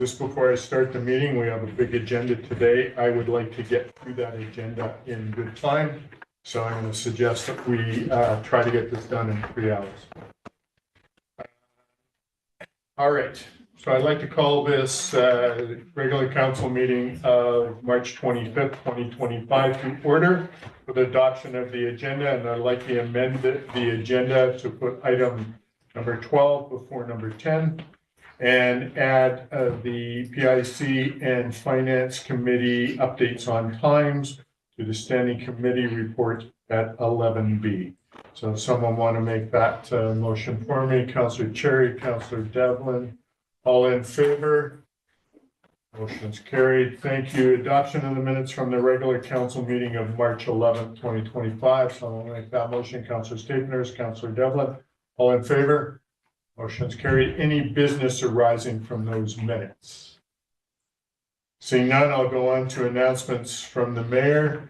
Just before I start the meeting, we have a big agenda today. I would like to get through that agenda in good time. So I'm going to suggest that we try to get this done in 3 hours. All right. So I'd like to call this regular council meeting of March 25th, 2025 to order for the adoption of the agenda. And I'd like to amend the agenda to put item number 12 before number 10. And add the PIC and Finance Committee updates on times to the Standing Committee report at 11B. So if someone want to make that motion for me, Councillor Cherry, Councillor Devlin, all in favor? Motion's carried. Thank you. Adoption of the minutes from the regular council meeting of March 11th, 2025. Someone make that motion, Councillor Stapners, Councillor Devlin, all in favor? Motion's carried. Any business arising from those minutes? Seeing none, I'll go on to announcements from the mayor.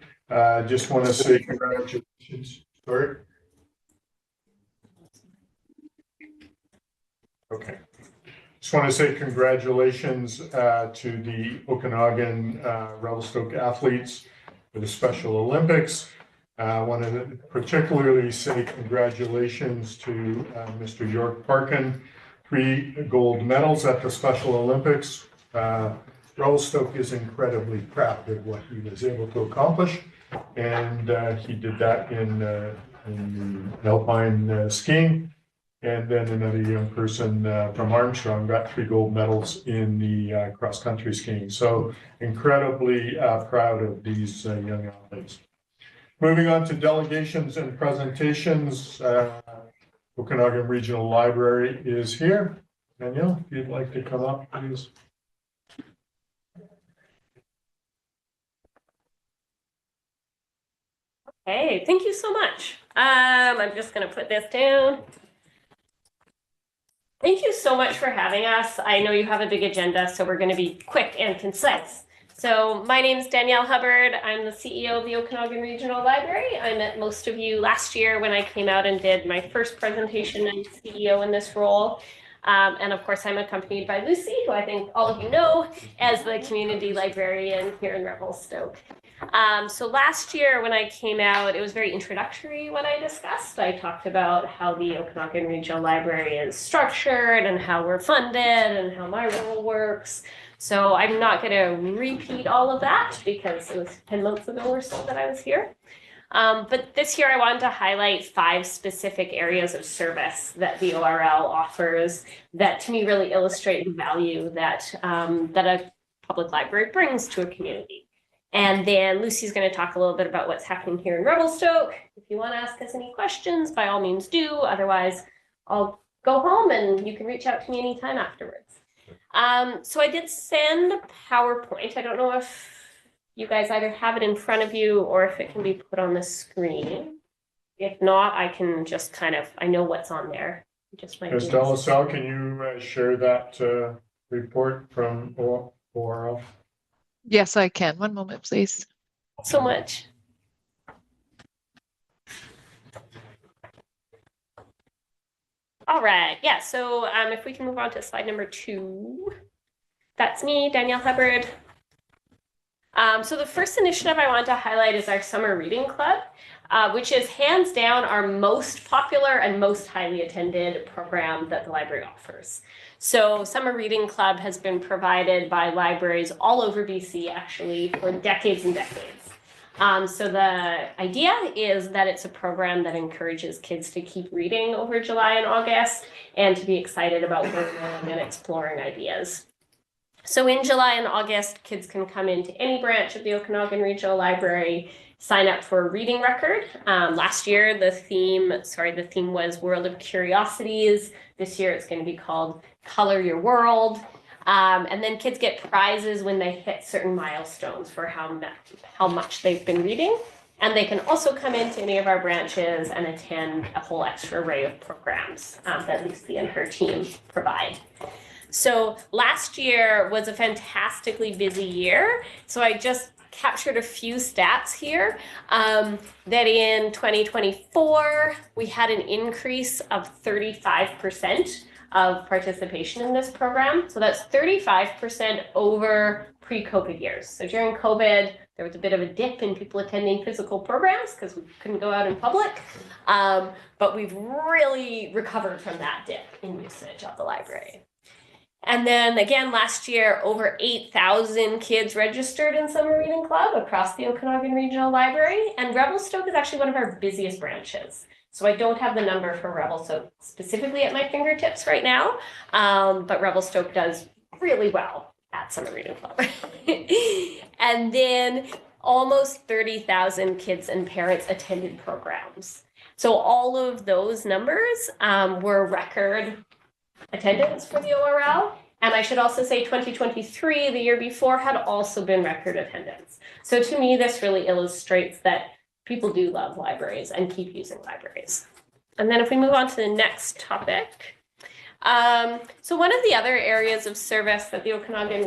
Just want to say congratulations. Sorry. Okay. Just want to say congratulations to the Okanagan Revelstoke athletes for the Special Olympics. I want to particularly say congratulations to Mr. York Parkin, 3 gold medals at the Special Olympics. Revelstoke is incredibly proud of what he was able to accomplish, and he did that in alpine skiing. And then another young person from Armstrong got 3 gold medals in the cross-country skiing. So incredibly proud of these young athletes. Moving on to delegations and presentations, Okanagan Regional Library is here. Danielle, if you'd like to come up, please. Hey, thank you so much. I'm just going to put this down. Thank you so much for having us. I know you have a big agenda, so we're going to be quick and concise. So my name is Danielle Hubbard. I'm the CEO of the Okanagan Regional Library. I met most of you last year when I came out and did my first presentation as CEO in this role. And of course, I'm accompanied by Lucy, who I think all of you know as the community librarian here in Revelstoke. So last year when I came out, it was very introductory what I discussed. I talked about how the Okanagan Regional Library is structured and how we're funded and how my role works. So I'm not going to repeat all of that because it was 10 months ago or so that I was here. But this year I wanted to highlight 5 specific areas of service that the ORL offers that to me really illustrate the value that, that a public library brings to a community. And then Lucy's going to talk a little bit about what's happening here in Revelstoke. If you want to ask us any questions, by all means do. Otherwise, I'll go home and you can reach out to me anytime afterwards. So I did send a PowerPoint. I don't know if you guys either have it in front of you or if it can be put on the screen. If not, I can just I know what's on there. Estelle LaSalle, can you share that report from ORL? Yes, I can. One moment, please. So much. All right, yeah, so if we can move on to slide number 2. That's me, Danielle Hubbard. So the first initiative I want to highlight is our Summer Reading Club, which is hands down our most popular and most highly attended program that the library offers. So Summer Reading Club has been provided by libraries all over BC actually for decades and decades. So the idea is that it's a program that encourages kids to keep reading over July and August and to be excited about learning and exploring ideas. So in July and August, kids can come into any branch of the Okanagan Regional Library, sign up for a reading record. Last year, the theme was World of Curiosities. This year, it's going to be called Color Your World. And then kids get prizes when they hit certain milestones for how much they've been reading. And they can also come into any of our branches and attend a whole extra array of programs that Lucy and her team provide. So last year was a fantastically busy year. So I just captured a few stats here, that in 2024, we had an increase of 35% of participation in this program. So that's 35% over pre-COVID years. So during COVID, there was a bit of a dip in people attending physical programs because we couldn't go out in public. But we've really recovered from that dip in usage of the library. And then again, last year, over 8,000 kids registered in Summer Reading Club across the Okanagan Regional Library. And Revelstoke is actually one of our busiest branches. So I don't have the number for Revelstoke specifically at my fingertips right now, but Revelstoke does really well at Summer Reading Club. And then almost 30,000 kids and parents attended programs. So all of those numbers were record attendance for the ORL. And I should also say 2023, the year before, had also been record attendance. So to me, this really illustrates that people do love libraries and keep using libraries. And then if we move on to the next topic. So one of the other areas of service that the Okanagan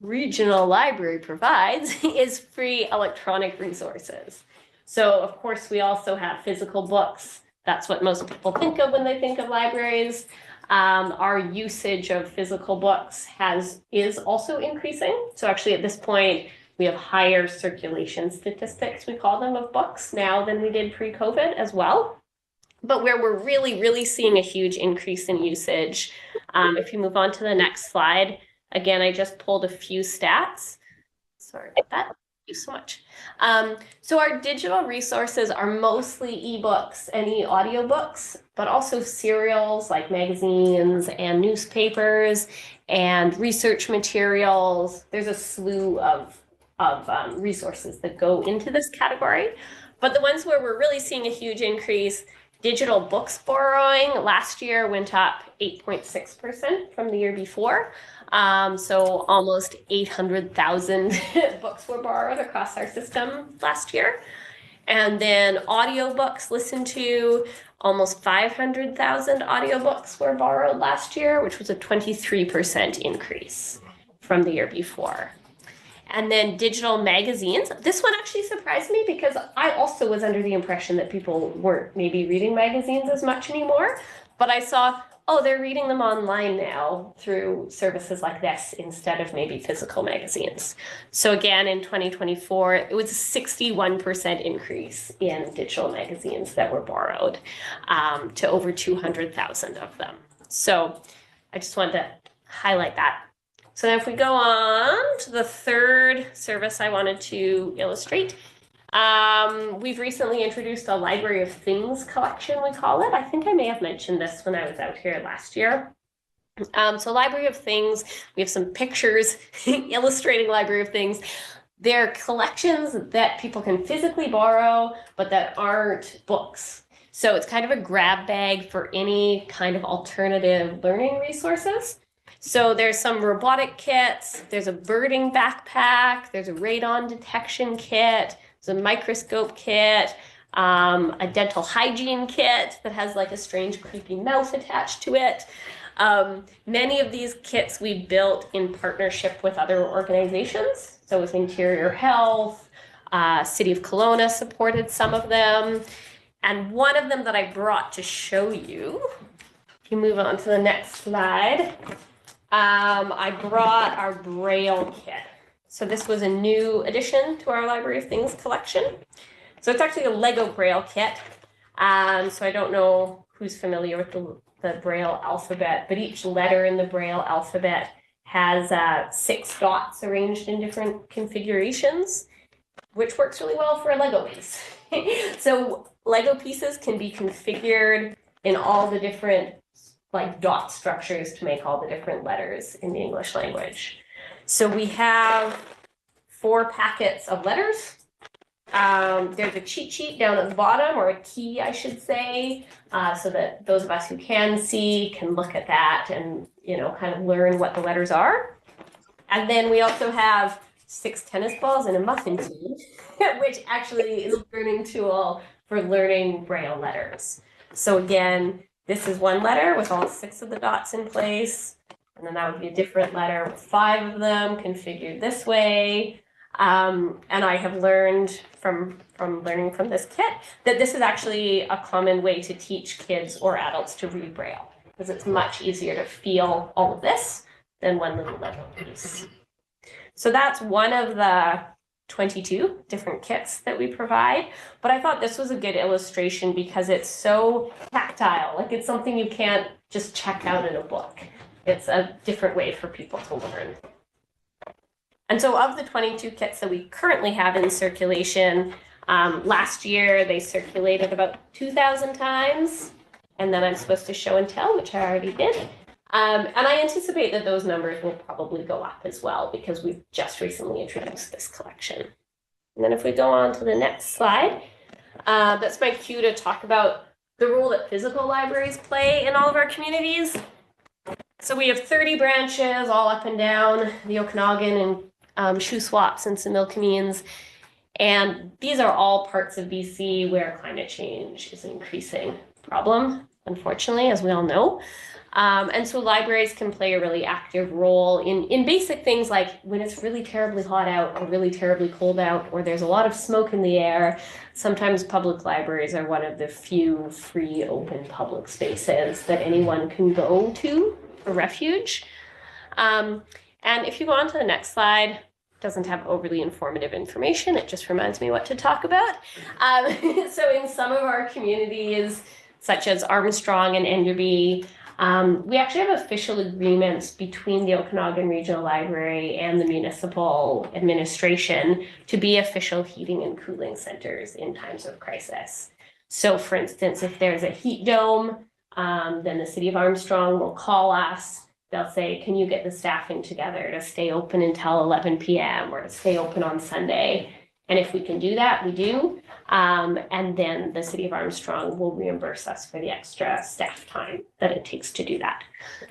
Regional Library provides is free electronic resources. So of course, we also have physical books. That's what most people think of when they think of libraries. Our usage of physical books is also increasing. So actually at this point, we have higher circulation statistics, we call them, of books now than we did pre-COVID as well. But where we're really seeing a huge increase in usage, if you move on to the next slide, again, I just pulled a few stats. Sorry about that. Thank you so much. So our digital resources are mostly ebooks and e-audiobooks, but also serials like magazines and newspapers and research materials. There's a slew of resources that go into this category. But the ones where we're really seeing a huge increase, digital books borrowing last year went up 8.6% from the year before. So almost 800,000 books were borrowed across our system last year. And then audiobooks listened to, almost 500,000 audiobooks were borrowed last year, which was a 23% increase from the year before. And then digital magazines. This one actually surprised me because I also was under the impression that people weren't maybe reading magazines as much anymore. But I saw, oh, they're reading them online now through services like this instead of maybe physical magazines. So again, in 2024, it was a 61% increase in digital magazines that were borrowed to over 200,000 of them. So I just wanted to highlight that. So now if we go on to the third service I wanted to illustrate, we've recently introduced a Library of Things collection, we call it. I think I may have mentioned this when I was out here last year. So Library of Things, we have some pictures illustrating Library of Things. They're collections that people can physically borrow, but that aren't books. So it's kind of a grab bag for any kind of alternative learning resources. So there's some robotic kits, there's a birding backpack, there's a radon detection kit, there's a microscope kit, a dental hygiene kit that has like a strange creepy mouth attached to it. Many of these kits we built in partnership with other organizations. So with Interior Health, City of Kelowna supported some of them. And one of them that I brought to show you, if you move on to the next slide, I brought our Braille kit. So this was a new addition to our Library of Things collection. So it's actually a Lego Braille kit. So I don't know who's familiar with the Braille alphabet, but each letter in the Braille alphabet has 6 dots arranged in different configurations, which works really well for a Lego piece. So Lego pieces can be configured in all the different like dot structures to make all the different letters in the English language. So we have 4 packets of letters. There's a cheat sheet down at the bottom, or a key, I should say, so that those of us who can see can look at that and, you know, kind of learn what the letters are. And then we also have 6 tennis balls and a muffin tee, which actually is a learning tool for learning Braille letters. So again, this is one letter with all 6 of the dots in place. And then that would be a different letter with 5 of them configured this way. And I have learned from learning from this kit that this is actually a common way to teach kids or adults to read Braille. because it's much easier to feel all of this than one little Lego piece. So that's one of the 22 different kits that we provide. But I thought this was a good illustration because it's so tactile. Like, it's something you can't just check out in a book. It's a different way for people to learn. And so of the 22 kits that we currently have in circulation, last year they circulated about 2,000 times. And then I'm supposed to show and tell, which I already did. And I anticipate that those numbers will probably go up as well because we've just recently introduced this collection. And then if we go on to the next slide, that's my cue to talk about the role that physical libraries play in all of our communities. So we have 30 branches all up and down the Okanagan and Shuswaps and Similkameen. And these are all parts of BC where climate change is an increasing problem, unfortunately, as we all know. And so libraries can play a really active role in basic things like when it's really terribly hot out or really terribly cold out, or there's a lot of smoke in the air. Sometimes public libraries are one of the few free open public spaces that anyone can go to for refuge. And if you go on to the next slide, it doesn't have overly informative information. It just reminds me what to talk about. So in some of our communities, such as Armstrong and Enderby, we actually have official agreements between the Okanagan Regional Library and the municipal administration to be official heating and cooling centers in times of crisis. So for instance, if there's a heat dome, then the city of Armstrong will call us. They'll say, can you get the staffing together to stay open until 11 p.m. or to stay open on Sunday? And if we can do that, we do. And then the city of Armstrong will reimburse us for the extra staff time that it takes to do that.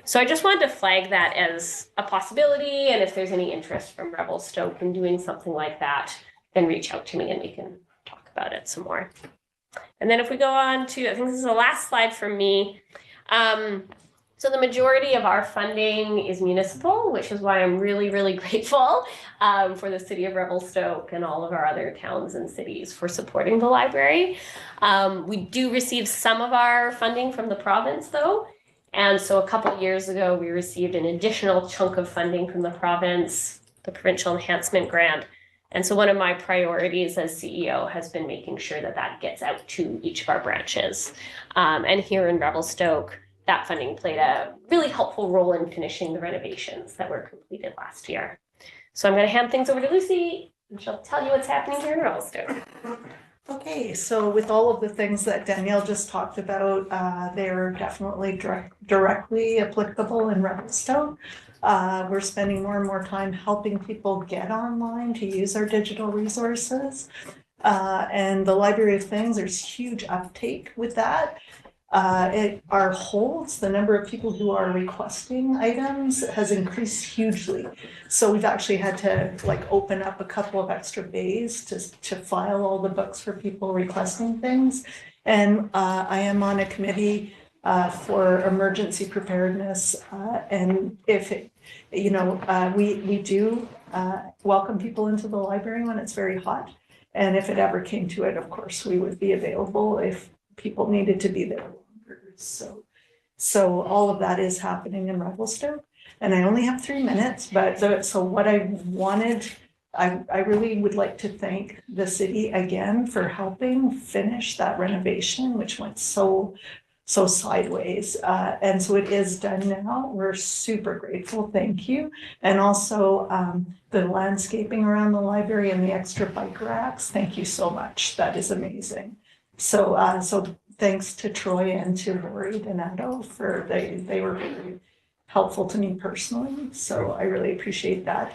So I just wanted to flag that as a possibility. And if there's any interest from Revelstoke in doing something like that, then reach out to me and we can talk about it some more. And then if we go on to, I think this is the last slide from me. So the majority of our funding is municipal, which is why I'm really, really grateful for the city of Revelstoke and all of our other towns and cities for supporting the library. We do receive some of our funding from the province, though. And so a couple of years ago, we received an additional chunk of funding from the province, the Provincial Enhancement Grant. And so one of my priorities as CEO has been making sure that that gets out to each of our branches. And here in Revelstoke, that funding played a really helpful role in finishing the renovations that were completed last year. So I'm going to hand things over to Lucy, and she'll tell you what's happening here in Revelstoke. Okay, so with all of the things that Danielle just talked about, they're definitely directly applicable in Revelstoke. We're spending more and more time helping people get online to use our digital resources. And the Library of Things, there's huge uptake with that. Our holds, the number of people who are requesting items has increased hugely. So we've actually had to open up a couple of extra bays to file all the books for people requesting things. And I am on a committee for emergency preparedness. And if we do welcome people into the library when it's very hot. And if it ever came to it, of course, we would be available if people needed to be there longer. So all of that is happening in Revelstoke. And I only have 3 minutes, but so what I wanted, I really would like to thank the city again for helping finish that renovation, which went so sideways. And so it is done now. We're super grateful. Thank you. And also the landscaping around the library and the extra bike racks. Thank you so much. That is amazing. So thanks to Troy and to Lori Donato for they were very helpful to me personally. So I really appreciate that.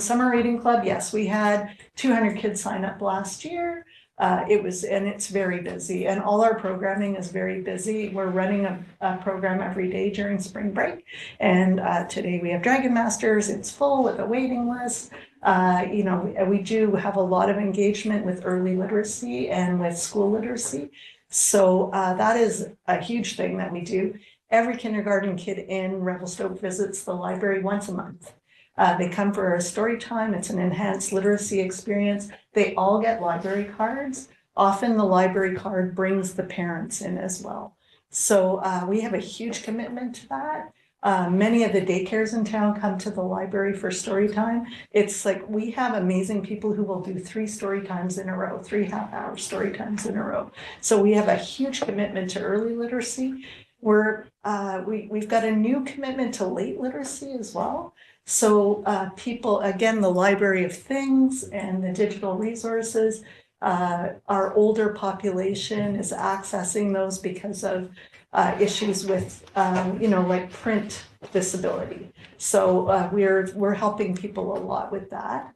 Summer Reading Club, yes, we had 200 kids sign up last year. It's very busy, and all our programming is very busy. We're running a program every day during spring break, and today we have Dragon Masters. It's full with a waiting list. We do have a lot of engagement with early literacy and with school literacy. So that is a huge thing that we do. Every kindergarten kid in Revelstoke visits the library once a month. They come for a story time. It's an enhanced literacy experience. They all get library cards. Often the library card brings the parents in as well. So we have a huge commitment to that. Many of the daycares in town come to the library for story time. It's like we have amazing people who will do 3 story times in a row, 3 half-hour story times in a row. So we have a huge commitment to early literacy. We've got a new commitment to late literacy as well. So people, again, the Library of Things and the digital resources, our older population is accessing those because of issues with, like print disability. So we're helping people a lot with that.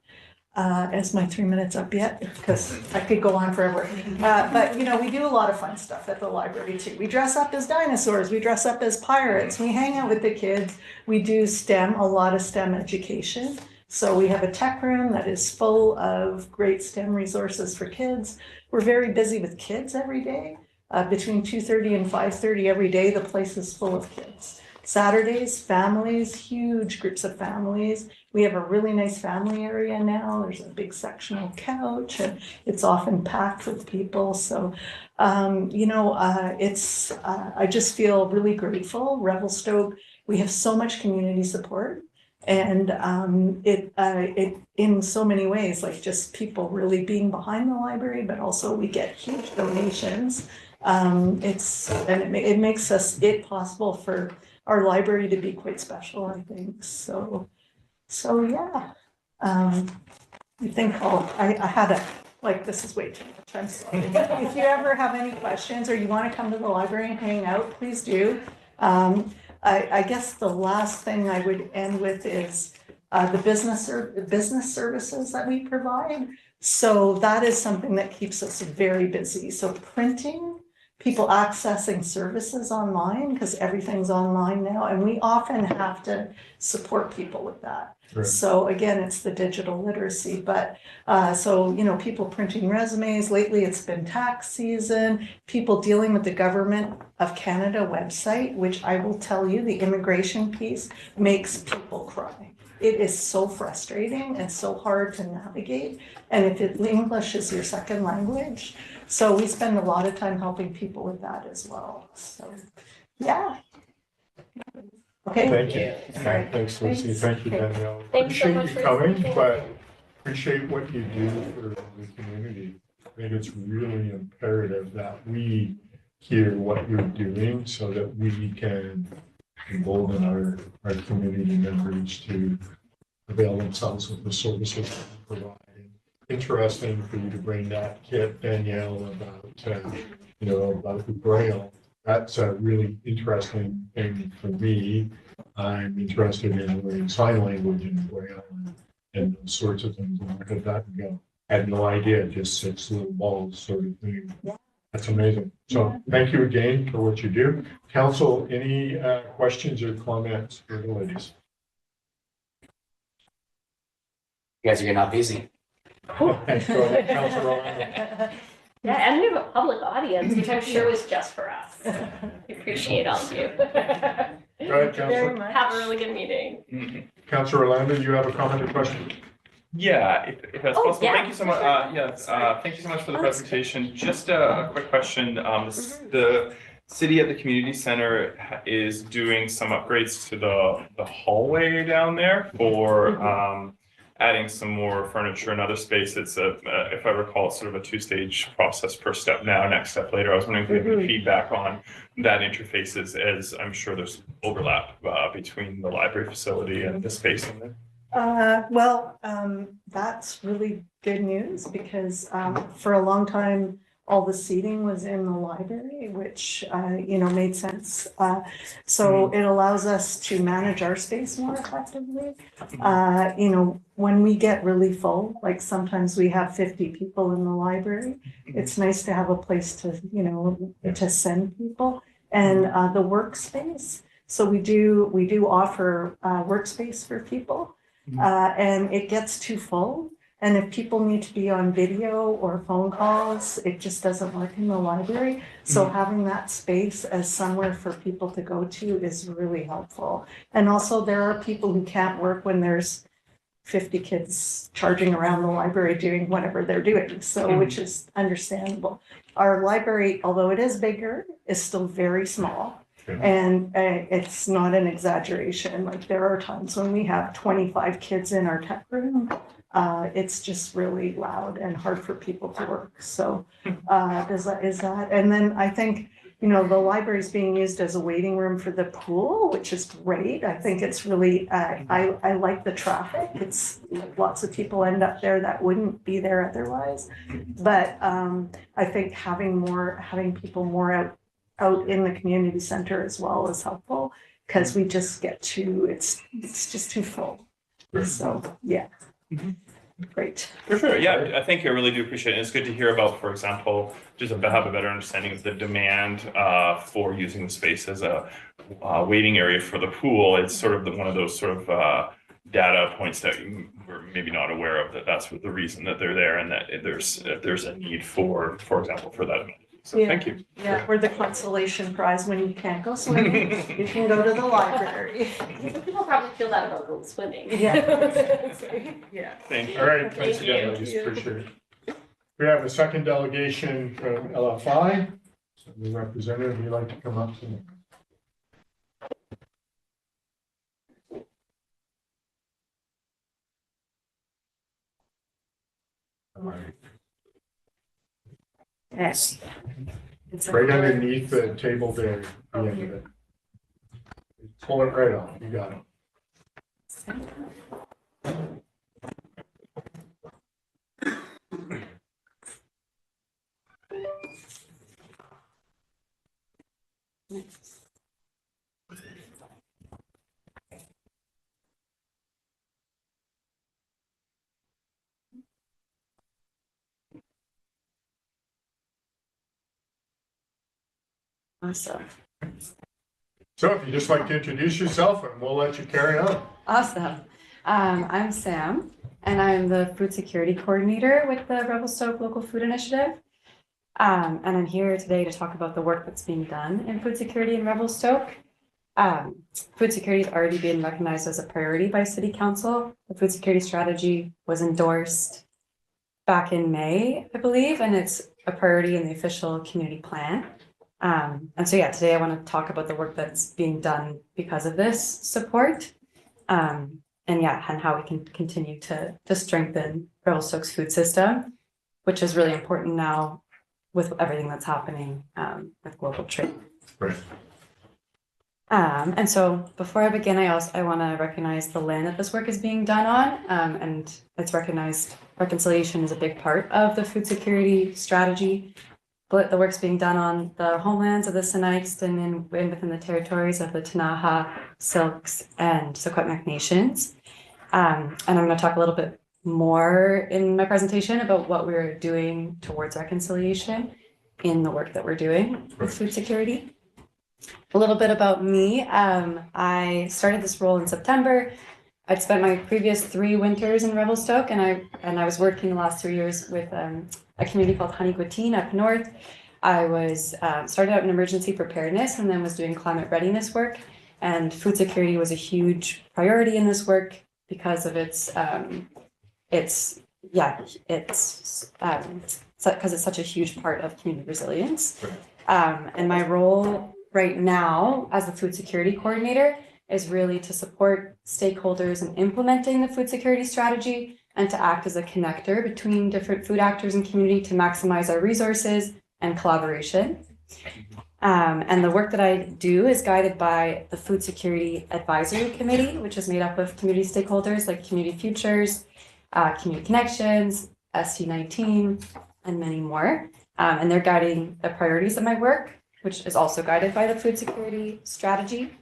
Is my 3 minutes up yet? Because I could go on forever. But we do a lot of fun stuff at the library too. We dress up as dinosaurs, we dress up as pirates, we hang out with the kids. We do STEM, a lot of STEM education. So we have a tech room that is full of great STEM resources for kids. We're very busy with kids every day. Between 2:30 and 5:30 every day, the place is full of kids. Saturdays, families, huge groups of families. We have a really nice family area now. There's a big sectional couch and it's often packed with people. So, I just feel really grateful. Revelstoke, we have so much community support. And it in so many ways, like just people really being behind the library, but also we get huge donations. It makes it possible for our library to be quite special, I think. So yeah. I think I had this is way too much, I'm sorry. If you ever have any questions or you want to come to the library and hang out, please do. I guess the last thing I would end with is the business services that we provide. So that is something that keeps us very busy. So printing, people accessing services online because everything's online now, and we often have to support people with that. Right. So again, it's the digital literacy, but people printing resumes. Lately, it's been tax season. People dealing with the Government of Canada website, which I will tell you, the immigration piece makes people cry. It is so frustrating and so hard to navigate. And if English is your second language, so we spend a lot of time helping people with that as well. So, yeah. Okay. Thank you. Sorry. Thanks, Lucy. Thank you, Danielle. Thanks so Appreciate much you for coming, speaking. but appreciate what you do for the community. I think it's really imperative that we hear what you're doing so that we can embolden our community members to avail themselves of the services that we provide. Interesting for you to bring that kit, Danielle, about the Braille. That's a really interesting thing for me. I'm interested in learning sign language in Braille and those sorts of things. And look at that and go, I had no idea, just 6 little balls sort of thing. Yeah. That's amazing. So thank you again for what you do. Council, any questions or comments for the ladies? You guys are getting off busy. Thanks, go ahead, Councilor Orlando. Yeah, and we have a public audience, which I'm sure was just for us. We appreciate all of you. Go ahead, Very Councilor. much. Have a really good meeting. Councilor Orlando, you have a comment or question? Yeah, if that's Oh, possible. yeah. Thank you so much. Thank you so much for the presentation. Just a quick question. The city at the community center is doing some upgrades to the hallway down there for adding some more furniture and other space. It's if I recall, it's sort of a 2-stage process per step now, next step later. I was wondering if we have any feedback on that interface as I'm sure there's overlap between the library facility and the space in there. That's really good news because for a long time, all the seating was in the library, which, made sense. So it allows us to manage our space more effectively. When we get really full, like sometimes we have 50 people in the library, it's nice to have a place to, to send people. And the workspace. So we do offer workspace for people. And it gets too full. And if people need to be on video or phone calls, it just doesn't work in the library. So having that space as somewhere for people to go to is really helpful. And also there are people who can't work when there's 50 kids charging around the library doing whatever they're doing, so, which is understandable. Our library, although it is bigger, is still very small. Okay. And it's not an exaggeration, like there are times when we have 25 kids in our tech room. It's just really loud and hard for people to work, so is that, and then I think, you know, the library is being used as a waiting room for the pool, which is great. I think it's really, I like the traffic. It's lots of people end up there that wouldn't be there otherwise. But I think having people more out in the community center as well is helpful, because we just get too, it's just too full. So, yeah. Great. For sure, yeah, I think I really do appreciate it. It's good to hear about, for example, just to have a better understanding of the demand for using the space as a waiting area for the pool. It's sort of one of those sort of data points that we're maybe not aware of, that's the reason that they're there, and that there's a need for example, for that. So Yeah. thank you. Yeah, we're the consolation prize when you can't go swimming. You can go to the library. People probably feel that about going swimming. Yeah. Yeah. Thank you. All right, thanks Thank again, you. ladies, appreciate it. We have a second delegation from LFI. So the representative, would you like to come up to? All right. Yes. It's right underneath the table there, the end of it. Pull it right off, you got it. Awesome. So if you'd just like to introduce yourself and we'll let you carry on. Awesome. I'm Sam, and I'm the food security coordinator with the Revelstoke Local Food Initiative. And I'm here today to talk about the work that's being done in food security in Revelstoke. Food security has already been recognized as a priority by City Council. The food security strategy was endorsed back in May, I believe, and it's a priority in the official community plan. And so, yeah, today I want to talk about the work that's being done because of this support. And how we can continue to strengthen Revelstoke's food system, which is really important now with everything that's happening with global trade. Right. And so before I begin, I want to recognize the land that this work is being done on, and it's recognized reconciliation is a big part of the food security strategy. But the work's being done on the homelands of the Sinixt and within the territories of the Ktunaxa, Silks, and Secwepemc nations. And I'm going to talk a little bit more in my presentation about what we're doing towards reconciliation in the work that we're doing with food security. A little bit about me. I started this role in September. I'd spent my previous 3 winters in Revelstoke, and I was working the last 3 years with a community called Honeyguatine up north. I was started out in emergency preparedness and then was doing climate readiness work. And food security was a huge priority in this work because of because it's such a huge part of community resilience. And my role right now as the food security coordinator is really to support stakeholders in implementing the food security strategy and to act as a connector between different food actors and community to maximize our resources and collaboration. And the work that I do is guided by the Food Security Advisory Committee, which is made up of community stakeholders like Community Futures, Community Connections, ST19, and many more. And they're guiding the priorities of my work, which is also guided by the food security strategy.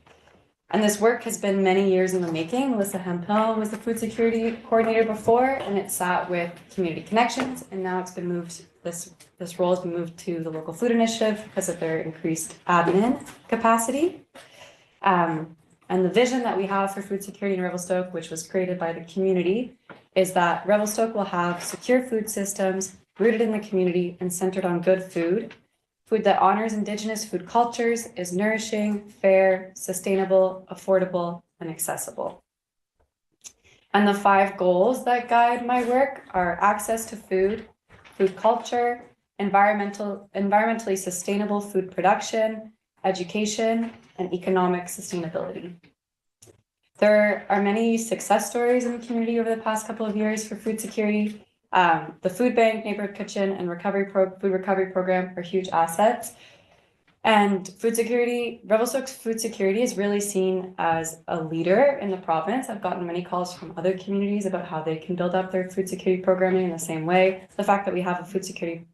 And this work has been many years in the making. Melissa Hemphill was the food security coordinator before, and it sat with Community Connections, and now it's been moved, this role has been moved to the Local Food Initiative because of their increased admin capacity. And the vision that we have for food security in Revelstoke, which was created by the community, is that Revelstoke will have secure food systems rooted in the community and centered on good food that honors Indigenous food cultures, is nourishing, fair, sustainable, affordable, and accessible. And the 5 goals that guide my work are access to food, food culture, environmentally sustainable food production, education, and economic sustainability. There are many success stories in the community over the past couple of years for food security. The food bank, neighborhood kitchen, and food recovery program are huge assets. And food security, Revelstoke's food security is really seen as a leader in the province. I've gotten many calls from other communities about how they can build up their food security programming in the same way. The fact that we have a food security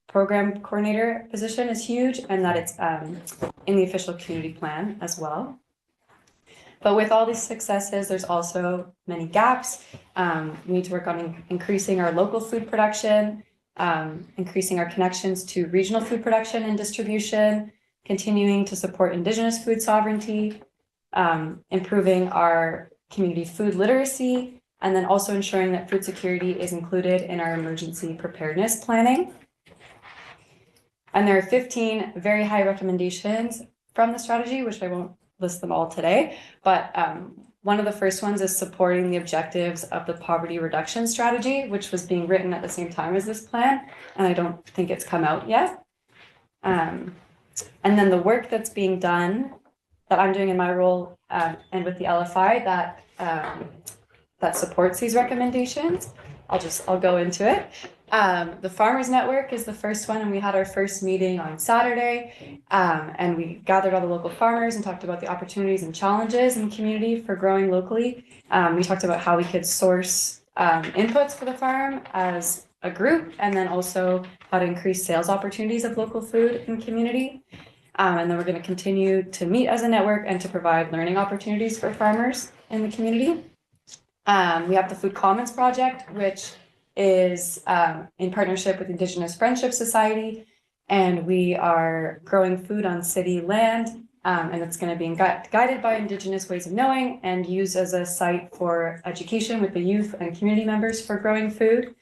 program coordinator position is huge, and that it's in the official community plan as well. But with all these successes, there's also many gaps. We need to work on increasing our local food production, increasing our connections to regional food production and distribution, continuing to support Indigenous food sovereignty, improving our community food literacy, and then also ensuring that food security is included in our emergency preparedness planning. And there are 15 very high recommendations from the strategy, which I won't list them all today, but one of the first ones is supporting the objectives of the poverty reduction strategy, which was being written at the same time as this plan, and I don't think it's come out yet. And then the work that's being done, that I'm doing in my role and with the LFI that supports these recommendations, I'll go into it. The Farmers Network is the first one, and we had our first meeting on Saturday, and we gathered all the local farmers and talked about the opportunities and challenges in the community for growing locally. We talked about how we could source inputs for the farm as a group, and then also how to increase sales opportunities of local food in the community. And then we're going to continue to meet as a network and to provide learning opportunities for farmers in the community. We have the Food Commons Project, which is in partnership with Indigenous Friendship Society, and we are growing food on city land, and it's going to be guided by Indigenous ways of knowing and used as a site for education with the youth and community members for growing food.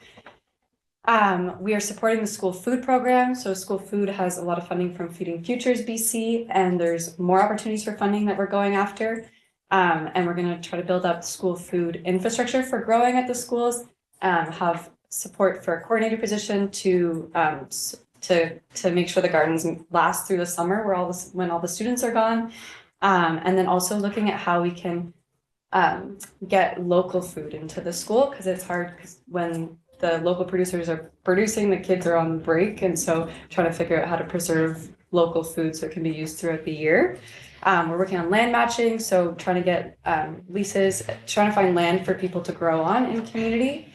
We are supporting the school food program. So school food has a lot of funding from Feeding Futures BC, and there's more opportunities for funding that we're going after. And we're going to try to build up school food infrastructure for growing at the schools, have support for a coordinator position to make sure the gardens last through the summer when all the students are gone. And then also looking at how we can get local food into the school, because it's hard because when the local producers are producing, the kids are on break, and so trying to figure out how to preserve local food so it can be used throughout the year. We're working on land matching, so trying to get leases, trying to find land for people to grow on in community.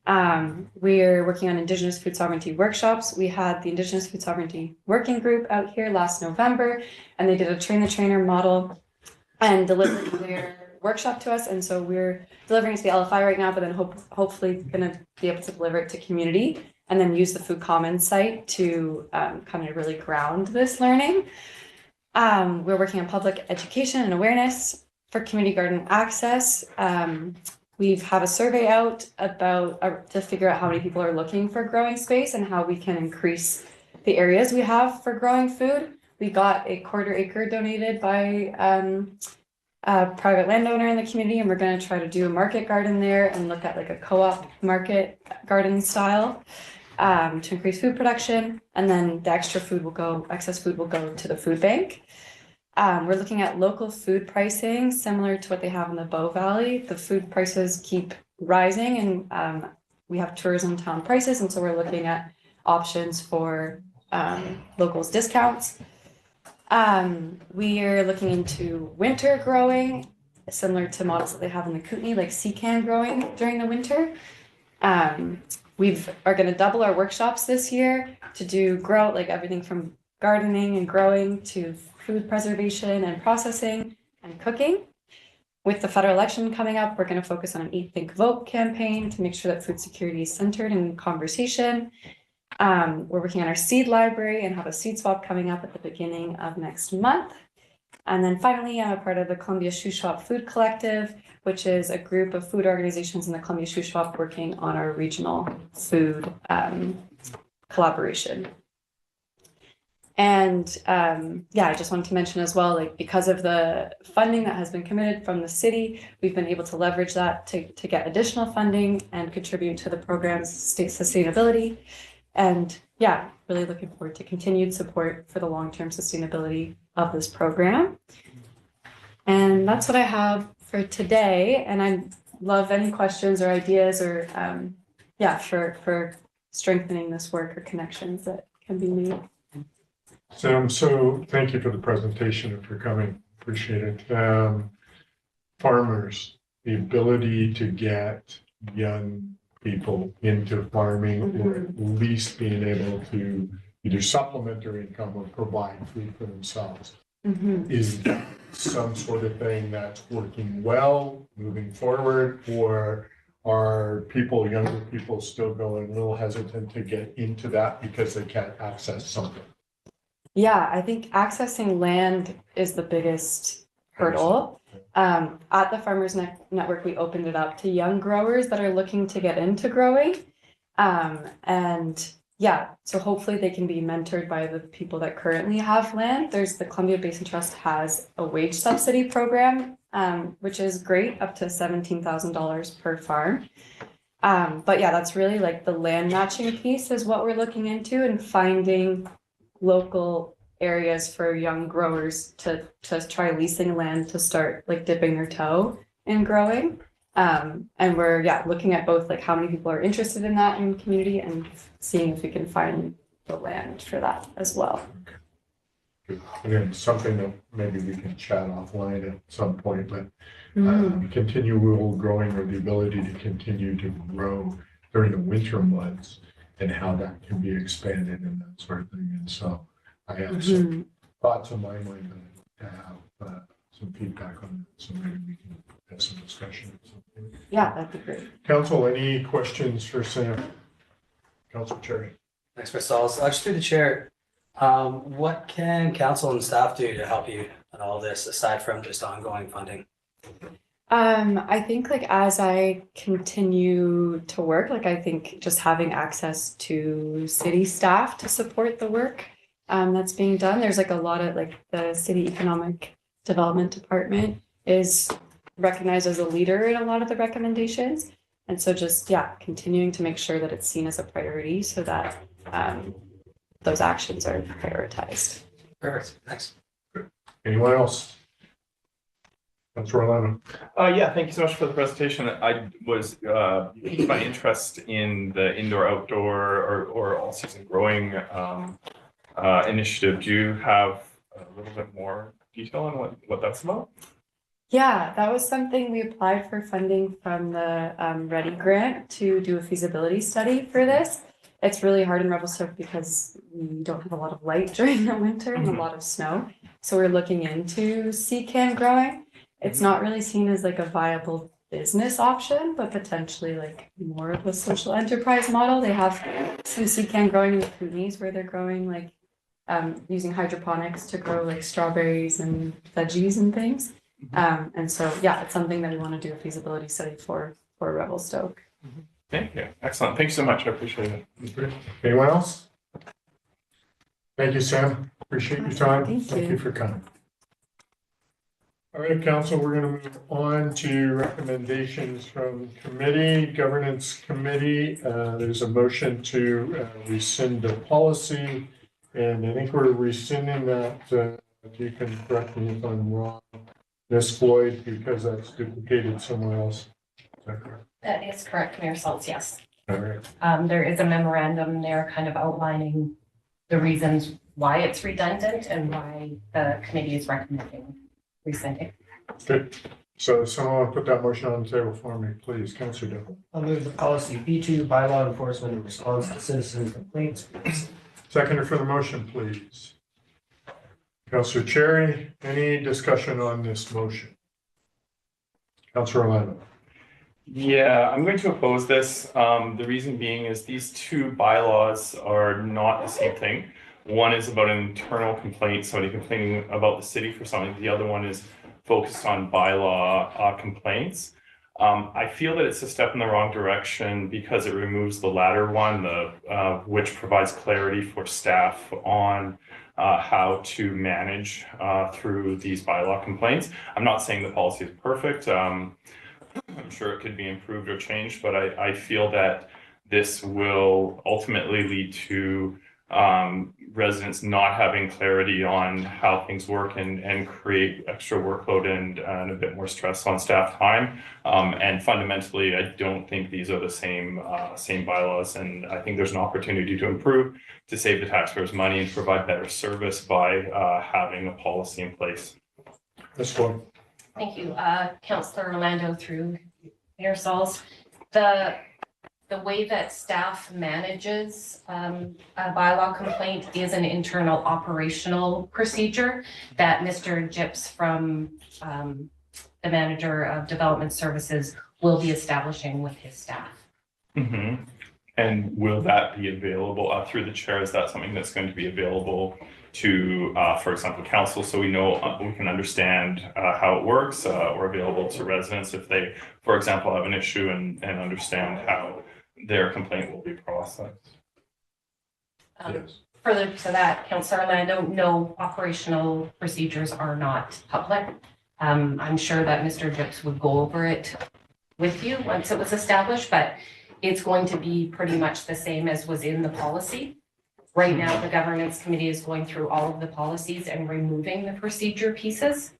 We're working on Indigenous food sovereignty workshops. We had the Indigenous food sovereignty working group out here last November, and they did a train the trainer model and delivered their workshop to us. And so we're delivering it to the LFI right now, but then hopefully going to be able to deliver it to community and then use the Food Commons site to kind of really ground this learning. We're working on public education and awareness for community garden access. We have a survey out about to figure out how many people are looking for growing space and how we can increase the areas we have for growing food. We got a 1/4 acre donated by a private landowner in the community, and we're going to try to do a market garden there and look at like a co-op market garden style to increase food production. And then the excess food will go to the food bank. We're looking at local food pricing, similar to what they have in the Bow Valley. The food prices keep rising, and we have tourism town prices, and so we're looking at options for locals discounts. We are looking into winter growing, similar to models that they have in the Kootenay, like secant growing during the winter. We are going to double our workshops this year to do grow, like everything from gardening and growing to food preservation and processing and cooking. With the federal election coming up, we're going to focus on an Eat, Think, Vote campaign to make sure that food security is centered in conversation. We're working on our seed library and have a seed swap coming up at the beginning of next month. And then finally, I'm a part of the Columbia Shuswap Food Collective, which is a group of food organizations in the Columbia Shuswap working on our regional food collaboration. And yeah, I just wanted to mention as well, like because of the funding that has been committed from the city, we've been able to leverage that to get additional funding and contribute to the program's state sustainability. And yeah, really looking forward to continued support for the long-term sustainability of this program. And that's what I have for today. And I love any questions or ideas or yeah, for strengthening this work or connections that can be made. Sam, so thank you for the presentation and for coming. Appreciate it. Farmers, the ability to get young people into farming or at least being able to either supplement their income or provide food for themselves. Is that some sort of thing that's working well moving forward, or are people, younger people, still going a little hesitant to get into that because they can't access something? Yeah, I think accessing land is the biggest hurdle. At the Farmers Network, we opened it up to young growers that are looking to get into growing. And yeah, so hopefully they can be mentored by the people that currently have land. There's the Columbia Basin Trust has a wage subsidy program, which is great, up to $17,000 per farm. But yeah, that's really like the land matching piece is what we're looking into, and finding local areas for young growers to try leasing land to start like dipping their toe in growing. And we're looking at both like how many people are interested in that in the community and seeing if we can find the land for that as well. Good. Again, something that maybe we can chat offline at some point, but continual growing, or the ability to continue to grow during the winter months and how that can be expanded and that sort of thing. And so I have some thoughts in my mind to have some feedback on that, so maybe we can have some discussion or something. Yeah, that'd be great. Council, any questions for Sam? Council Cherry. Thanks, Marcel. So just through the chair, what can council and staff do to help you on all this aside from just ongoing funding? I think like as I continue to work, like I think just having access to city staff to support the work that's being done. There's like a lot of like the city economic development department is recognized as a leader in a lot of the recommendations. And so just, continuing to make sure that it's seen as a priority so that those actions are prioritized. Perfect. Thanks. Anyone else? Councilor Orlando. Yeah, thank you so much for the presentation. I was piqued my interest in the indoor-outdoor or all-season growing initiative. Do you have a little bit more detail on what that's about? Yeah, that was something we applied for funding from the READY grant to do a feasibility study for this. It's really hard in Revelstoke because we don't have a lot of light during the winter and a lot of snow. So we're looking into sea-can growing. It's not really seen as like a viable business option, but potentially like more of a social enterprise model. They have some sea-can growing in the Kootenays where they're growing like using hydroponics to grow like strawberries and veggies and things. And so, it's something that we want to do a feasibility study for Revelstoke. Thank you. Excellent. Thank you so much. I appreciate it. Anyone else? Thank you, Sam. Appreciate your time. Thank you for coming. All right, council, we're going to move on to recommendations from committee, governance committee. There's a motion to rescind the policy, and I think we're rescinding that. If you can correct me if I'm wrong, Ms. Floyd, because that's duplicated somewhere else. Is that correct? That is correct, Mayor Schultz, yes. All right. There is a memorandum there kind of outlining the reasons why it's redundant and why the committee is recommending rescinding. Good. So someone want to put that motion on the table for me, please, Councilor Devlin. I'll move the policy B2, bylaw enforcement in response to citizen complaints. Seconder for the motion, please. Councilor Cherry, any discussion on this motion? Councilor Orlando. Yeah, I'm going to oppose this. The reason being is these two bylaws are not the same thing. One is about an internal complaint, somebody complaining about the city for something. The other one is focused on bylaw complaints. I feel that it's a step in the wrong direction because it removes the latter one, which provides clarity for staff on how to manage through these bylaw complaints. I'm not saying the policy is perfect. I'm sure it could be improved or changed, but I feel that this will ultimately lead to residents not having clarity on how things work and create extra workload and a bit more stress on staff time. And fundamentally, I don't think these are the same bylaws, and I think there's an opportunity to improve, to save the taxpayers money and provide better service by having a policy in place. This one. Thank you. Councillor Orlando through Mayor Sauls. The way that staff manages a bylaw complaint is an internal operational procedure that Mr. Gyps from the Manager of Development Services will be establishing with his staff. Mm-hmm. And will that be available through the chair? Is that something that's going to be available to, for example, council, so we know, we can understand how it works, or available to residents if they, for example, have an issue and understand how their complaint will be processed? Yes. Further to that, Councillor Orlando, no operational procedures are not public. I'm sure that Mr. Gyps would go over it with you once it was established, but it's going to be pretty much the same as was in the policy. Right now, the governance committee is going through all of the policies and removing the procedure pieces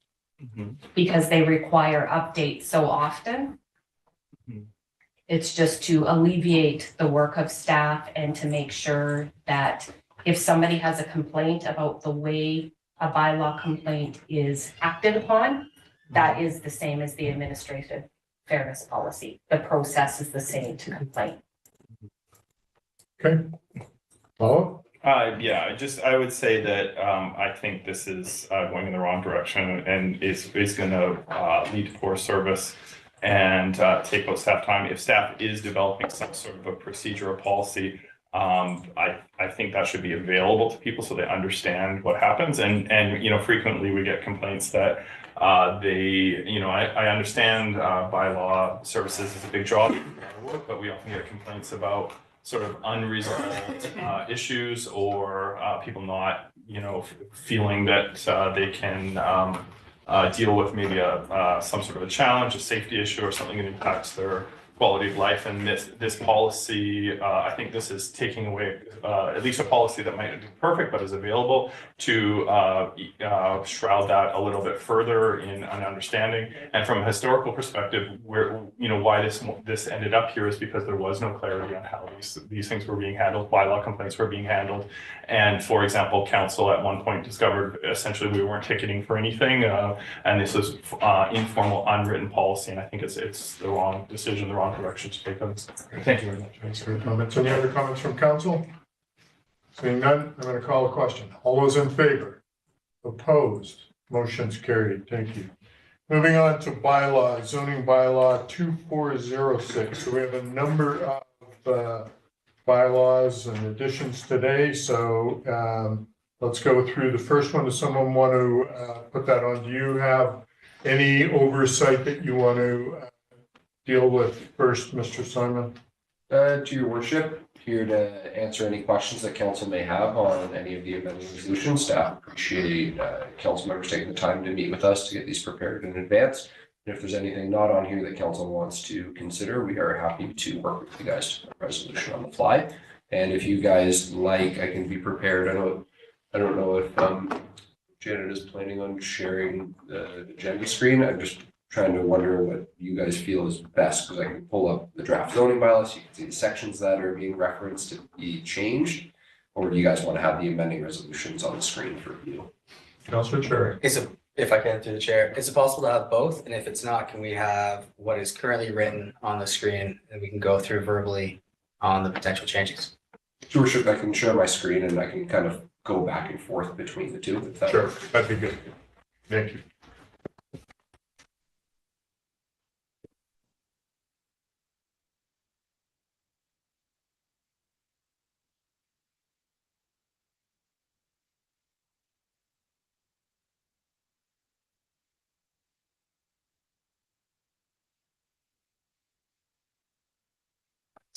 because they require updates so often. It's just to alleviate the work of staff and to make sure that if somebody has a complaint about the way a bylaw complaint is acted upon, that is the same as the administrative fairness policy. The process is the same to complain. Okay. Follow? Yeah, I would say that I think this is going in the wrong direction and is going to lead to poor service and take out staff time. If staff is developing some sort of a procedure or policy, I think that should be available to people so they understand what happens. And you know, frequently we get complaints that I understand bylaw services is a big job, but we often get complaints about sort of unresolved issues or people not, feeling that they can deal with maybe some sort of a challenge, a safety issue, or something that impacts their quality of life. And this policy, I think this is taking away at least a policy that might not be perfect, but is available to shroud that a little bit further in an understanding. And from a historical perspective, why this ended up here is because there was no clarity on how these things were being handled, bylaw complaints were being handled. And for example, council at one point discovered essentially we weren't ticketing for anything, and this was informal, unwritten policy. And I think it's the wrong decision, the wrong direction to take on this. Thank you very much. Thanks for your comments. Any other comments from council? Seeing none, I'm going to call a question. All those in favor? Opposed? Motion's carried. Thank you. Moving on to bylaw, zoning bylaw 2406. So we have a number of bylaws and additions today. So let's go through the first one. Does someone want to put that on? Do you have any oversight that you want to deal with first, Mr. Simon? To your worship, here to answer any questions that council may have on any of the amending resolutions. Staff appreciate council members taking the time to meet with us to get these prepared in advance. And if there's anything not on here that council wants to consider, we are happy to work with you guys to put a resolution on the fly. And if you guys like, I can be prepared. I don't know if Janet is planning on sharing the agenda screen. I'm just trying to wonder what you guys feel is best, because I can pull up the draft zoning bylaws. You can see the sections that are being referenced to be changed. Or do you guys want to have the amending resolutions on the screen for view? Councilor Cherry. If I can through the chair, is it possible to have both? And if it's not, can we have what is currently written on the screen and we can go through verbally on the potential changes? Your worship, I can share my screen and I can kind of go back and forth between the two. Sure, that'd be good. Thank you.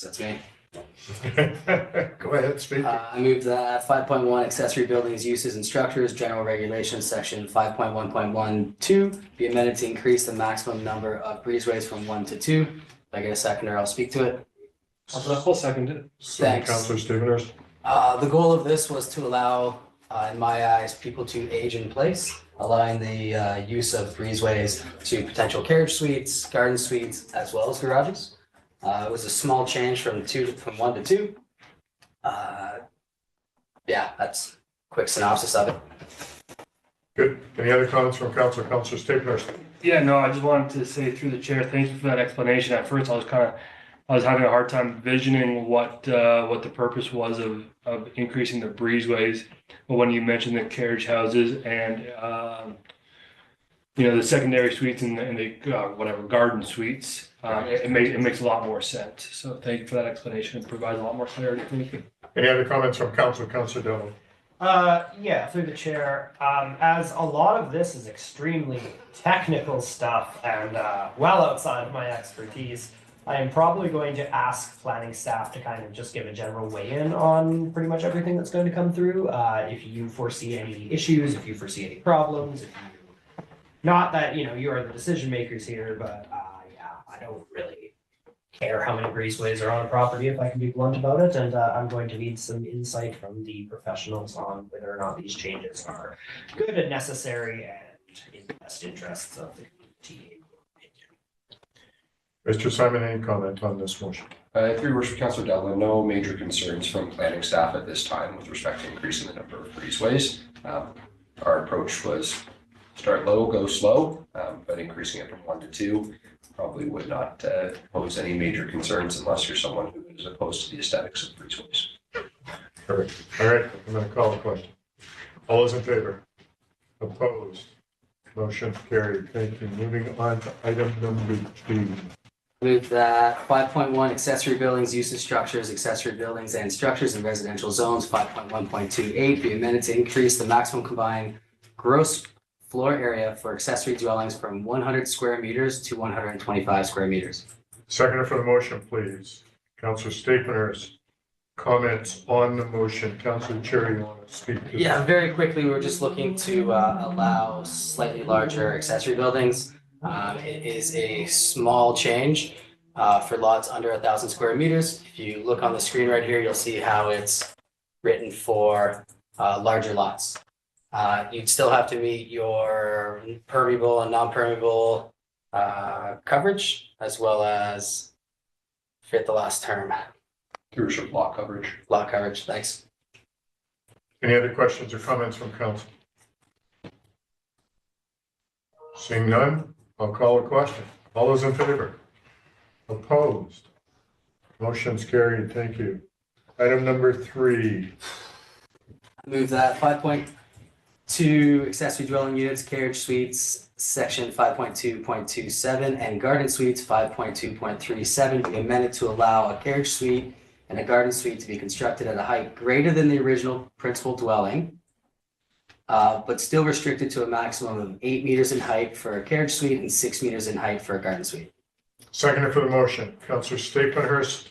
That's me. Go ahead, speak. I move that 5.1 accessory buildings, uses and structures, general regulations, section 5.1.12 be amended to increase the maximum number of breezeways from 1 to 2. If I get a seconder, I'll speak to it. I'll second it. Thanks. Councillor Steveners. The goal of this was to allow, in my eyes, people to age in place, allowing the use of breezeways to potential carriage suites, garden suites, as well as garages. It was a small change from 1 to 2. Yeah, that's a quick synopsis of it. Good. Any other comments from council? Councillor Steveners. Yeah, no, I just wanted to say through the chair, thank you for that explanation. At first, I was having a hard time envisioning what the purpose was of increasing the breezeways. But when you mentioned the carriage houses and the secondary suites and the whatever garden suites, it makes a lot more sense. So thank you for that explanation. It provides a lot more clarity. Thank you. Any other comments from council? Councillor Dillon. Yeah, through the chair, as a lot of this is extremely technical stuff and well outside of my expertise, I am probably going to ask planning staff to kind of just give a general weigh-in on pretty much everything that's going to come through. If you foresee any issues, if you foresee any problems, not that, you are the decision makers here, but yeah, I don't really care how many breezeways are on a property if I can be blunt about it. And I'm going to need some insight from the professionals on whether or not these changes are good and necessary and in the best interests of the community. Mr. Simon, any comment on this motion? Through your worship, Councillor Devlin, no major concerns from planning staff at this time with respect to increasing the number of breezeways. Our approach was start low, go slow, but increasing it from 1 to 2 probably would not pose any major concerns unless you're someone who is opposed to the aesthetics of breezeways. Perfect. All right, I'm going to call the question. All those in favor? Opposed? Motion carried. Thank you. Moving on to item number 2. Move that 5.1 accessory buildings, uses, structures, accessory buildings and structures in residential zones, 5.1.28 be amended to increase the maximum combined gross floor area for accessory dwellings from 100 square meters to 125 square meters. Seconder for the motion, please. Councillor Steveners, comments on the motion. Councillor Cherry, you want to speak to Yeah, very quickly, we're just looking to allow slightly larger accessory buildings. It is a small change for lots under 1,000 square meters. If you look on the screen right here, you'll see how it's written for larger lots. You'd still have to meet your permeable and non-permeable coverage, as well as fit the last term. Through your worship, lot coverage. Lot coverage, thanks. Any other questions or comments from council? Seeing none, I'll call a question. All those in favor? Opposed? Motion's carried. Thank you. Item number 3. Move that 5.2 accessory dwelling units, carriage suites, section 5.2.27, and garden suites 5.2.37 be amended to allow a carriage suite and a garden suite to be constructed at a height greater than the original principal dwelling, but still restricted to a maximum of 8 meters in height for a carriage suite and 6 meters in height for a garden suite. Seconder for the motion, Councillor Staplenhurst.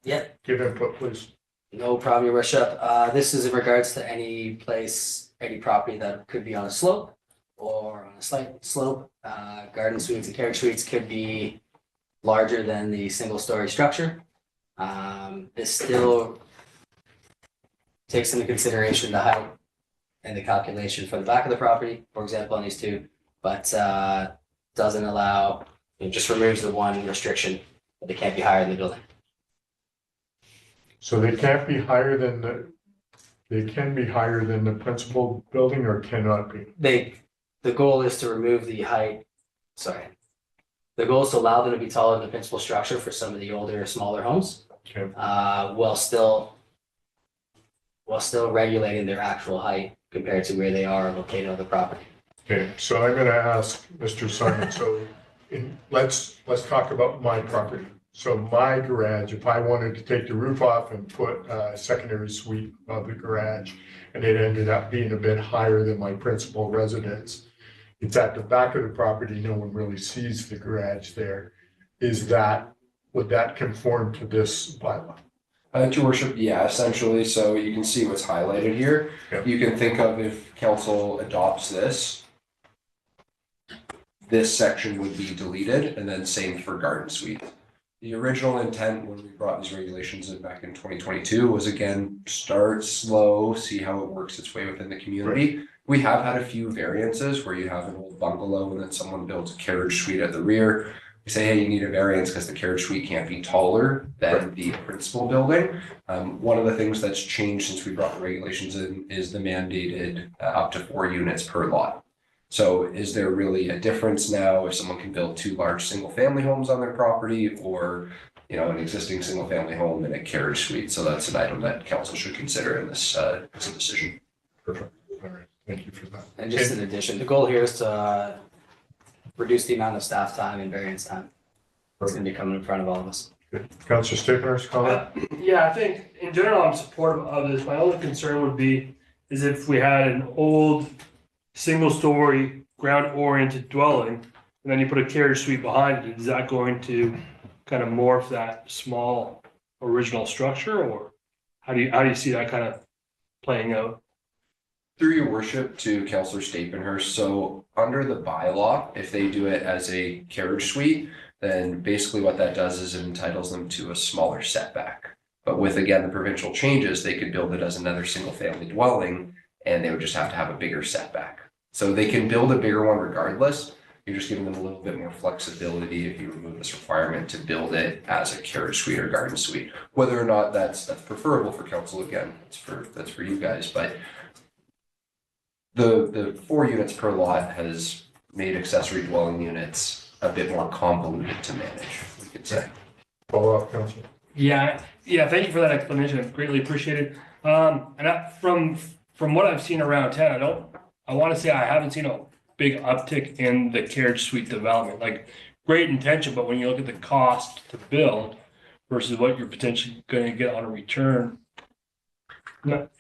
Yeah. Give input, please. No problem, Your Worship. This is in regards to any place, any property that could be on a slope or on a slight slope. Garden suites and carriage suites could be larger than the single-story structure. This still takes into consideration the height and the calculation for the back of the property, for example, on these two, but doesn't allow, it just removes the one restriction that they can't be higher than the building. So they can't be higher than they can be higher than the principal building or cannot be? The goal is to remove the height, the goal is to allow them to be taller than the principal structure for some of the older, smaller homes. Okay. While still regulating their actual height compared to where they are located on the property. Okay, so I'm going to ask Mr. Simon, so let's talk about my property. So my garage, if I wanted to take the roof off and put a secondary suite above the garage, and it ended up being a bit higher than my principal residence, it's at the back of the property, no one really sees the garage there. Is that would that conform to this bylaw? Your worship, yeah, essentially, so you can see what's highlighted here. Yep. You can think of if council adopts this section would be deleted, and then same for garden suite. The original intent when we brought these regulations in back in 2022 was again, start slow, see how it works its way within the community. We have had a few variances where you have an old bungalow and then someone builds a carriage suite at the rear. We say, hey, you need a variance because the carriage suite can't be taller than the principal building. One of the things that's changed since we brought the regulations in is the mandated up to 4 units per lot. So is there really a difference now if someone can build 2 large single family homes on their property, or an existing single family home and a carriage suite? So that's an item that council should consider in this decision. Perfect. All right. Thank you for that. And just in addition, the goal here is to reduce the amount of staff time and variance time. It's going to be coming in front of all of us. Good. Councilor Stickner's comment? Yeah, I think in general, I'm supportive of this. My only concern would be is if we had an old single-story ground-oriented dwelling, and then you put a carriage suite behind it, is that going to kind of morph that small original structure, or how do you see that kind of playing out? Through your worship to Councillor Stapenhurst, so under the bylaw, if they do it as a carriage suite, then basically what that does is it entitles them to a smaller setback. But with, again, the provincial changes, they could build it as another single family dwelling, and they would just have to have a bigger setback. So they can build a bigger one regardless. You're just giving them a little bit more flexibility if you remove this requirement to build it as a carriage suite or garden suite. Whether or not that's preferable for council, again, that's for you guys. But the 4 units per lot has made accessory dwelling units a bit more convoluted to manage, we could say. Follow up, Councilor. Yeah, thank you for that explanation. I greatly appreciate it. And from what I've seen around town, I want to say I haven't seen a big uptick in the carriage suite development. Like, great intention, but when you look at the cost to build versus what you're potentially going to get on a return,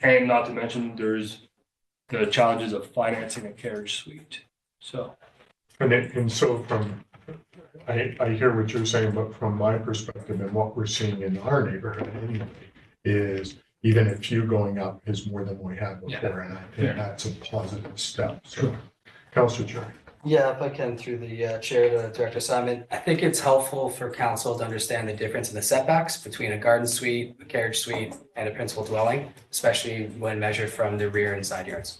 and not to mention there's the challenges of financing a carriage suite. So, And so I hear what you're saying, but from my perspective and what we're seeing in our neighborhood anyway, is even if you going up is more than we had before, and I think that's a positive step. So, Councilor Jerry. Yeah, if I can, through the chair to Director Simon, I think it's helpful for council to understand the difference in the setbacks between a garden suite, a carriage suite, and a principal dwelling, especially when measured from the rear and side yards.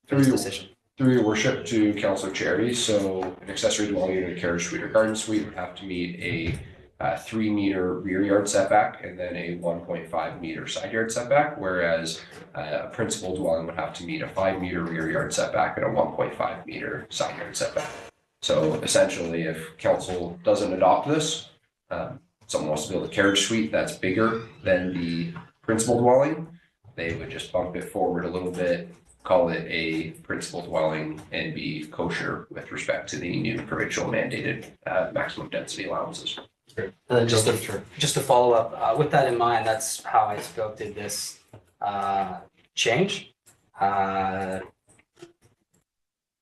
For this decision. Through your worship to Councillor Charity, so an accessory dwelling unit, a carriage suite or garden suite would have to meet a 3 meter rear yard setback and then a 1.5 meter side yard setback, whereas a principal dwelling would have to meet a 5 meter rear yard setback and a 1.5 meter side yard setback. So essentially, if council doesn't adopt this, someone wants to build a carriage suite that's bigger than the principal dwelling, they would just bump it forward a little bit, call it a principal dwelling, and be kosher with respect to the new provincial mandated maximum density allowances. And then just to follow up, with that in mind, that's how I scoped this change.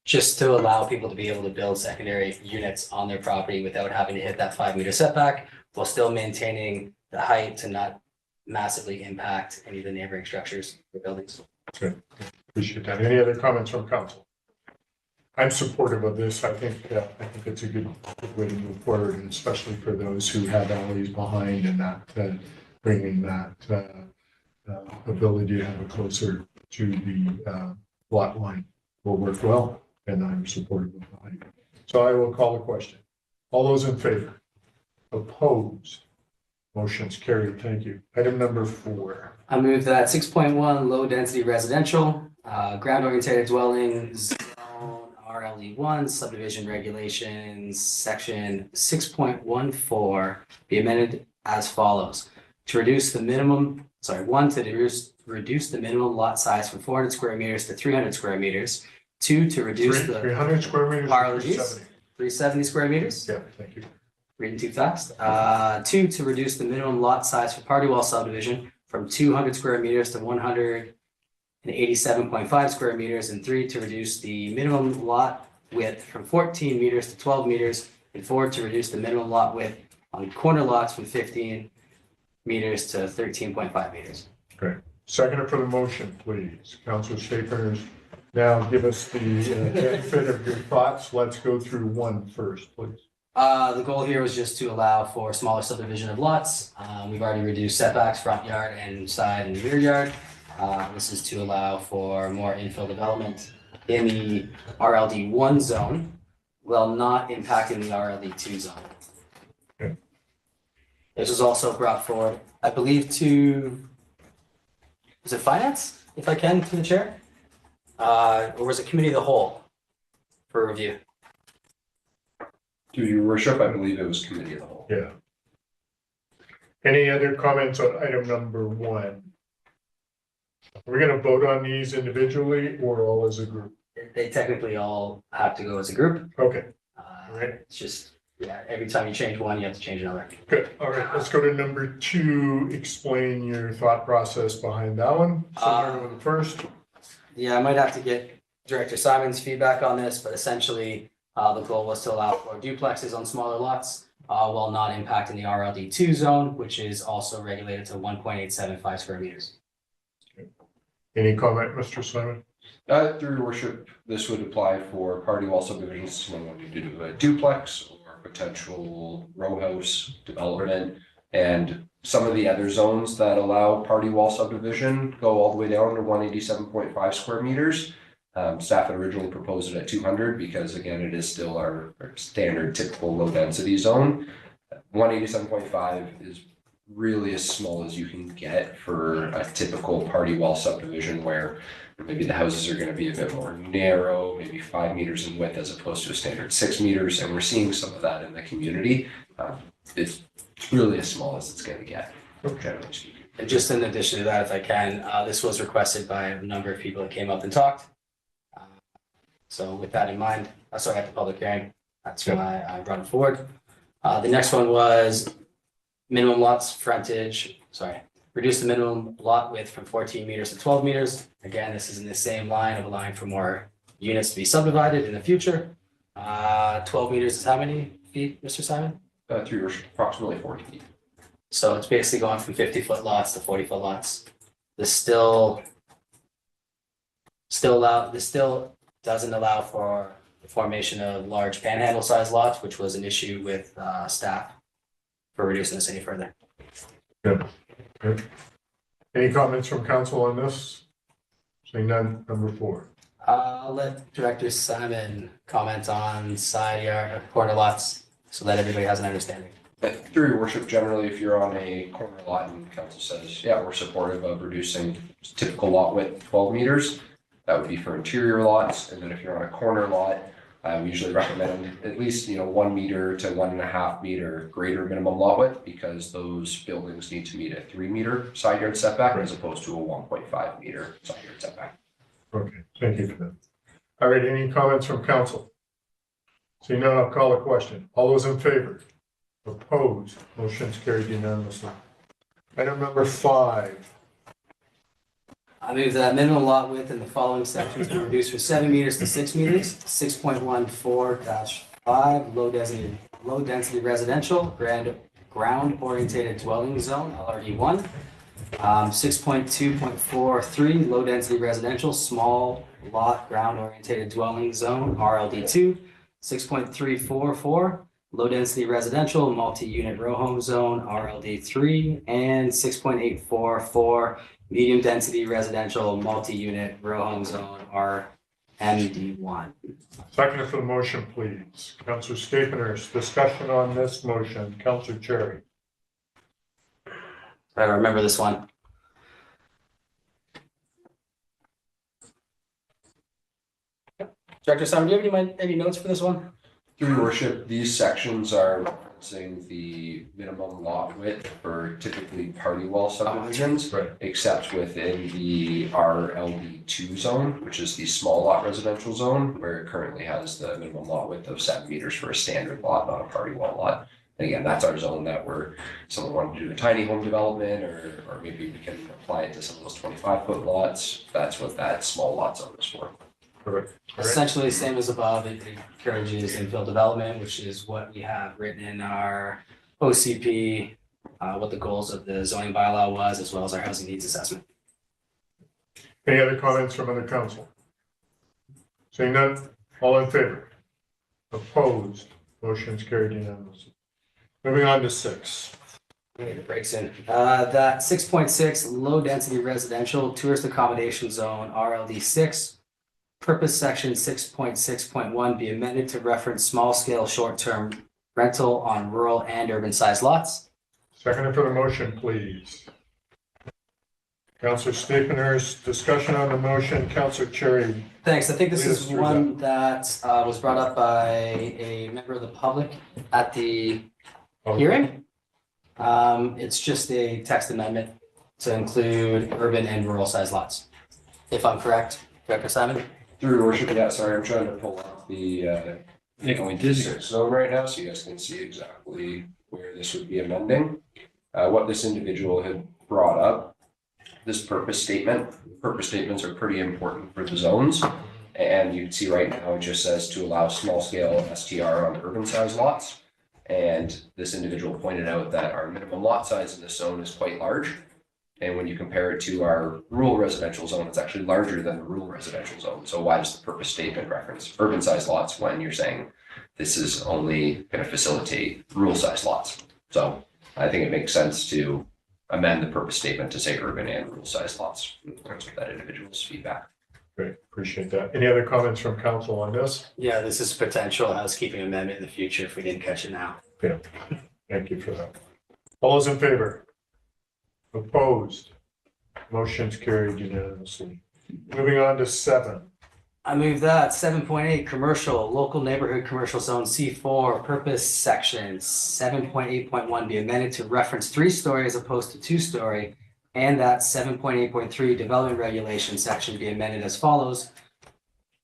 Just to allow people to be able to build secondary units on their property without having to hit that 5 meter setback, while still maintaining the height to not massively impact any of the neighboring structures or buildings. Good. Appreciate that. Any other comments from council? I'm supportive of this. I think it's a good way to move forward, and especially for those who have alleys behind and that bringing that ability to have it closer to the lot line will work well, and I'm supportive of that. So I will call the question. All those in favor? Opposed? Motion's carried. Thank you. Item number 4. I move that 6.1 low density residential ground oriented dwelling zone RLE1 subdivision regulations section 6.14 be amended as follows: to reduce the minimum reduce the minimum lot size from 400 square meters to 300 square meters. 2, to reduce the 300 square meters. Apologies. 370 square meters. Yeah, thank you. Reading too fast. 2, to reduce the minimum lot size for party wall subdivision from 200 square meters to 187.5 square meters. And 3, to reduce the minimum lot width from 14 meters to 12 meters. And 4, to reduce the minimum lot width on corner lots from 15 meters to 13.5 meters. Seconder for the motion, please. Councilor Staples, now give us the benefit of your thoughts. Let's go through one first, please. The goal here was just to allow for smaller subdivision of lots. We've already reduced setbacks, front yard and side and rear yard. This is to allow for more infill development in the RLD1 zone while not impacting the RLD2 zone. Okay. This was also brought forward, I believe, was it finance, if I can, to the chair? Or was it committee of the whole for review? Through your worship, I believe it was committee of the whole. Yeah. Any other comments on item number 1? Are we going to vote on these individually or all as a group? They technically all have to go as a group. Okay, right. It's just, yeah, every time you change one, you have to change another. Good. All right, let's go to number 2. Explain your thought process behind that one. Similar to the first. Yeah, I might have to get Director Simon's feedback on this, but essentially, the goal was to allow for duplexes on smaller lots, while not impacting the RLD2 zone, which is also regulated to 1.875 square meters. Any comment, Mr. Simon? Through your worship, this would apply for party wall subdivisions, someone wanting to do a duplex or potential row house development. And some of the other zones that allow party wall subdivision go all the way down to 187.5 square meters. Staff had originally proposed it at 200 because again, it is still our standard typical low density zone. 187.5 is really as small as you can get for a typical party wall subdivision where maybe the houses are going to be a bit more narrow, maybe 5 meters in width as opposed to a standard 6 meters. And we're seeing some of that in the community. It's really as small as it's going to get, generally speaking. And just in addition to that, if I can, this was requested by a number of people that came up and talked. So with that in mind, sorry, at the public hearing, that's why I brought it forward. The next one was minimum lots frontage, reduce the minimum lot width from 14 meters to 12 meters. Again, this is in the same line of allowing for more units to be subdivided in the future. 12 meters is how many feet, Mr. Simon? Through your approximately 40 feet. So it's basically going from 50-foot lots to 40-foot lots. This still doesn't allow for the formation of large panhandle size lots, which was an issue with staff for reducing this any further. Good. Any comments from council on this? Seeing none, number 4. I'll let Director Simon comment on side yard corner lots so that everybody has an understanding. Through your worship, generally, if you're on a corner lot and council says, yeah, we're supportive of reducing typical lot width 12 meters, that would be for interior lots. And then if you're on a corner lot, we usually recommend at least 1 meter to 1.5 meter greater minimum lot width because those buildings need to meet a 3 meter side yard setback as opposed to a 1.5 meter side yard setback. Okay, thank you for that. All right, any comments from council? Seeing none, I'll call a question. All those in favor? Opposed? Motion's carried unanimously. Item number 5. I move that minimum lot width in the following sections be reduced from 7 meters to 6 meters. 6.14-5 low density residential ground oriented dwelling zone LRD1. 6.2.43 low density residential small lot ground oriented dwelling zone RLD2. 6.344 low density residential multi-unit row home zone RLD3, and 6.844 medium density residential multi-unit row home zone RMD1. Second for the motion, please. Councilor Staples, discussion on this motion. Councilor Cherry. I remember this one. Director Simon, do you have any notes for this one? Through your worship, these sections are referencing the minimum lot width for typically party wall subdivisions, except within the RLD2 zone, which is the small lot residential zone, where it currently has the minimum lot width of 7 meters for a standard lot, not a party wall lot. And again, that's our zone that where someone wanted to do a tiny home development, or maybe we can apply it to some of those 25-foot lots. That's what that small lot zone is for. Correct. Essentially same as above, it encourages infill development, which is what we have written in our OCP, what the goals of the zoning bylaw was, as well as our housing needs assessment. Any other comments from other council? Seeing none, all in favor? Opposed? Motion's carried unanimously. Moving on to 6. Need to break in. That 6.6 low density residential tourist accommodation zone RLD 6. Purpose section 6.6.1 be amended to reference small scale short term rental on rural and urban sized lots. Second for the motion, please. Councillor Stepheners, discussion on the motion. Councillor Cherry. Thanks. I think this Lead is us through one that was brought up by a member of the public at the hearing. It's just a text amendment to include urban and rural sized lots. If I'm correct, Director Simon? Through your worship, yeah, sorry, I'm trying to pull up the going to 6 zone right now, so you guys can see exactly where this would be amending. What this individual had brought up, this purpose statement. Purpose statements are pretty important for the zones. And you can see right now, it just says to allow small scale STR on urban size lots. And this individual pointed out that our minimum lot size in this zone is quite large. And when you compare it to our rural residential zone, it's actually larger than the rural residential zone. So why does the purpose statement reference urban size lots when you're saying this is only going to facilitate rural size lots? So I think it makes sense to amend the purpose statement to say urban and rural size lots. That's that individual's feedback. Great, appreciate that. Any other comments from council on this? Yeah, this is potential housekeeping amendment in the future if we didn't catch it now. Yeah, thank you for that. All those in favor? Opposed? Motion's carried unanimously. Moving on to 7. I move that 7.8 commercial, local neighborhood commercial zone C4 purpose section 7.8.1 be amended to reference 3 story as opposed to 2 story, and that 7.8.3 development regulation section be amended as follows: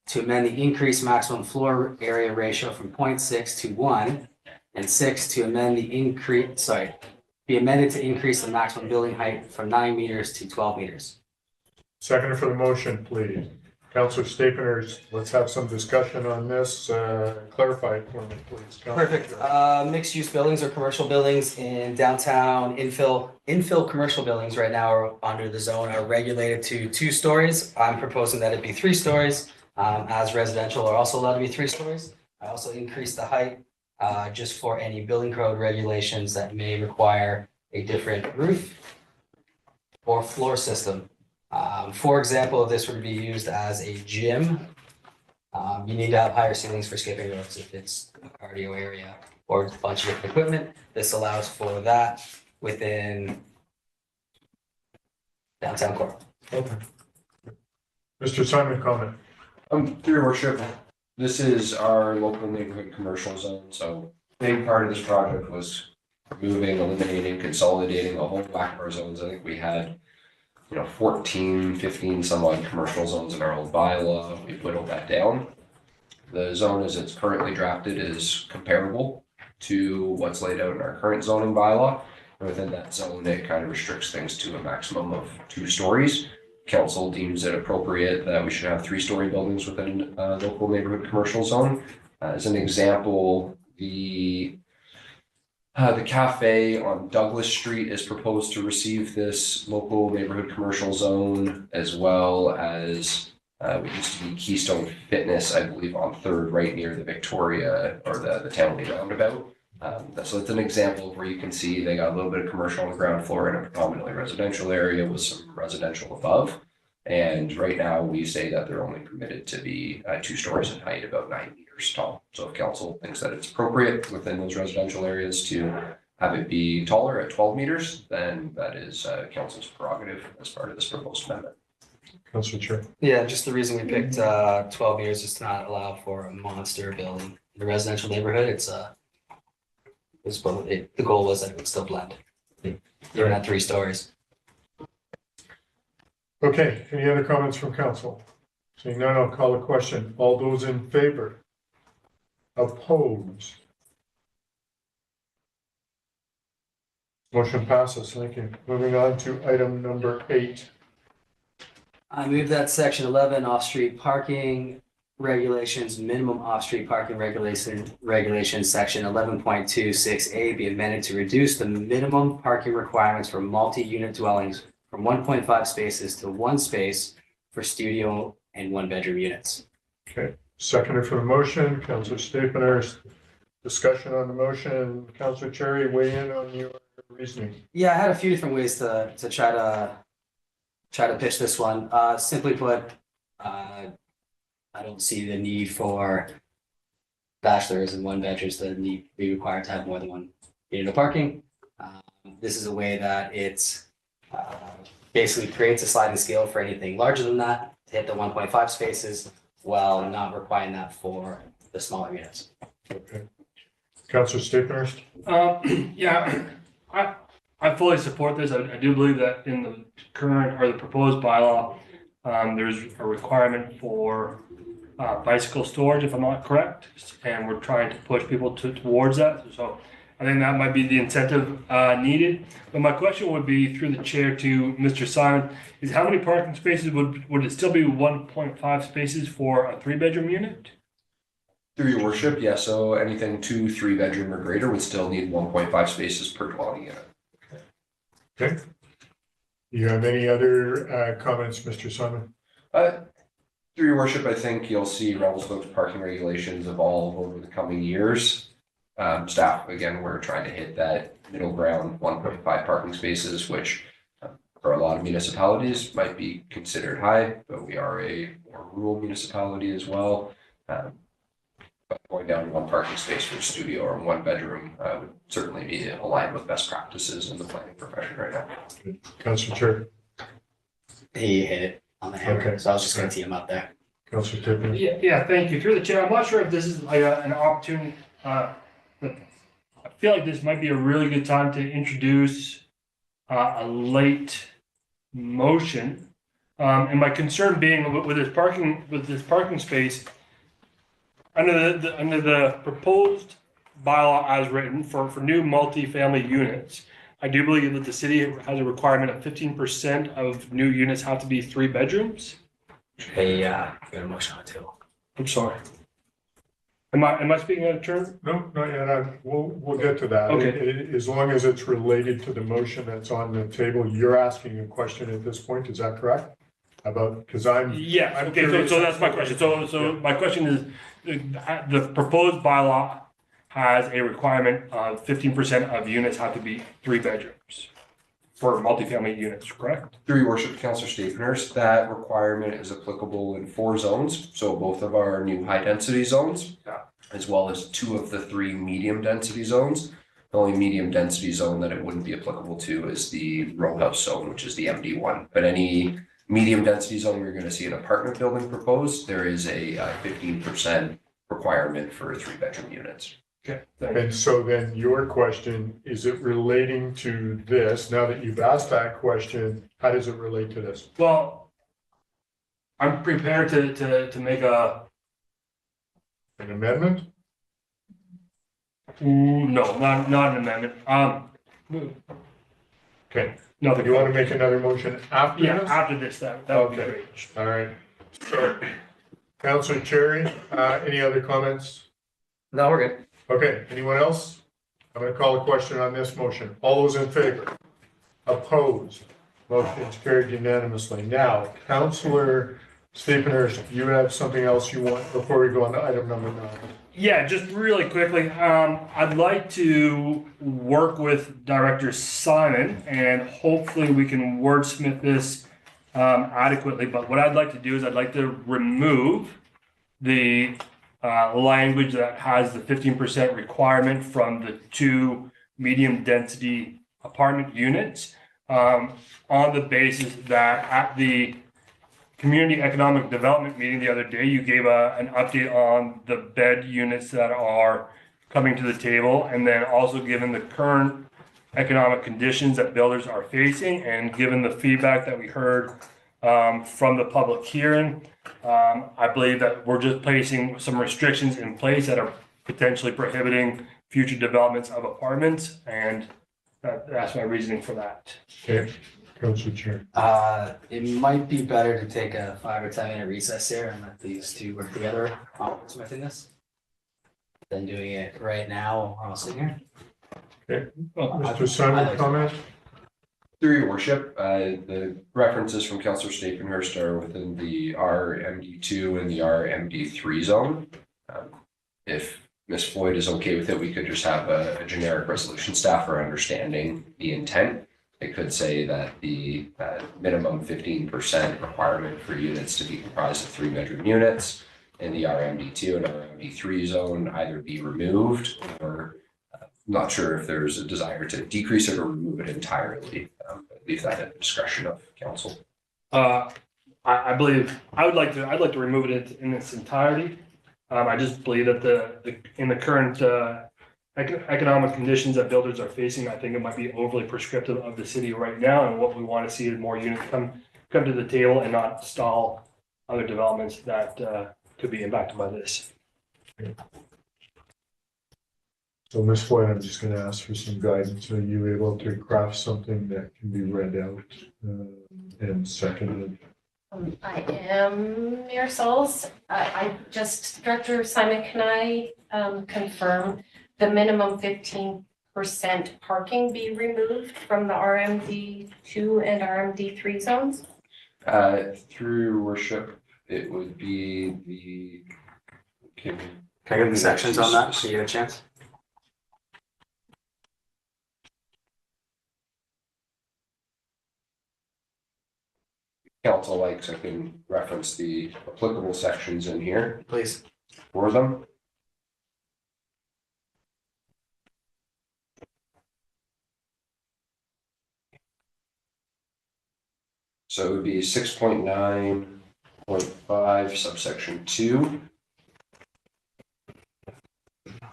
to amend the increased maximum floor area ratio from 0.6 to 1, and 6 to amend the be amended to increase the maximum building height from 9 meters to 12 meters. Second for the motion, please. Councillor Staples, let's have some discussion on this. Clarify it for me, please. Perfect. Mixed use buildings or commercial buildings in downtown infill commercial buildings right now are under the zone are regulated to 2 stories. I'm proposing that it be 3 stories, as residential are also allowed to be 3 stories. I also increased the height just for any building code regulations that may require a different roof or floor system. For example, if this were to be used as a gym, you need to have higher ceilings for skipping ropes if it's a cardio area or a bunch of different equipment. This allows for that within downtown core. Okay. Mr. Simon, comment. Through your worship, this is our local neighborhood commercial zone. So a big part of this project was removing, eliminating, consolidating a whole whack of our zones. I think we had 14, 15 some odd commercial zones in our old bylaw. We whittled that down. The zone as it's currently drafted is comparable to what's laid out in our current zoning bylaw. Within that zone, it kind of restricts things to a maximum of 2 stories. Council deems it appropriate that we should have 3-story buildings within a local neighborhood commercial zone. As an example, the cafe on Douglas Street is proposed to receive this local neighborhood commercial zone, as well as what used to be Keystone Fitness, I believe, on 3rd, right near the Victoria or the Townley roundabout. So it's an example of where you can see they got a little bit of commercial on the ground floor in a predominantly residential area with some residential above. And right now we say that they're only permitted to be 2 stories in height, about 9 meters tall. So if council thinks that it's appropriate within those residential areas to have it be taller at 12 meters, then that is council's prerogative as part of this proposed amendment. Councillor Chair. Yeah, just the reason we picked 12 meters is to not allow for a monster building in the residential neighborhood. The goal was that it would still blend, even at 3 stories. Okay, any other comments from council? Seeing none, I'll call the question. All those in favor? Opposed? Motion passes. Thank you. Moving on to item number 8. I move that section 11 off-street parking regulations, minimum off-street parking regulations, section 11.26A be amended to reduce the minimum parking requirements for multi-unit dwellings from 1.5 spaces to 1 space for studio and 1-bedroom units. Okay, seconder for the motion, Councillor Stephenhurst. Discussion on the motion, Councillor Cherry, weigh in on your reasoning. Yeah, I had a few different ways to try to pitch this one. Simply put, I don't see the need for bachelors and 1-bedrooms to be required to have more than 1 unit of parking. This is a way that it basically creates a sliding scale for anything larger than that to hit the 1.5 spaces while not requiring that for the smaller units. Okay. Councillor Stephenhurst. Yeah, I fully support this. I do believe that in the current or the proposed bylaw, there's a requirement for bicycle storage, if I'm not correct, and we're trying to push people towards that. So I think that might be the incentive needed. But my question would be through the chair to Mr. Simon, is how many parking spaces would it still be 1.5 spaces for a 3-bedroom unit? Through your worship, yeah, so anything 2, 3-bedroom or greater would still need 1.5 spaces per dwelling unit. Okay. Do you have any other comments, Mr. Simon? Through your worship, I think you'll see Revelstoke's parking regulations evolve over the coming years. Staff, again, we're trying to hit that middle ground, 1.5 parking spaces, which for a lot of municipalities might be considered high, but we are a more rural municipality as well. But going down to 1 parking space for a studio or 1-bedroom would certainly be aligned with best practices in the planning profession right now. Councillor Chair. He hit it on the hammer, Okay. so I was just going to tee him up there. Councillor Tippett. Yeah, thank you. Through the chair, I'm not sure if this is like an opportunity. I feel like this might be a really good time to introduce a late motion. And my concern being with this parking space, under the proposed bylaw as written for new multifamily units, I do believe that the city has a requirement of 15% of new units have to be 3 bedrooms. Hey, got a motion on the table. I'm sorry. Am I speaking out of turn? No, not yet. We'll get to that. Okay. As long as it's related to the motion that's on the table, you're asking a question at this point, is that correct? Because Yeah, I'm okay, curious. so that's my question. So my question is, the proposed bylaw has a requirement of 15% of units have to be 3 bedrooms for multifamily units, correct? Through your worship, Councillor Stephenhurst, that requirement is applicable in 4 zones. So both of our new high density zones, as well as 2 of the 3 medium density zones. The only medium density zone that it wouldn't be applicable to is the row house zone, which is the MD1. But any medium density zone you're going to see an apartment building proposed, there is a 15% requirement for 3-bedroom units. Okay. And so then your question, is it relating to this? Now that you've asked that question, how does it relate to this? Well, I'm prepared to make An amendment? no, not an amendment. Okay. Nothing. You want to make another motion after Yeah, this? after this, that would be Okay. great. All right. So, Councillor Cherry, any other comments? No, we're good. Okay, anyone else? I'm going to call a question on this motion. All those in favor? Opposed? Motion is carried unanimously. Now, Councillor Stephenhurst, you have something else you want before we go on to item number 9? Yeah, just really quickly, I'd like to work with Director Simon and hopefully we can wordsmith this adequately. But what I'd like to do is I'd like to remove the language that has the 15% requirement from the 2 medium density apartment units on the basis that at the Community Economic Development meeting the other day, you gave an update on the bed units that are coming to the table, and then also given the current economic conditions that builders are facing, and given the feedback that we heard from the public hearing, I believe that we're just placing some restrictions in place that are potentially prohibiting future developments of apartments, and that's my reasoning for that. Okay, Council Chair. It might be better to take a 5 or 10 minute recess here and let these two work together on smithing this than doing it right now while I'm sitting here. Mr. Simon, comment? Through your worship, the references from Councillor Stapenhurst are within the RMD2 and the RMD3 zone. If Ms. Floyd is okay with it, we could just have a generic resolution staff for understanding the intent. It could say that the minimum 15% requirement for units to be comprised of 3-bedroom units in the RMD2 and RMD3 zone either be removed, or not sure if there's a desire to decrease it or remove it entirely. Leave that at the discretion of council. I believe I'd like to remove it in its entirety. I just believe that in the current economic conditions that builders are facing, I think it might be overly prescriptive of the city right now, and what we want to see is more units come to the table and not stall other developments that could be impacted by this. So Ms. Floyd, I'm just gonna ask for some guidance. Are you able to craft something that can be read out and seconded? I am, Mayor Souls. I just, Director Simon, can I confirm the minimum 15% parking be removed from the RMD2 and RMD3 zones? Through your worship, it would be the. Can I get the sections on that? Can you get a chance? Council likes, I can reference the applicable sections in here Please. for them. So it would be 6.9.5 subsection 2.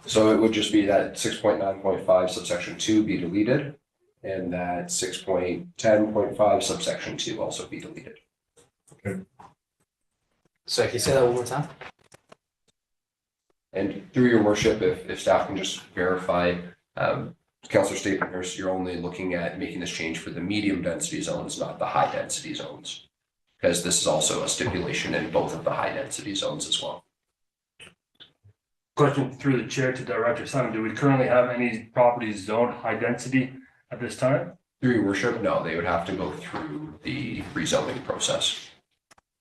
So it would just be that 6.9.5 subsection 2 be deleted, and that 6.10.5 subsection 2 also be deleted. So can you say that one more time? And through your worship, if staff can just verify, Councillor Stapenhurst, you're only looking at making this change for the medium density zones, not the high density zones. Because this is also a stipulation in both of the high density zones as well. Question through the chair to Director Simon. Do we currently have any properties zoned high density at this time? Through your worship, no, they would have to go through the rezoning process.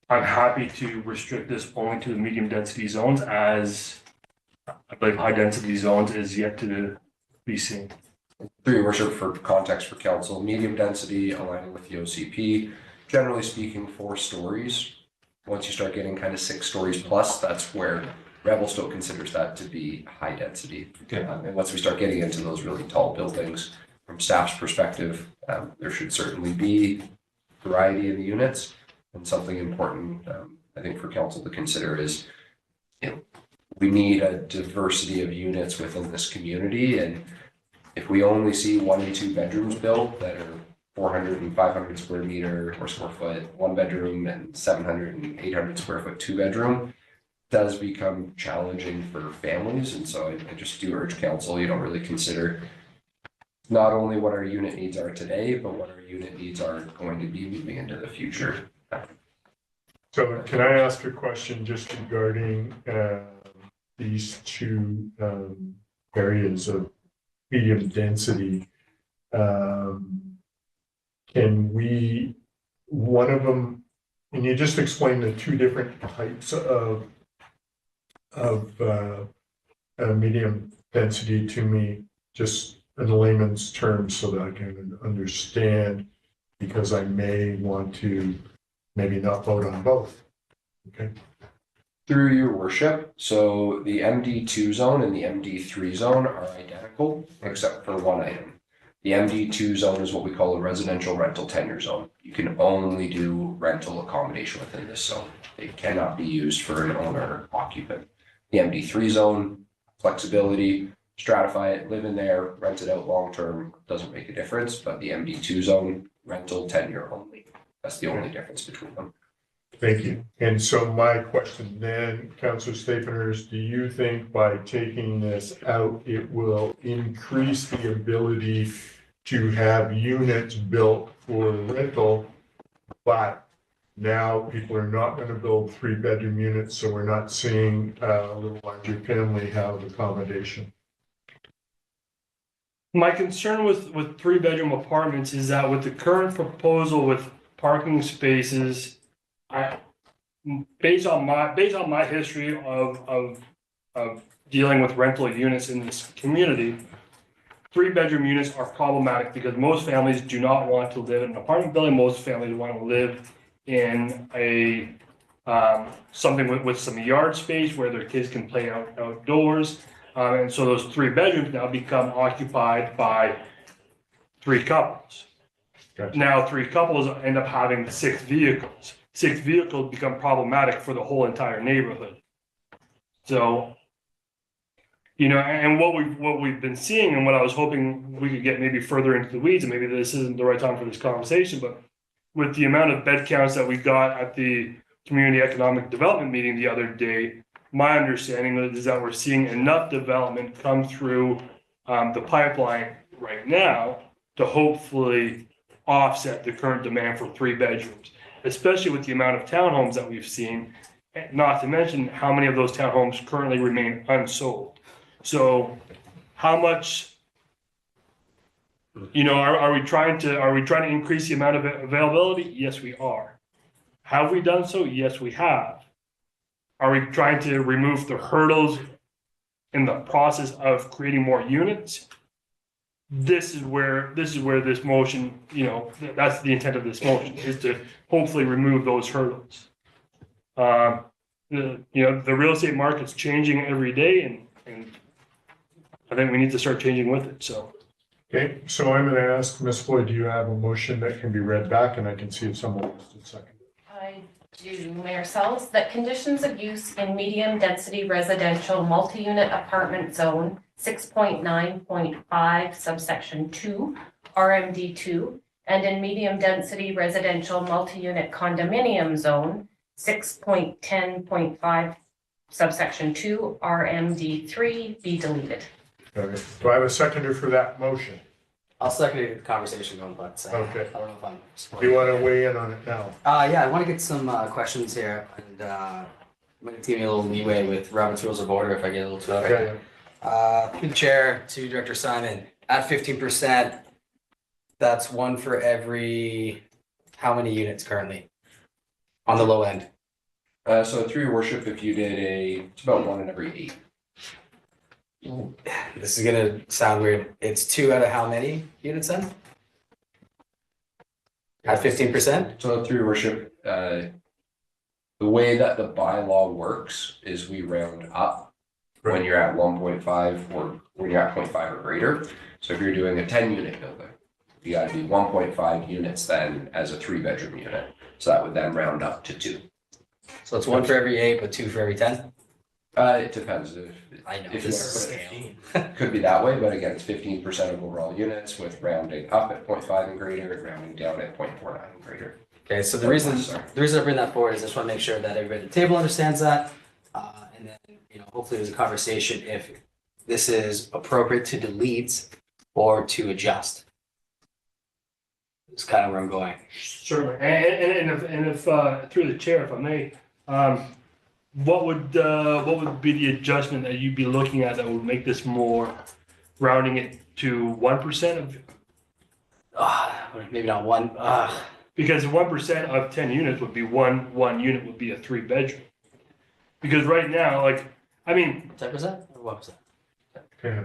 I'm happy to restrict this only to the medium density zones, as I believe high density zones is yet to be seen. Through your worship, for context for council, medium density aligning with the OCP, generally speaking, 4 stories. Once you start getting kind of 6 stories plus, that's where Revelstoke considers that to be high density. Okay. And once we start getting into those really tall buildings, from staff's perspective, there should certainly be variety in the units. And something important, I think, for council to consider is, we need a diversity of units within this community. And if we only see 1 and 2 bedrooms built that are 400 and 500 square meter or square foot 1 bedroom and 700 and 800 square foot 2 bedroom, does become challenging for families. And so I just do urge council, you don't really consider not only what our unit needs are today, but what our unit needs are going to be moving into the future. So can I ask a question just regarding these two areas of medium density? Can we, one of them, can you just explain the 2 different types of medium density to me, just in layman's terms, so that I can understand, because I may want to maybe not vote on both. Okay. Through your worship, so the MD2 zone and the MD3 zone are identical, except for one item. The MD2 zone is what we call a residential rental tenure zone. You can only do rental accommodation within this zone. It cannot be used for an owner occupant. The MD3 zone, flexibility, stratify it, live in there, rent it out long-term, doesn't make a difference, but the MD2 zone, rental tenure only. That's the only difference between them. Thank you. And so my question then, Councillor Stapenhurst, do you think by taking this out, it will increase the ability to have units built for rental, but now people are not gonna build 3-bedroom units, so we're not seeing a little larger family have accommodation. My concern with 3-bedroom apartments is that with the current proposal with parking spaces, based on my history of dealing with rental units in this community, 3-bedroom units are problematic because most families do not want to live in an apartment building. Most families want to live in a something with some yard space where their kids can play outdoors. And so those 3 bedrooms now become occupied by 3 couples. Gotcha. Now 3 couples end up having 6 vehicles. 6 vehicles become problematic for the whole entire neighborhood. So, you know, and what we've been seeing and what I was hoping we could get maybe further into the weeds, and maybe this isn't the right time for this conversation, but with the amount of bed counts that we got at the Community Economic Development meeting the other day, my understanding is that we're seeing enough development come through the pipeline right now to hopefully offset the current demand for 3 bedrooms, especially with the amount of townhomes that we've seen, not to mention how many of those townhomes currently remain unsold. So how much, you know, are we trying to increase the amount of availability? Yes, we are. Have we done so? Yes, we have. Are we trying to remove the hurdles in the process of creating more units? This is where this motion, you know, that's the intent of this motion, is to hopefully remove those hurdles. You know, the real estate market's changing every day, and I think we need to start changing with it, so. Okay, so I'm gonna ask Ms. Floyd, do you have a motion that can be read back, and I can see if someone wants to second? I do, Mayor Sells, that conditions of use in medium-density residential multi-unit apartment zone 6.9.5 subsection 2, RMD 2, and in medium-density residential multi-unit condominium zone 6.10.5 subsection 2, RMD 3 be deleted. Okay, do I have a seconder for that motion? I'll second the conversation going, but Okay. I don't know if I'm. Do you wanna weigh in on it now? Yeah, I want to get some questions here, and I'm going to give me a little leeway with Robert's Rules of Order if I get a little too out. Okay, Through the chair to Director Simon, at 15%, that's 1 for every, how many units currently? On the low end? So through your worship, if you did it's about 1 in every 8. This is gonna sound weird. It's 2 out of how many units then? At 15%? So through your worship, the way that the bylaw works is we round up when you're at 1.5 or when you're at 0.5 or greater. So if you're doing a 10-unit building, you gotta be 1.5 units then as a 3-bedroom unit. So that would then round up to 2. So it's 1 for every 8, but 2 for every 10? It depends. I know, If this you is could be that way, but again, it's 15% of overall units with rounding up at 0.5 and greater and rounding down at 0.49 and greater. Okay, so the reason I bring that forward is I just want to make sure that everybody at the table understands that. And then, you know, hopefully there's a conversation if this is appropriate to delete or to adjust. It's kind of where I'm going. Certainly, and if through the chair, if I may, what would be the adjustment that you'd be looking at that would make this more, rounding it to 1% of? Maybe not 1. Because 1% of 10 units would be one unit would be a 3-bedroom. Because right now, like, I mean, 10% or 1%?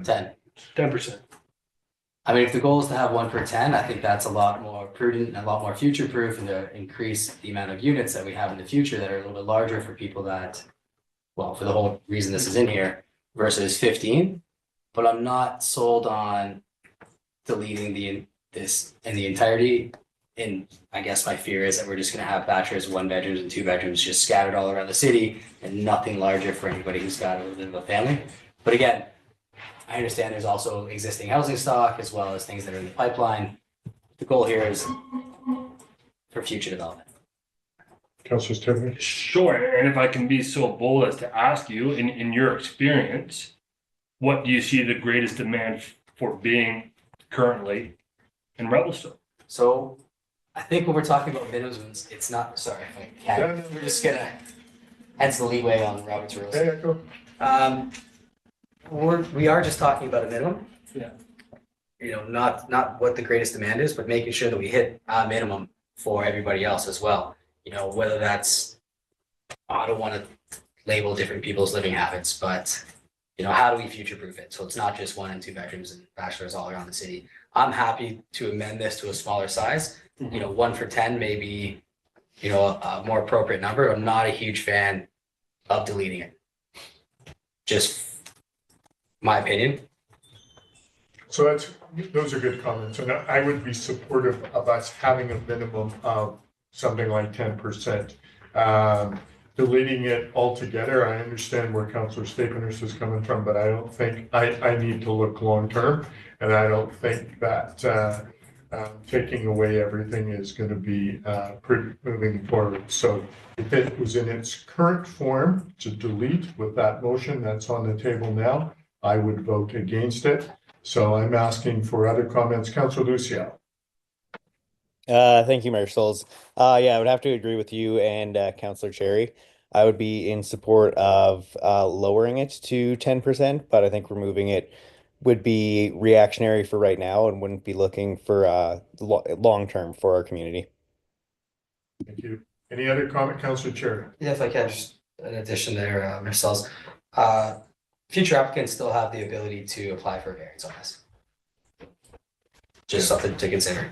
10. 10%. I mean, if the goal is to have 1 per 10, I think that's a lot more prudent and a lot more future proof, and to increase the amount of units that we have in the future that are a little bit larger for people that, well, for the whole reason this is in here, versus 15. But I'm not sold on deleting this in the entirety. And I guess my fear is that we're just going to have bachelors, 1-bedrooms and 2-bedrooms just scattered all around the city, and nothing larger for anybody who's got a little bit of a family. But again, I understand there's also existing housing stock as well as things that are in the pipeline. The goal here is for future development. Councilor Tierney? Sure, and if I can be so bold as to ask you, in your experience, what do you see the greatest demand for being currently in Revelstoke. So I think when we're talking about minimums, it's not, sorry, if I can, we're just gonna, hence the leeway on Robert's rules. Yeah, go. We are just talking about a minimum. Yeah. You know, not what the greatest demand is, but making sure that we hit a minimum for everybody else as well. You know, whether that's, I don't want to label different people's living habits, but you know, how do we future-proof it? So it's not just 1 and 2 bedrooms and bachelors all around the city. I'm happy to amend this to a smaller size. You know, 1 for 10 may be, you know, a more appropriate number. I'm not a huge fan of deleting it. Just my opinion. So those are good comments, and I would be supportive of us having a minimum of something like 10%. Deleting it altogether, I understand where Councillor Staples is coming from, but I don't think, I need to look long-term, and I don't think that taking away everything is going to be moving forward. So if it was in its current form to delete with that motion that's on the table now, I would vote against it. So I'm asking for other comments. Councillor Lucio. Thank you, Mayor Scholes. Yeah, I would have to agree with you and Councillor Cherry. I would be in support of lowering it to 10%, but I think removing it would be reactionary for right now and wouldn't be looking for long term for our community. Thank you. Any other comment, Councillor Cherry? Yeah, if I can, just in addition there, Marcel's, future applicants still have the ability to apply for a variance on this. Just something to consider.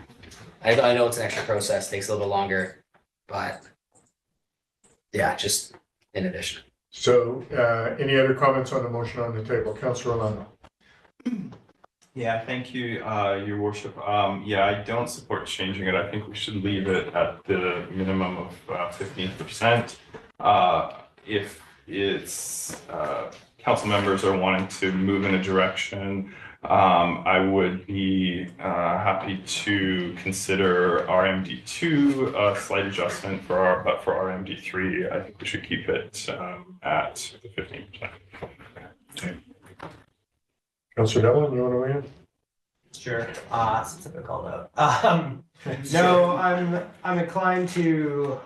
I know it's an extra process, takes a little bit longer, but yeah, just in addition. So any other comments on the motion on the table? Councillor Orlando. Yeah, thank you, Your Worship. Yeah, I don't support changing it. I think we should leave it at the minimum of 15%. If it's council members are wanting to move in a direction, I would be happy to consider RMD2 a slight adjustment but for RMD3, I think we should keep it at the 15%. Okay. Councillor Devlin, you want to weigh in? Sure. Since I've been called out. No, I'm inclined to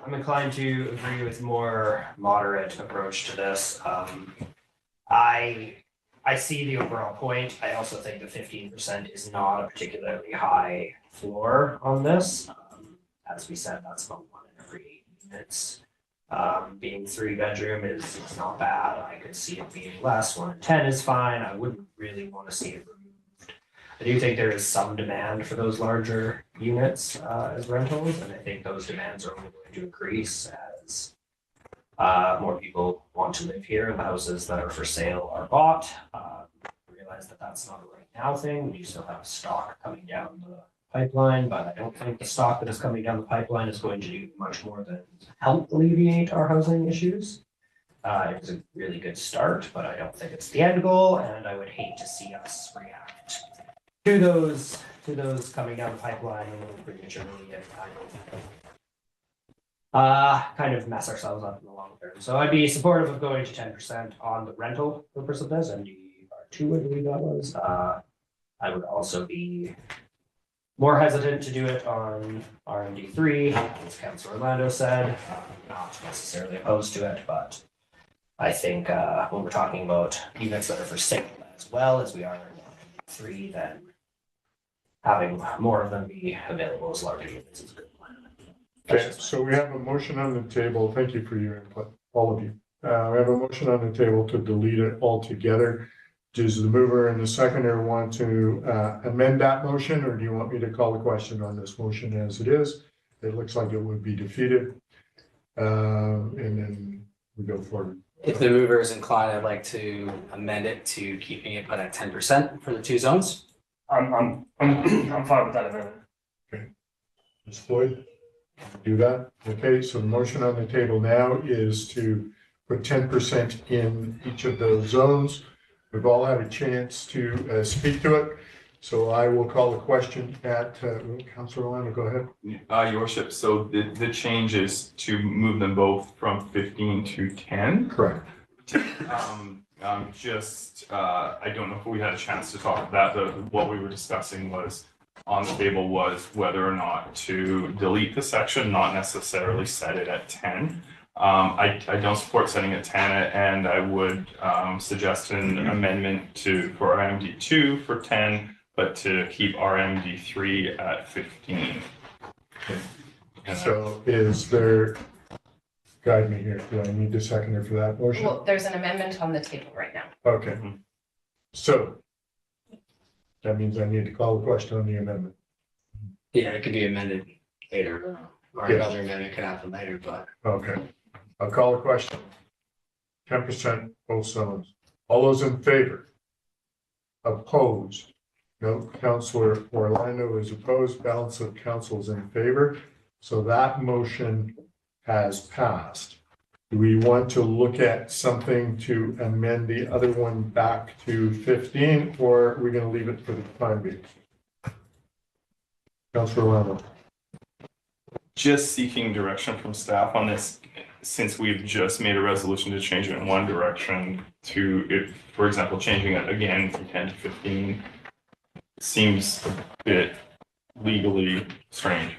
agree with more moderate approach to this. I see the overall point. I also think the 15% is not a particularly high floor on this. As we said, that's about 1 in every 8 units. Being 3 bedroom is not bad. I could see it being less. 1 in 10 is fine. I wouldn't really want to see it removed. I do think there is some demand for those larger units as rentals, and I think those demands are only going to increase as more people want to live here and the houses that are for sale are bought. Realize that that's not a right now thing. We still have stock coming down the pipeline, but I don't think the stock that is coming down the pipeline is going to do much more than help alleviate our housing issues. It was a really good start, but I don't think it's the end goal, and I would hate to see us react to those coming down the pipeline prematurely and kind of mess ourselves up in the long term. So I'd be supportive of going to 10% on the rental purpose of this, and MDR2, I believe that was. I would also be more hesitant to do it on RMD3, as Councillor Orlando said. Not necessarily opposed to it, but I think when we're talking about units that are for sale as well as we are in RMD3, then having more of them be available as larger units is a good plan. Okay, so we have a motion on the table. Thank you for your input, all of you. We have a motion on the table to delete it altogether. Does the mover and the seconder want to amend that motion, or do you want me to call the question on this motion as it is? It looks like it would be defeated. And then we go forward. If the mover is inclined, I'd like to amend it to keeping it but at 10% for the 2 zones. I'm fine with that amendment. Okay. Ms. Floyd, do that. Okay, so the motion on the table now is to put 10% in each of those zones. We've all had a chance to speak to it. So I will call the question at Councillor Orlando, go ahead. Your Worship, so the change is to move them both from 15 to 10? Correct. I don't know if we had a chance to talk about that. What we were discussing was on the table was whether or not to delete the section, not necessarily set it at 10. I don't support setting at 10, and I would suggest an amendment for RMD2 for 10, but to keep RMD3 at 15. And So is there, guide me here, do I need a seconder for that motion? Well, there's an amendment on the table right now. Okay, so that means I need to call the question on the amendment. Yeah, it could be amended later, or Yes. another amendment could happen later, but Okay, I'll call the question. 10% both zones. All those in favor? Opposed? No, Councillor Orlando is opposed, balance of councils in favor. So that motion has passed. Do we want to look at something to amend the other one back to 15, or are we going to leave it for the time being? Councillor Orlando. just seeking direction from staff on this, since we've just made a resolution to change it in one direction to, if, for example, changing it again from 10 to 15 seems a bit legally strange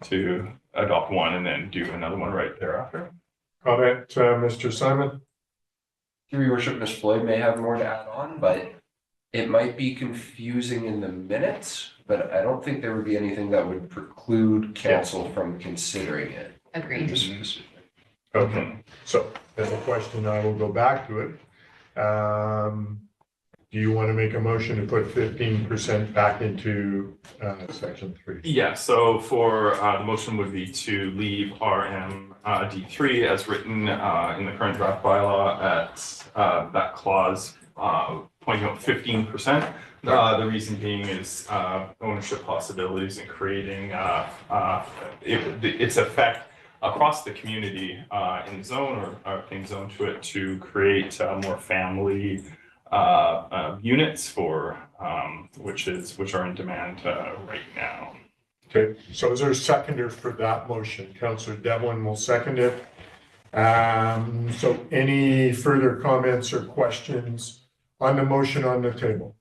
to adopt one and then do another one right thereafter. Comment, Mr. Simon? Through your worship, Ms. Floyd may have more to add on, but it might be confusing in the minutes, but I don't think there would be anything that would preclude council from considering it. Agreed. Okay, so there's a question, I will go back to it. Do you want to make a motion to put 15% back into section 3? Yeah, so for the motion would be to leave RMD3 as written in the current draft bylaw at that clause pointing out 15%. The reason being is ownership possibilities and creating its effect across the community in zone or being zoned to it to create more family units for which are in demand right now. Okay, so is there a seconder for that motion? Councillor Devlin will second it. So any further comments or questions on the motion on the table?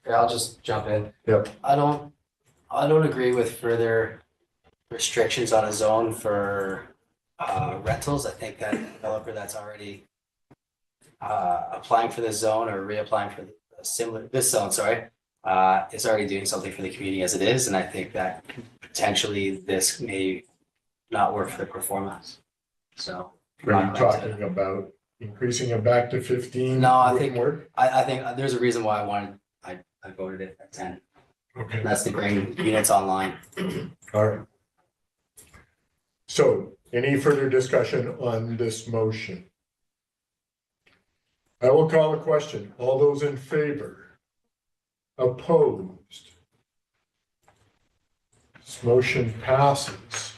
here, I'll just jump in. Yep. I don't agree with further restrictions on a zone for rentals. I think that developer that's already applying for this zone or reapplying for this zone, is already doing something for the community as it is, and I think that potentially this may not work for the performance. So. Are you talking about increasing it back to 15? No, I wouldn't think- work? I think there's a reason why I voted it at 10. Okay, That's to bring units online. all right. So any further discussion on this motion? I will call a question. All those in favor? Opposed? This motion passes.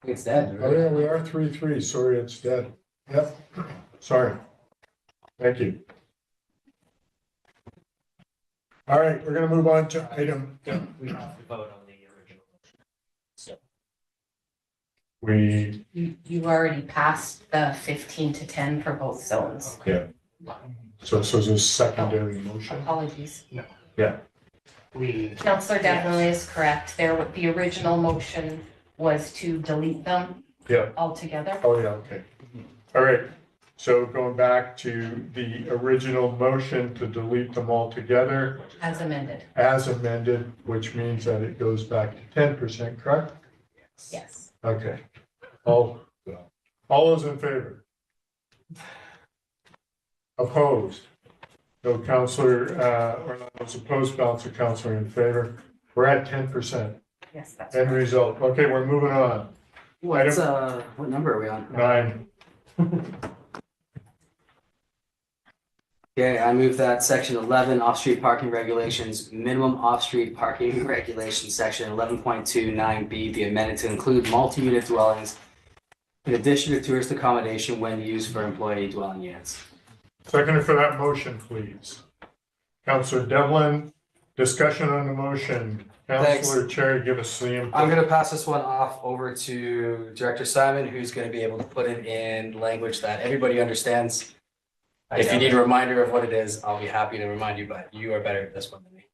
It's dead. Oh, yeah, we are 3-3. Sorry, it's dead. Yep, sorry. Thank you. All right, we're gonna move on to item. We have to vote on the original We, motion. You already passed the 15 to 10 for both zones. yeah. So there's a secondary motion. Apologies. We, Councillor Devlin is correct. The original motion was to delete them Yeah. altogether. Oh, yeah, okay. All right, so going back to the original motion to delete them all together As amended. as amended, which means that it goes back to 10%, correct? Yes. Okay. All those in favor? Opposed? No, Councillor, Orlando's opposed, balance of councillor in favor. We're at 10%. Yes, that's End right. result. Okay, we're moving on. What's what number are we on? 9. Okay, I move that section 11 off-street parking regulations, minimum off-street parking regulations, section 11.29B be amended to include multi-unit dwellings in addition to tourist accommodation when used for employee dwelling units. Seconder for that motion, please. Councillor Devlin, discussion on the motion. Thanks. Councillor Cherry, give us the input. I'm gonna pass this one off over to Director Simon, who's gonna be able to put it in language that everybody understands. If you need a reminder of what it is, I'll be happy to remind you, but you are better at this one than me.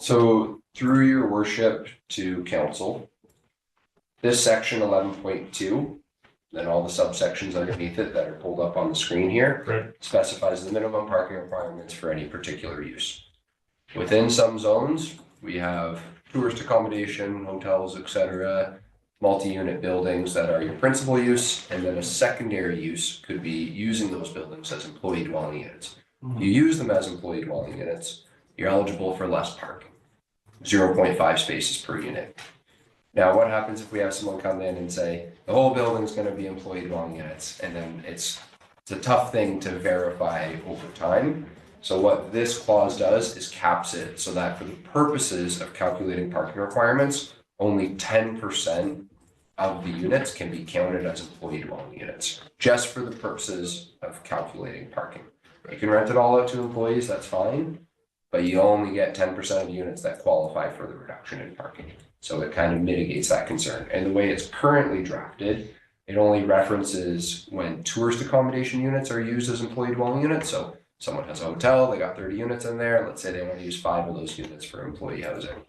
So through your worship to council, this section 11.2, then all the subsections underneath it that are pulled up on the screen here, Right. specifies the minimum parking requirements for any particular use. Within some zones, we have tourist accommodation, hotels, etc., multi-unit buildings that are your principal use, and then a secondary use could be using those buildings as employee dwelling units. You use them as employee dwelling units, you're eligible for less parking, 0.5 spaces per unit. Now, what happens if we have someone come in and say, the whole building's gonna be employee dwelling units, and then it's a tough thing to verify over time. So what this clause does is caps it so that for the purposes of calculating parking requirements, only 10% of the units can be counted as employee dwelling units, just for the purposes of calculating parking. You can rent it all out to employees, that's fine, but you only get 10% of the units that qualify for the reduction in parking. So it kind of mitigates that concern. And the way it's currently drafted, it only references when tourist accommodation units are used as employee dwelling units. So someone has a hotel, they got 30 units in there. Let's say they want to use 5 of those units for employee housing.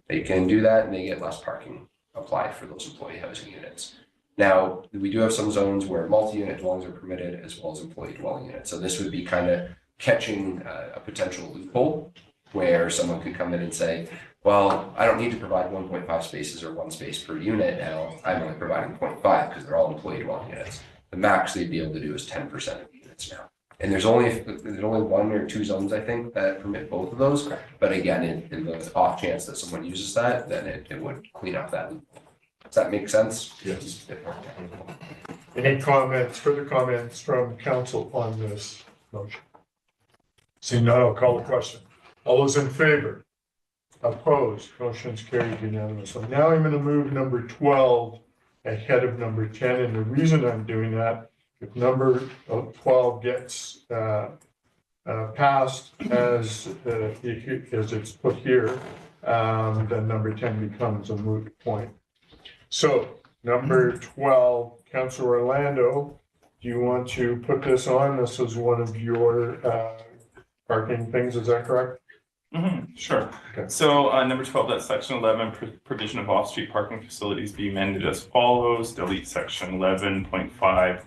They can do that and they get less parking applied for those employee housing units. Now, we do have some zones where multi-unit dwellings are permitted as well as employee dwelling units. So this would be kind of catching a potential loophole where someone could come in and say, well, I don't need to provide 1.5 spaces or 1 space per unit now. I'm only providing 0.5 because they're all employee dwelling units. The max they'd be able to do is 10% of units now. And there's only 1 or 2 zones, I think, that permit both of those. But again, in the off chance that someone uses that, then it would clean up that loophole. Does that make sense? Yes. Any comments, further comments from council on this motion? Seeing none, I'll call the question. All those in favor? Opposed? Motion's carried unanimously. Now I'm going to move number 12 ahead of number 10. And the reason I'm doing that, if number 12 gets passed as it's put here, then number 10 becomes a moot point. So number 12, Councilor Orlando, do you want to put this on? This is one of your parking things, is that correct? Sure. Okay. So number 12, that's section 11, provision of off-street parking facilities be amended as follows. Delete section 11.5,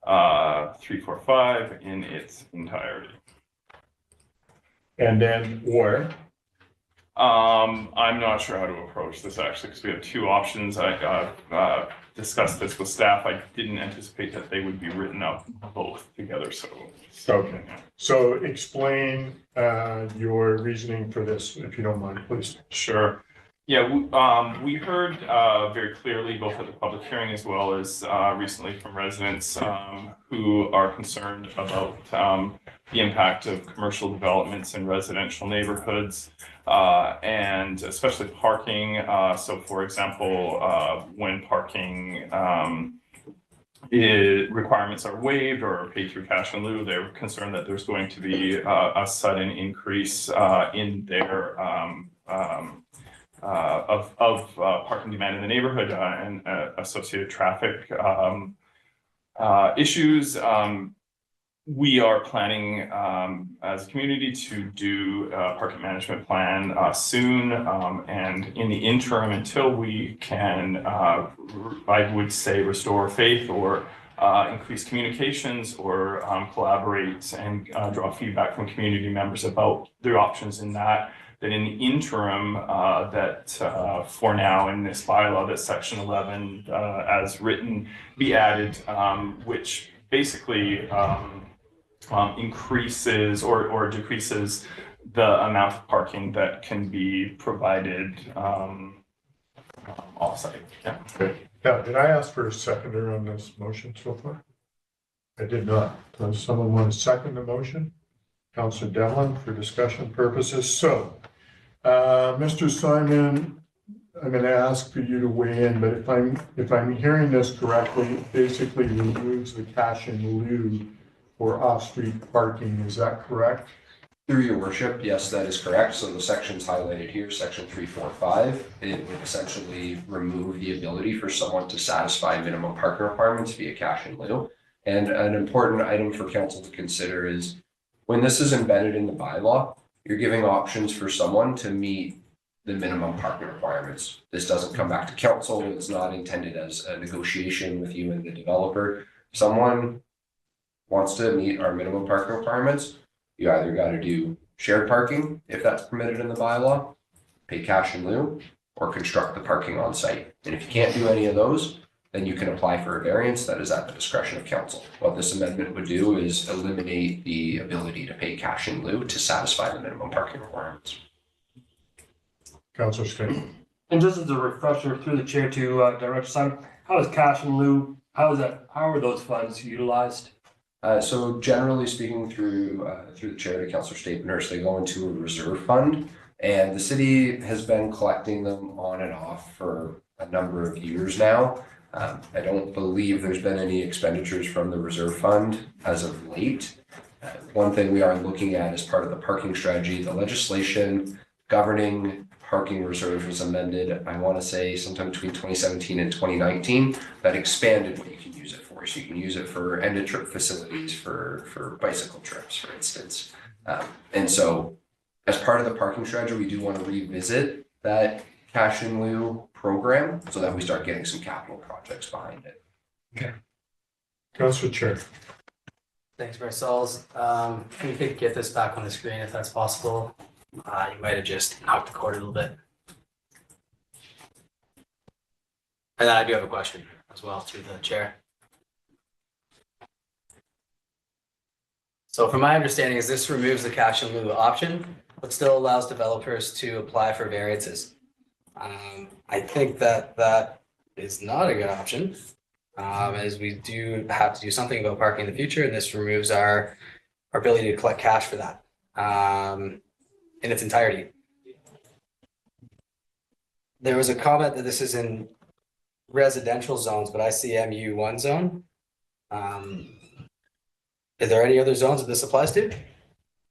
345 in its entirety. And then where? I'm not sure how to approach this actually, because we have 2 options. I discussed this with staff. I didn't anticipate that they would be written up both together. Okay. So explain your reasoning for this, if you don't mind, please. Sure. Yeah, we heard very clearly, both at the public hearing as well as recently from residents who are concerned about the impact of commercial developments in residential neighborhoods and especially parking. So for example, when parking requirements are waived or paid through cash in lieu, they're concerned that there's going to be a sudden increase in their of parking demand in the neighborhood and associated traffic issues. We are planning as a community to do a parking management plan soon. And in the interim, until we can, I would say, restore faith or increase communications or collaborate and draw feedback from community members about the options in that in the interim, for now in this bylaw, that section 11 as written be added, which basically increases or decreases the amount of parking that can be provided offsite. Yeah. Okay. Now, did I ask for a seconder on this motion so far? I did not. Does someone want to second the motion? Councilor Devlin, for discussion purposes. So, Mr. Simon, I'm going to ask for you to weigh in, but if I'm hearing this correctly, it basically removes the cash in lieu for off-street parking. Is that correct? Through your worship, yes, that is correct. So the sections highlighted here, section 345, it would essentially remove the ability for someone to satisfy minimum parking requirements via cash in lieu. And an important item for council to consider is when this is embedded in the bylaw, you're giving options for someone to meet the minimum parking requirements. This doesn't come back to council. It's not intended as a negotiation with you and the developer. Someone wants to meet our minimum parking requirements, you either got to do shared parking, if that's permitted in the bylaw, pay cash in lieu, or construct the parking on site. And if you can't do any of those, then you can apply for a variance that is at the discretion of council. What this amendment would do is eliminate the ability to pay cash in lieu to satisfy the minimum parking requirements. Councillor State. And just as a refresher through the chair to Director Simon, how is cash in lieu, how are those funds utilized? So generally speaking, through the chair to Councillor Stapenhurst, they go into a reserve fund, and the city has been collecting them on and off for a number of years now. I don't believe there's been any expenditures from the reserve fund as of late. One thing we are looking at as part of the parking strategy, the legislation governing parking reserves was amended, I want to say sometime between 2017 and 2019, that expanded what you can use it for. So you can use it for end of trip facilities, for bicycle trips, for instance. And so as part of the parking strategy, we do want to revisit that cash in lieu program so that we start getting some capital projects behind it. Okay. Councillor Chair. Thanks, Marcel's. If we could get this back on the screen if that's possible. You might have just knocked the cord a little bit. And then I do have a question as well through the chair. So from my understanding is this removes the cash in lieu option, but still allows developers to apply for variances. I think that is not a good option, as we do have to do something about parking in the future, and this removes our ability to collect cash for that in its entirety. There was a comment that this is in residential zones, but I see MU1 zone. Is there any other zones that this applies to?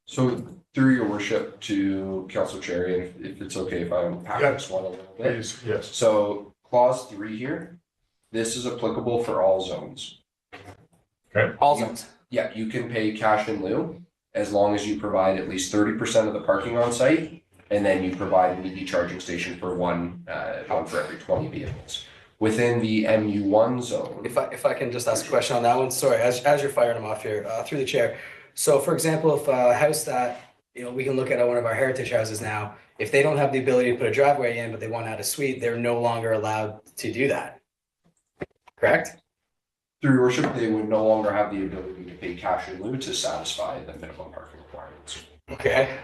So through your worship to Councillor Cherry, if it's okay if I unpack this one a little bit. Please, yes. So clause 3 here, this is applicable for all zones. Okay. All zones. Yeah, you can pay cash in lieu as long as you provide at least 30% of the parking on site, and then you provide an EV charging station for one for every 20 vehicles. Within the MU1 zone. If I can just ask a question on that one, sorry, as you're firing them off here through the chair. So for example, if a house that, we can look at one of our heritage houses now, if they don't have the ability to put a driveway in, but they want to add a suite, they're no longer allowed to do that. Correct? Through your worship, they would no longer have the ability to pay cash in lieu to satisfy the minimum parking requirements. Okay,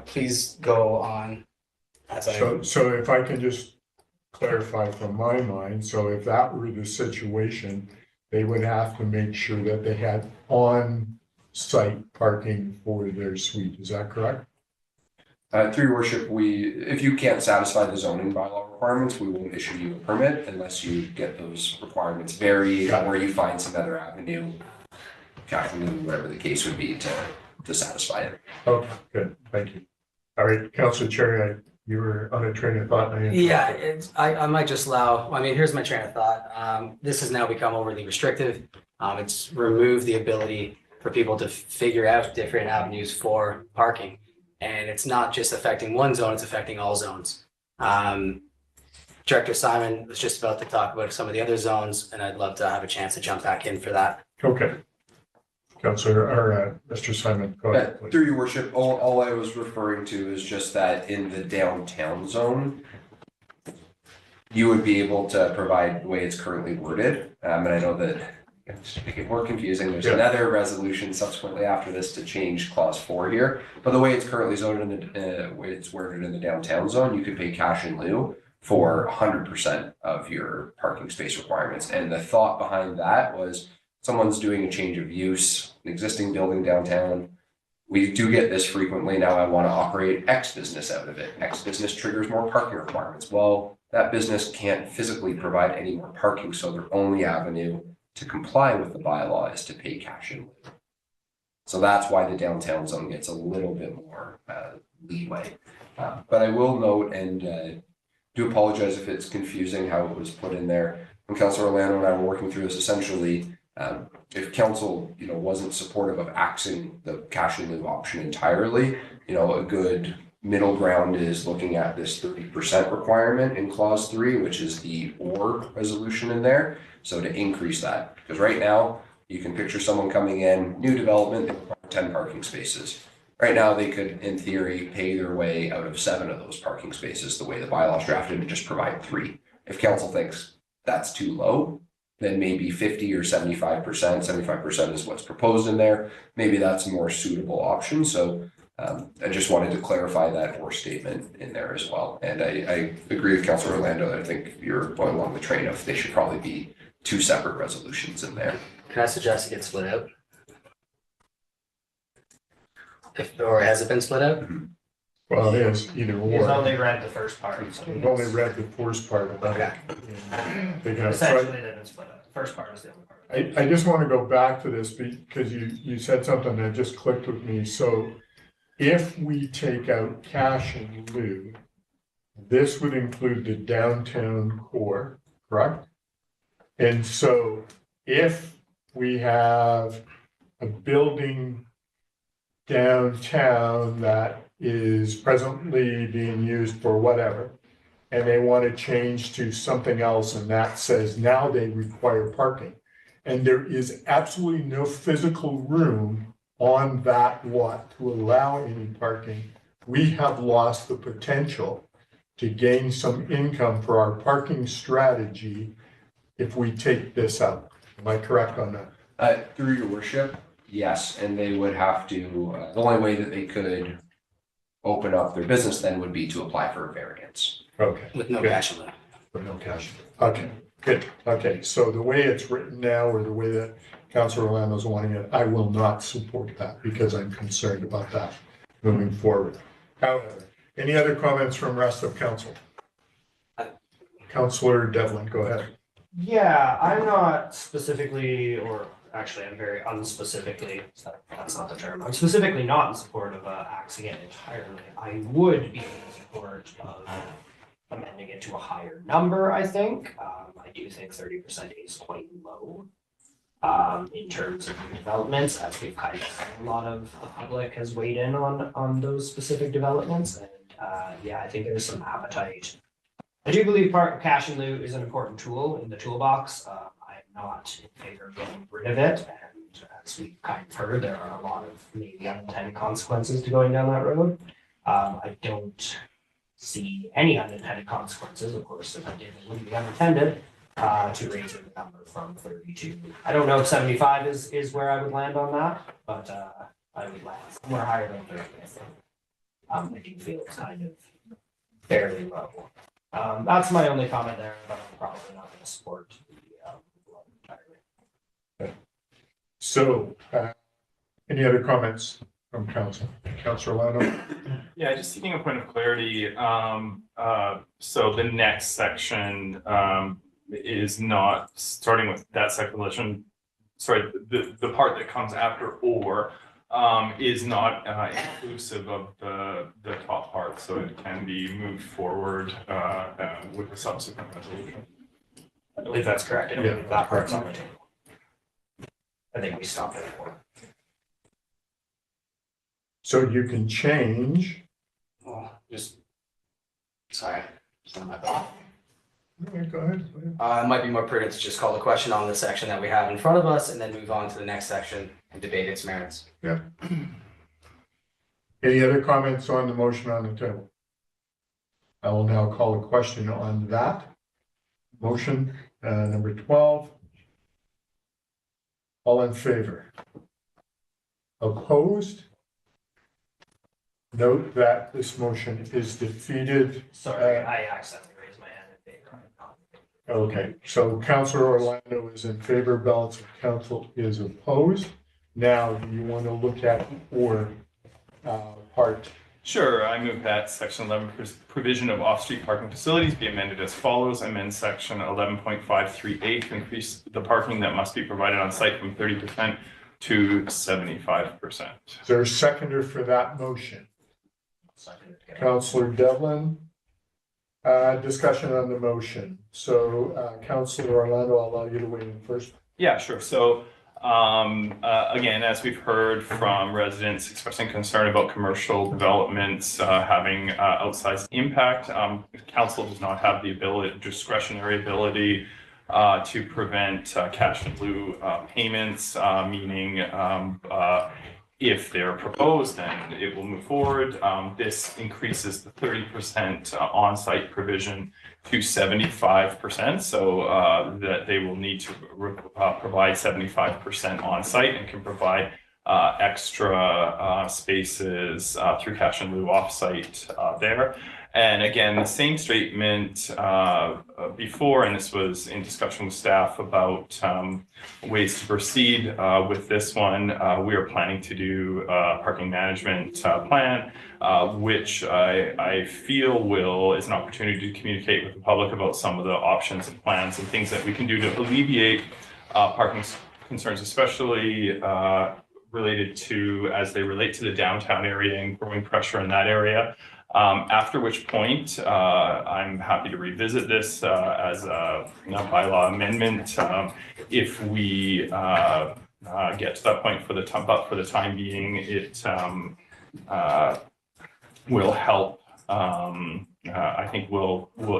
please go on. So if I can just clarify from my mind, so if that were the situation, they would have to make sure that they had on-site parking for their suite. Is that correct? Through your worship, if you can't satisfy the zoning bylaw requirements, we won't issue you a permit unless you get those requirements varied or you find some other avenue, whatever the case would be to satisfy it. Okay, good, thank you. All right, Councillor Cherry, you were on a train of thought. Yeah, I might just allow, here's my train of thought. This has now become overly restrictive. It's removed the ability for people to figure out different avenues for parking. And it's not just affecting one zone, it's affecting all zones. Director Simon was just about to talk about some of the other zones, and I'd love to have a chance to jump back in for that. Okay. Councillor, or Mr. Simon, go ahead. Please. Through your worship, all I was referring to is just that in the downtown zone, you would be able to provide the way it's currently worded. And I know that to make it more confusing, there's another resolution subsequently after this to change clause 4 here. But the way it's currently zoned in the way it's worded in the downtown zone, you could pay cash in lieu for 100% of your parking space requirements. And the thought behind that was someone's doing a change of use, an existing building downtown. We do get this frequently. Now I want to operate X business out of it. X business triggers more parking requirements. Well, that business can't physically provide any more parking, so their only avenue to comply with the bylaw is to pay cash in lieu. So that's why the downtown zone gets a little bit more leeway. But I will note, and do apologize if it's confusing how it was put in there. When Councillor Orlando and I were working through this, essentially, If council, wasn't supportive of axing the cash in lieu option entirely, a good middle ground is looking at this 30% requirement in clause 3, which is the or resolution in there. So to increase that, because right now you can picture someone coming in, new development, they require 10 parking spaces. Right now, they could, in theory, pay their way out of 7 of those parking spaces, the way the bylaw's drafted, and just provide 3. If council thinks that's too low, then maybe 50 or 75%, 75% is what's proposed in there. Maybe that's a more suitable option. So I just wanted to clarify that or statement in there as well. And I agree with Councilor Orlando. I think you're going along the train of they should probably be 2 separate resolutions in there. Can I suggest it gets split out? Or has it been split out? Well, it is either He's or. only read the first part. So We've only read the first part about it. Because essentially, then it's split up. First part is the only part. I just want to go back to this because you said something that just clicked with me. So if we take out cash in lieu, this would include the downtown core, correct? And so if we have a building downtown that is presently being used for whatever, and they want to change to something else, and that says now they require parking, and there is absolutely no physical room on that lot to allow any parking, we have lost the potential to gain some income for our parking strategy if we take this out. Am I correct on that? Through your worship, yes, and they would have to, the only way that they could open up their business then would be to apply for a variance. Okay. With no good. cash in lieu. With no cash. Okay, good. Okay, so the way it's written now, or the way that Councilor Orlando's wanting it, I will not support that because I'm concerned about that moving forward. However, any other comments from rest of council? Councilor Devlin, go ahead. Yeah, I'm not specifically, or actually I'm very unspecifically, that's not the term, I'm specifically not in support of axing it entirely. I would be in support of amending it to a higher number, I think. I do think 30% is quite low in terms of new developments, as we've kind of, a lot of the public has weighed in on those specific developments. And yeah, I think there's some appetite. I do believe cash in lieu is an important tool in the toolbox. I'm not in favor of getting rid of it. And as we kind of heard, there are a lot of maybe unintended consequences to going down that road. I don't see any unintended consequences. Of course, if I did, it wouldn't be unintended to raising the number from 30 to, I don't know if 75 is where I would land on that, but I would land somewhere higher than 30, I think. I do feel it's kind of fairly low. That's my only comment there, but I'm probably not going to support the entirely. So, any other comments from council? Councilor Orlando? Yeah, just seeking a point of clarity. So the next section is not starting with that section. Sorry, the part that comes after or is not inclusive of the top part, so it can be moved forward with a subsequent resolution. I believe that's correct. I don't believe that part's on the table. I think we stopped at 4. So you can change. Well, sorry, it's not my fault. Go ahead. It might be more prudent to just call the question on the section that we have in front of us and then move on to the next section and debate its merits. Yeah. Any other comments on the motion on the table? I will now call a question on that motion, number 12. All in favor? Opposed? Note that this motion is defeated. Sorry, I accidentally raised my hand in favor. Okay, so Councilor Orlando is in favor, balance of council is opposed. Now, do you want to look at or part? Sure, I move that section 11 provision of off-street parking facilities be amended as follows. Amend section 11.538 to increase the parking that must be provided on site from 30% to 75%. Is there a seconder for that motion? Councilor Devlin. Discussion on the motion. So Councilor Orlando, I'll allow you to weigh in first. Yeah, sure. So, again, as we've heard from residents expressing concern about commercial developments having outsized impact, council does not have the discretionary ability to prevent cash in lieu payments, meaning if they're proposed, then it will move forward. This increases the 30% on-site provision to 75%, so that they will need to provide 75% on-site and can provide extra spaces through cash in lieu off-site there. And again, the same statement before, and this was in discussion with staff about ways to proceed with this one. We are planning to do a parking management plan, which I feel is an opportunity to communicate with the public about some of the options and plans and things that we can do to alleviate parking concerns, especially related to as they relate to the downtown area and growing pressure in that area. After which point, I'm happy to revisit this as a bylaw amendment if we get to that point. For the time, but for the time being, it will help. I think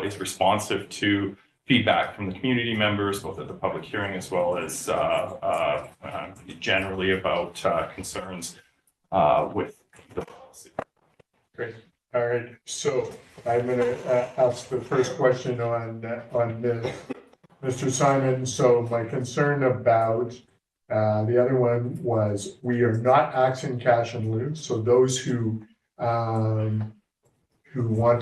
is responsive to feedback from the community members, both at the public hearing as well as generally about concerns with the policy. Great. All right, so I'm going to ask the first question on Mr. Simon. So my concern about the other one was we are not axing cash in lieu. So those who want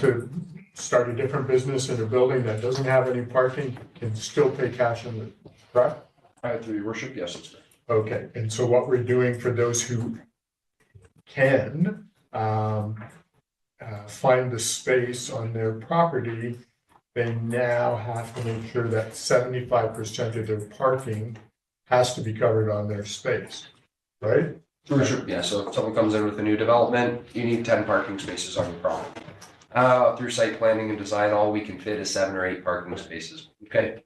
to start a different business in a building that doesn't have any parking can still pay cash in lieu, correct? Through your worship, yes, that's correct. Okay, and so what we're doing for those who can find the space on their property, they now have to make sure that 75% of their parking has to be covered on their space, right? Sure. Yeah, so if someone comes in with a new development, you need 10 parking spaces on your property. Through site planning and design, all we can fit is 7 or 8 parking spaces. Okay.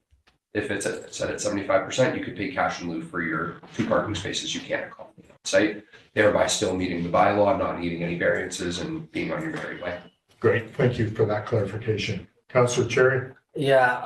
If it's set at 75%, you could pay cash in lieu for your 2 parking spaces you can't accommodate on site, thereby still meeting the bylaw, not needing any variances and being on your merry way. Great, thank you for that clarification. Councillor Cherry? Yeah,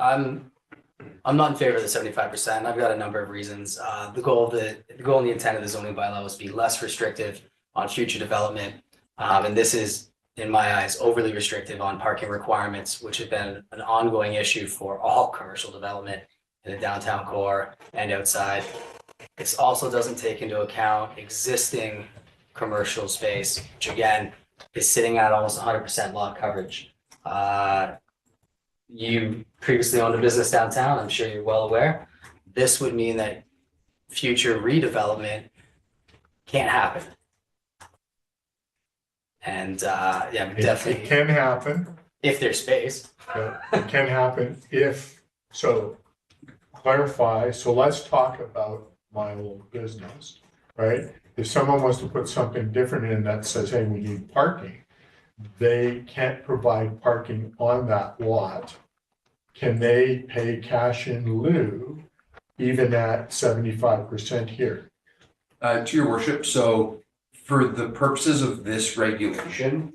I'm not in favor of the 75%. I've got a number of reasons. The goal and the intent of the zoning bylaw was to be less restrictive on future development. And this is, in my eyes, overly restrictive on parking requirements, which have been an ongoing issue for all commercial development in the downtown core and outside. This also doesn't take into account existing commercial space, which again is sitting at almost 100% lot coverage. You previously owned a business downtown, I'm sure you're well aware. This would mean that future redevelopment can't happen. And yeah, definitely. It can happen. If there's space. It can happen if, so clarify, so let's talk about my old business, right? If someone wants to put something different in that says, hey, we need parking, they can't provide parking on that lot. Can they pay cash in lieu even at 75% here? To your worship, so for the purposes of this regulation,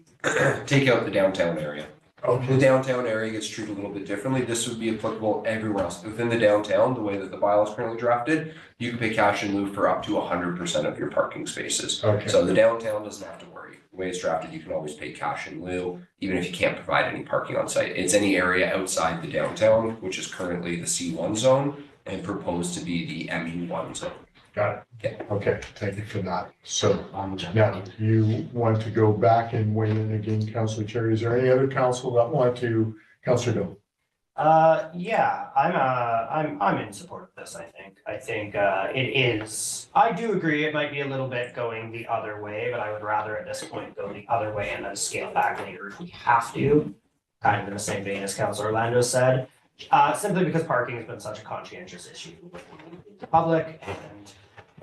take out the downtown area. Okay. The downtown area gets treated a little bit differently. This would be applicable everywhere else. Within the downtown, the way that the bylaw is currently drafted, you can pay cash in lieu for up to 100% of your parking spaces. Okay. So the downtown doesn't have to worry. The way it's drafted, you can always pay cash in lieu, even if you can't provide any parking on site. It's any area outside the downtown, which is currently the C1 zone and proposed to be the MU1 zone. Got it. Okay. Okay, thank you for that. So now you want to go back and weigh in again, Councillor Cherry. Is there any other council that want to, Councillor Dill? Yeah, I'm in support of this. I think it is. I do agree. It might be a little bit going the other way, but I would rather at this point go the other way and then scale back later if we have to. Kind of in the same vein as Councillor Orlando said, simply because parking has been such a conscientious issue with the public and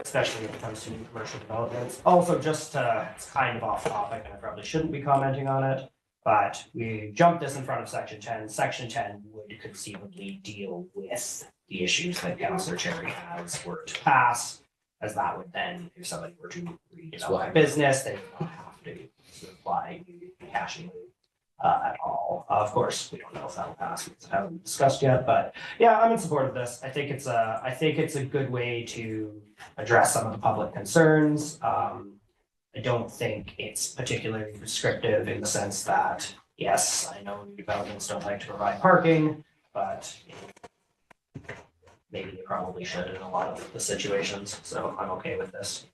especially when it comes to new commercial developments. Also, just it's kind of off topic and I probably shouldn't be commenting on it, but we jumped this in front of Section 10. Section 10 would conceivably deal with the issues that Councillor Cherry has were to pass, as that would then, if somebody were to redevelop a business, they would not have to apply cash in lieu at all. Of course, we don't know if that will pass because it hasn't been discussed yet, but yeah, I'm in support of this. I think it's a good way to address some of the public concerns. I don't think it's particularly restrictive in the sense that, yes, I know new developments don't like to provide parking, but maybe they probably should in a lot of the situations, so I'm okay with this.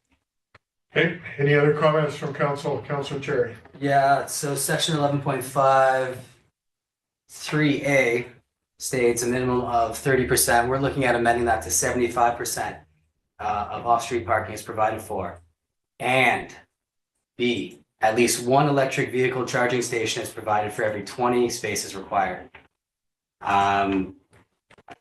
Okay, any other comments from council? Councillor Cherry? Yeah, so section 11.5 3A states a minimum of 30%. We're looking at amending that to 75% of off-street parking is provided for. And B, at least one electric vehicle charging station is provided for every 20 spaces required. Yeah,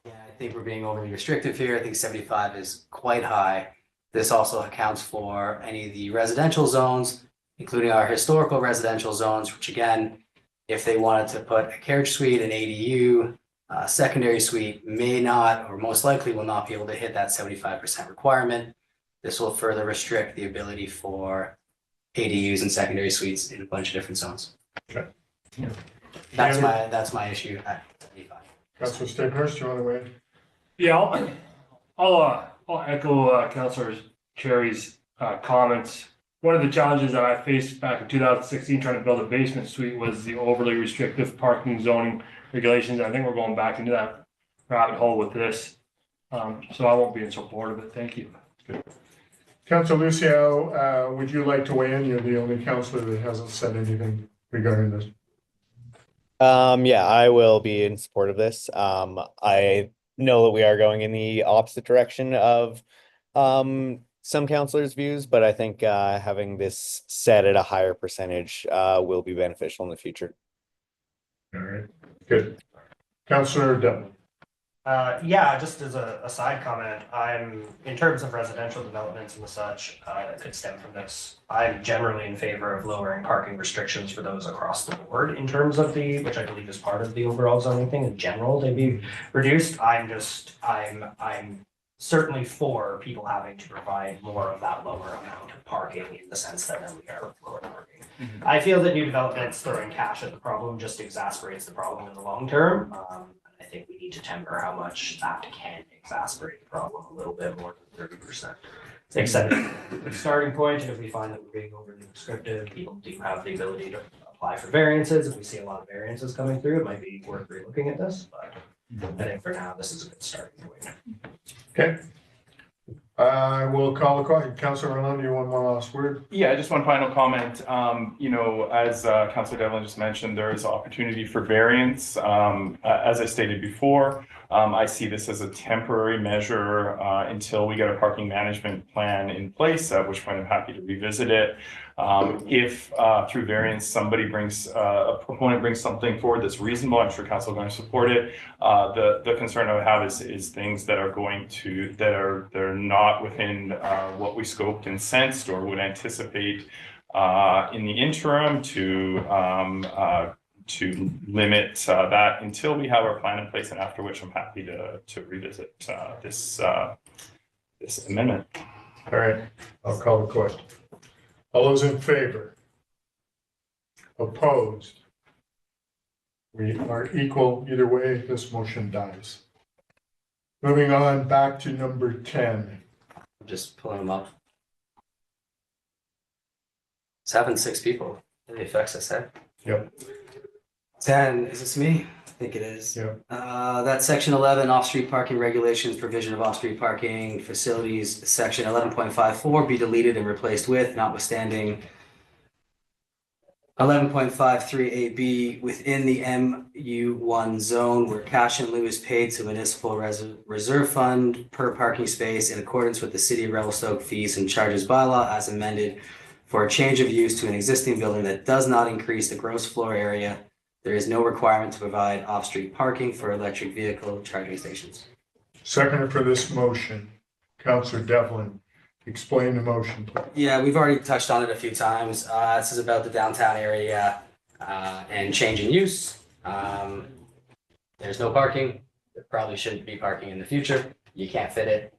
I think we're being overly restrictive here. I think 75 is quite high. This also accounts for any of the residential zones, including our historical residential zones, which again, if they wanted to put a carriage suite, an ADU, a secondary suite, may not, or most likely will not be able to hit that 75% requirement. This will further restrict the ability for ADUs and secondary suites in a bunch of different zones. Okay. That's my issue at 75. Councillor Stapehurst, do you want to weigh in? Yeah, I'll echo Councillor Cherry's comments. One of the challenges that I faced back in 2016 trying to build a basement suite was the overly restrictive parking zoning regulations. I think we're going back into that rabbit hole with this. So I won't be in support of it. Thank you. Good. Councillor Lucio, would you like to weigh in? You're the only councillor that hasn't said anything regarding this. Yeah, I will be in support of this. I know that we are going in the opposite direction of some councillors' views, but I think having this set at a higher percentage will be beneficial in the future. All right, good. Councillor Devlin. Yeah, just as a side comment, in terms of residential developments and such, that could stem from this. I'm generally in favor of lowering parking restrictions for those across the board in terms of which I believe is part of the overall zoning thing in general, to be reduced. I'm certainly for people having to provide more of that lower amount of parking in the sense that then we are lower parking. Mm-hmm. I feel that new developments throwing cash at the problem just exacerbates the problem in the long term. I think we need to temper how much that can exacerbate the problem a little bit more than 30%. Except the starting point, and if we find that we're being overly restrictive, people do have the ability to apply for variances. If we see a lot of variances coming through, it might be worth relooking at this, but I think for now, this is a good starting point. Okay. I will call the question. Councillor Rolland, you want one last word? Yeah, just one final comment. As Councillor Devlin just mentioned, there is opportunity for variance. As I stated before, I see this as a temporary measure until we get a parking management plan in place, at which point I'm happy to revisit it. If through variance a proponent brings something forward that's reasonable, I'm sure council is going to support it. The concern I would have is things that are not within what we scoped and sensed or would anticipate in the interim to limit that until we have our plan in place, and after which I'm happy to revisit this amendment. All right, I'll call the question. All those in favor? Opposed? We are equal either way. This motion dies. Moving on back to number 10. I'm just pulling them up. It's having 6 people. Really affects us, eh? Yep. 10, is this me? I think it is. Yep. That's section 11, off-street parking regulations, provision of off-street parking facilities, section 11.54 be deleted and replaced with, notwithstanding 11.53AB within the MU1 zone where cash in lieu is paid to municipal reserve fund per parking space in accordance with the City of Revelstoke fees and charges bylaw as amended for a change of use to an existing building that does not increase the gross floor area. There is no requirement to provide off-street parking for electric vehicle charging stations. Seconder for this motion, Councillor Devlin. Explain the motion, please. Yeah, we've already touched on it a few times. This is about the downtown area and change in use. There's no parking. there probably shouldn't be parking in the future. You can't fit it,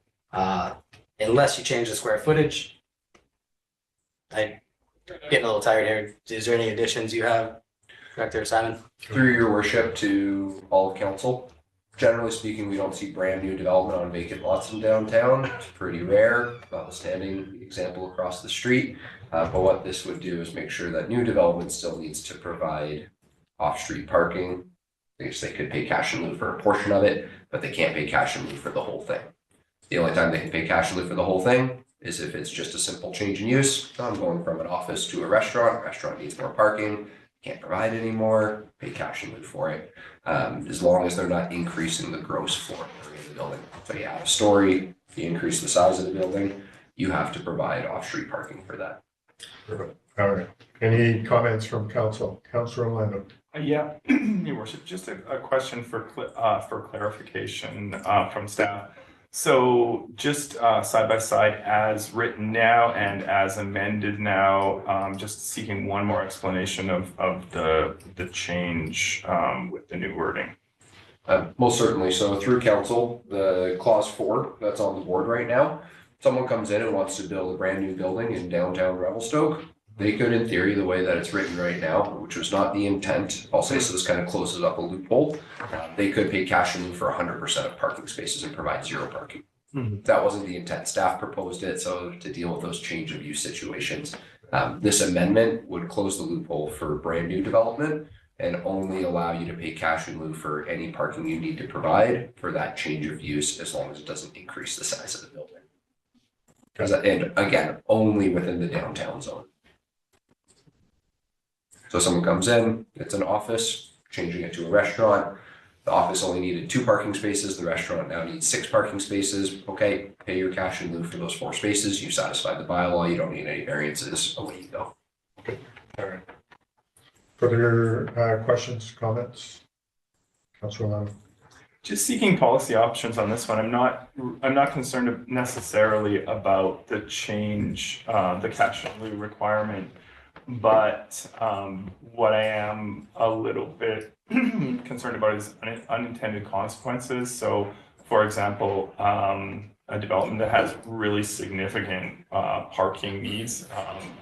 unless you change the square footage. I'm getting a little tired here. Is there any additions you have, Director Simon? Through your worship to all of council, generally speaking, we don't see brand new development on vacant lots in downtown. It's pretty rare, notwithstanding the example across the street. But what this would do is make sure that new development still needs to provide off-street parking. I guess they could pay cash in lieu for a portion of it, but they can't pay cash in lieu for the whole thing. The only time they can pay cash in lieu for the whole thing is if it's just a simple change in use. I'm going from an office to a restaurant needs more parking, can't provide any more, pay cash in lieu for it. As long as they're not increasing the gross floor area of the building. So you add a story, you increase the size of the building, you have to provide off-street parking for that. All right. Any comments from council? Councilor Orlando. Yeah, Your Worship, just a question for clarification from staff. So just side by side as written now and as amended now, just seeking one more explanation of the change with the new wording. Most certainly. So through council, the clause 4 that's on the board right now, someone comes in and wants to build a brand new building in downtown Revelstoke. They could, in theory, the way that it's written right now, which was not the intent, I'll say, so this kind of closes up a loophole. They could pay cash in lieu for 100% of parking spaces and provide zero parking. That wasn't the intent. Staff proposed it, so to deal with those change of use situations. This amendment would close the loophole for brand new development and only allow you to pay cash in lieu for any parking you need to provide for that change of use, as long as it doesn't increase the size of the building. And again, only within the downtown zone. So someone comes in, it's an office, changing it to a restaurant. The office only needed 2 parking spaces. The restaurant now needs 6 parking spaces. Okay, pay your cash in lieu for those 4 spaces. You satisfy the bylaw. You don't need any variances. Away you go. Okay. All right. Further questions, comments? Councilor Orlando. Just seeking policy options on this one. I'm not concerned necessarily about the change, the cash in lieu requirement. But what I am a little bit concerned about is unintended consequences. So, for example, a development that has really significant parking needs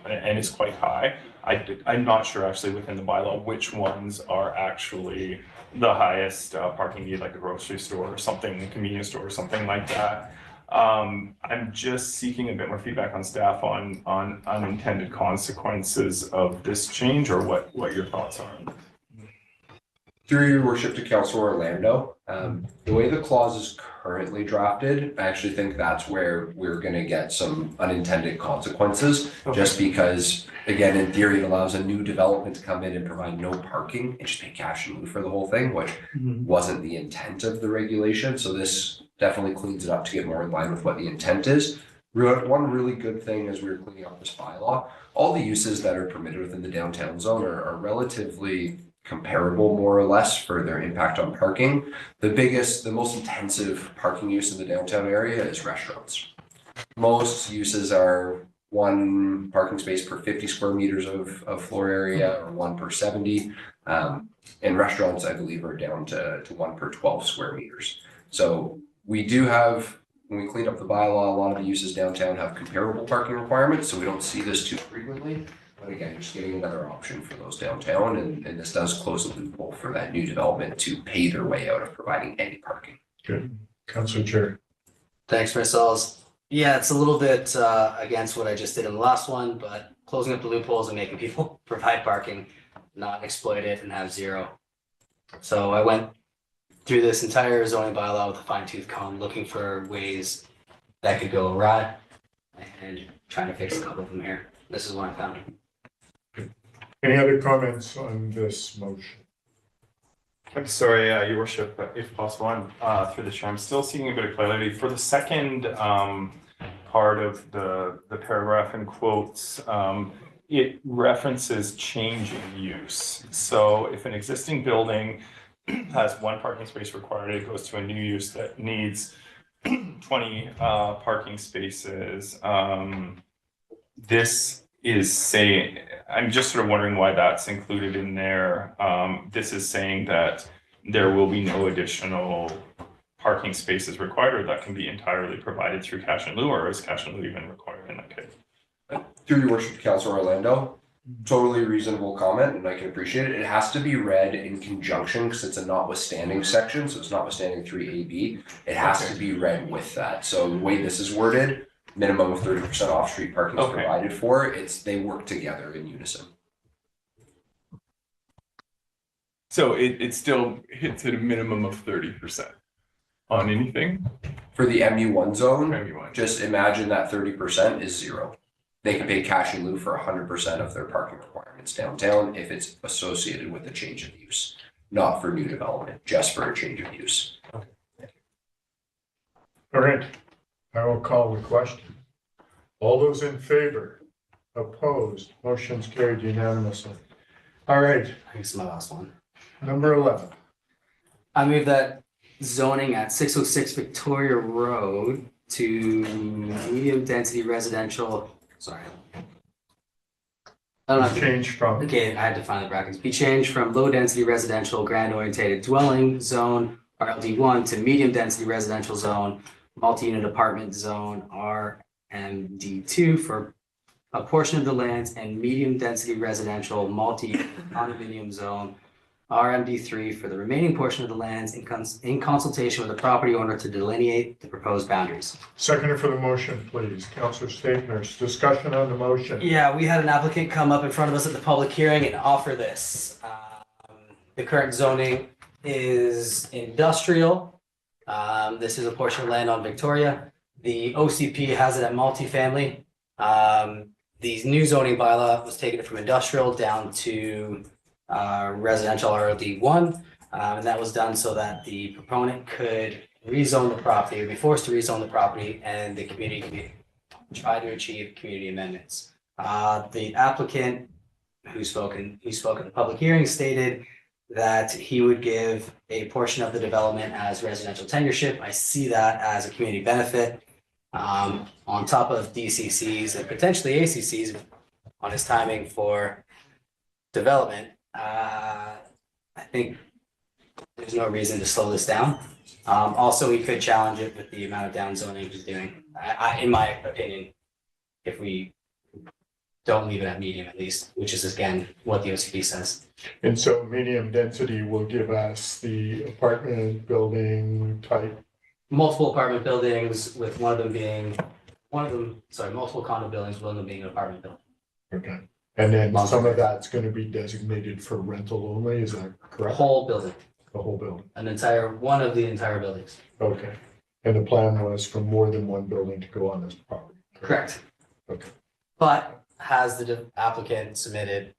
and is quite high. I'm not sure actually within the bylaw which ones are actually the highest parking need, like a grocery store or something, a convenience store or something like that. I'm just seeking a bit more feedback on staff on unintended consequences of this change, or what your thoughts are. Through your worship to Councilor Orlando, the way the clause is currently drafted, I actually think that's where we're going to get some unintended consequences. Okay. Just because, again, in theory, it allows a new development to come in and provide no parking and just pay cash in lieu for the whole thing, which wasn't the intent of the regulation. So this definitely cleans it up to get more in line with what the intent is. One really good thing as we were cleaning up this bylaw, all the uses that are permitted within the downtown zone are relatively comparable, more or less, for their impact on parking. The most intensive parking use in the downtown area is restaurants. Most uses are 1 parking space per 50 square meters of floor area, or 1 per 70. And restaurants, I believe, are down to 1 per 12 square meters. So we do have, when we cleaned up the bylaw, a lot of the uses downtown have comparable parking requirements, so we don't see this too frequently. But again, just giving another option for those downtown, and this does close the loophole for that new development to pay their way out of providing any parking. Good. Councilor Chair. Thanks, Marcellus. Yeah, it's a little bit against what I just did in the last one, but closing up the loopholes and making people provide parking, not exploit it and have zero. So I went through this entire zoning bylaw with a fine-tooth comb, looking for ways that could go awry and trying to fix a couple of them here. This is what I found. Any other comments on this motion? I'm sorry, Your Worship, if possible, I'm through the chair. I'm still seeking a bit of clarity for the second part of the paragraph in quotes. It references changing use. So if an existing building has 1 parking space required, it goes to a new use that needs 20 parking spaces. This is saying, I'm just sort of wondering why that's included in there. This is saying that there will be no additional parking space is required, or that can be entirely provided through cash in lieu, or is cash in lieu even required in that case? Through your worship, Councilor Orlando, totally reasonable comment, and I can appreciate it. It has to be read in conjunction because it's a notwithstanding section, so it's notwithstanding 3AB. It has to be read with that. So the way this is worded, minimum of 30% off-street parking is Okay. provided for. They work together in unison. So it still hits at a minimum of 30% on anything? For the MU1 zone, Everyone. just imagine that 30% is zero. They can pay cash in lieu for 100% of their parking requirements downtown if it's associated with a change of use, not for new development, just for a change of use. All right, I will call the question. All those in favor? Opposed? Motion's carried unanimously. All right, I think it's my last one. number 11. I move that zoning at 606 Victoria Road to medium density residential, sorry. I don't know. Change from, Okay, I had to find the brackets. Be changed from low density residential grand oriented dwelling zone, RLD1, to medium density residential zone, multi-unit apartment zone, RMD2, for a portion of the lands, and medium density residential multi-condominium zone, RMD3, for the remaining portion of the lands in consultation with the property owner to delineate the proposed boundaries. seconder for the motion, please. Councillor Stapeners, discussion on the motion. Yeah, we had an applicant come up in front of us at the public hearing and offer this. The current zoning is industrial. This is a portion of land on Victoria. The OCP has it at multifamily. The new zoning bylaw was taking it from industrial down to residential RLD1. And that was done so that the proponent could rezone the property, or be forced to rezone the property, and the community could try to achieve community amendments. The applicant who spoke at the public hearing stated that he would give a portion of the development as residential tenureship. I see that as a community benefit, on top of DCCs and potentially ACCs on his timing for development. I think there's no reason to slow this down. Also, we could challenge it with the amount of downzoning he's doing. In my opinion, if we don't leave it at medium at least, which is again what the OCP says. And so medium density will give us the apartment building type. Multiple apartment buildings with multiple condo buildings, one of them being an apartment building. Okay. And then some of that's going to be designated for rental only, is that correct? Whole building, The whole building. one of the entire buildings. Okay. And the plan was for more than one building to go on this property. Correct. Okay. But has the applicant submitted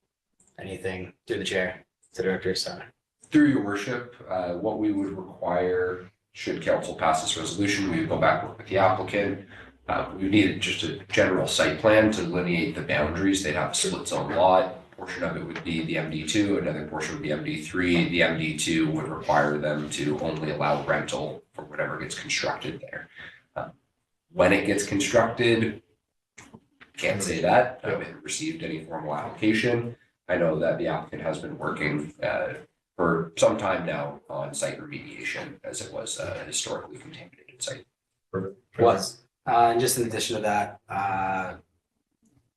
anything through the chair to Director Sarah? Through your worship, what we would require, should council pass this resolution, we would go back work with the applicant. We needed just a general site plan to delineate the boundaries. They'd have a split zone lot. Portion of it would be the MD2, another portion would be MD3. The MD2 would require them to only allow rental for whatever gets constructed there. When it gets constructed, can't say that. I haven't received any formal application. I know that the applicant has been working for some time now on site remediation, as it was a historically contaminated site. Was. And just in addition to that,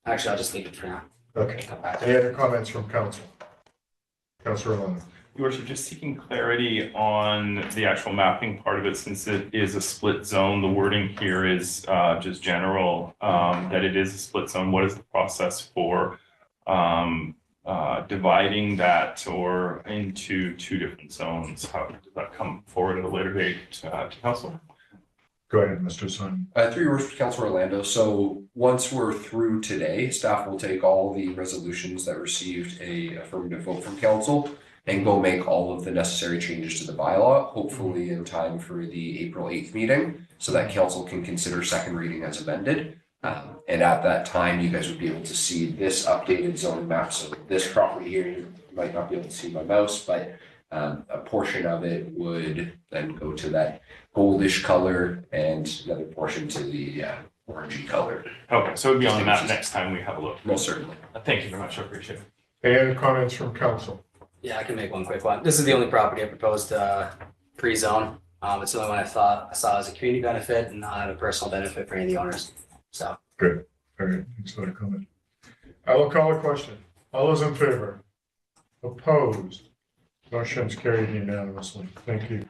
actually, I'll just leave it for now. Okay. Come back. Any other comments from council? Councillor Lund. Your worship, just seeking clarity on the actual mapping part of it, since it is a split zone. The wording here is just general, that it is a split zone. What is the process for dividing that or into two different zones? How does that come forward at a later date to council? Go ahead, Mr. Sun. Through your worship, Councilor Orlando. So once we're through today, staff will take all the resolutions that received a affirmative vote from council and go make all of the necessary changes to the bylaw, hopefully in time for the April 8th meeting, so that council can consider second reading as amended. And at that time, you guys would be able to see this updated zoning map. So this property here, you might not be able to see my mouse, but a portion of it would then go to that goldish color and another portion to the orangey color. Okay, so it'll be on the map next time we have a look. Most certainly. Thank you very much. I appreciate it. Any other comments from council? Yeah, I can make one quick one. This is the only property I proposed pre-zone. It's the only one I saw as a community benefit and not a personal benefit for any of the owners. So. Good. All right, thanks for that comment. I will call a question. All those in favor? Opposed? Motion's carried unanimously. Thank you.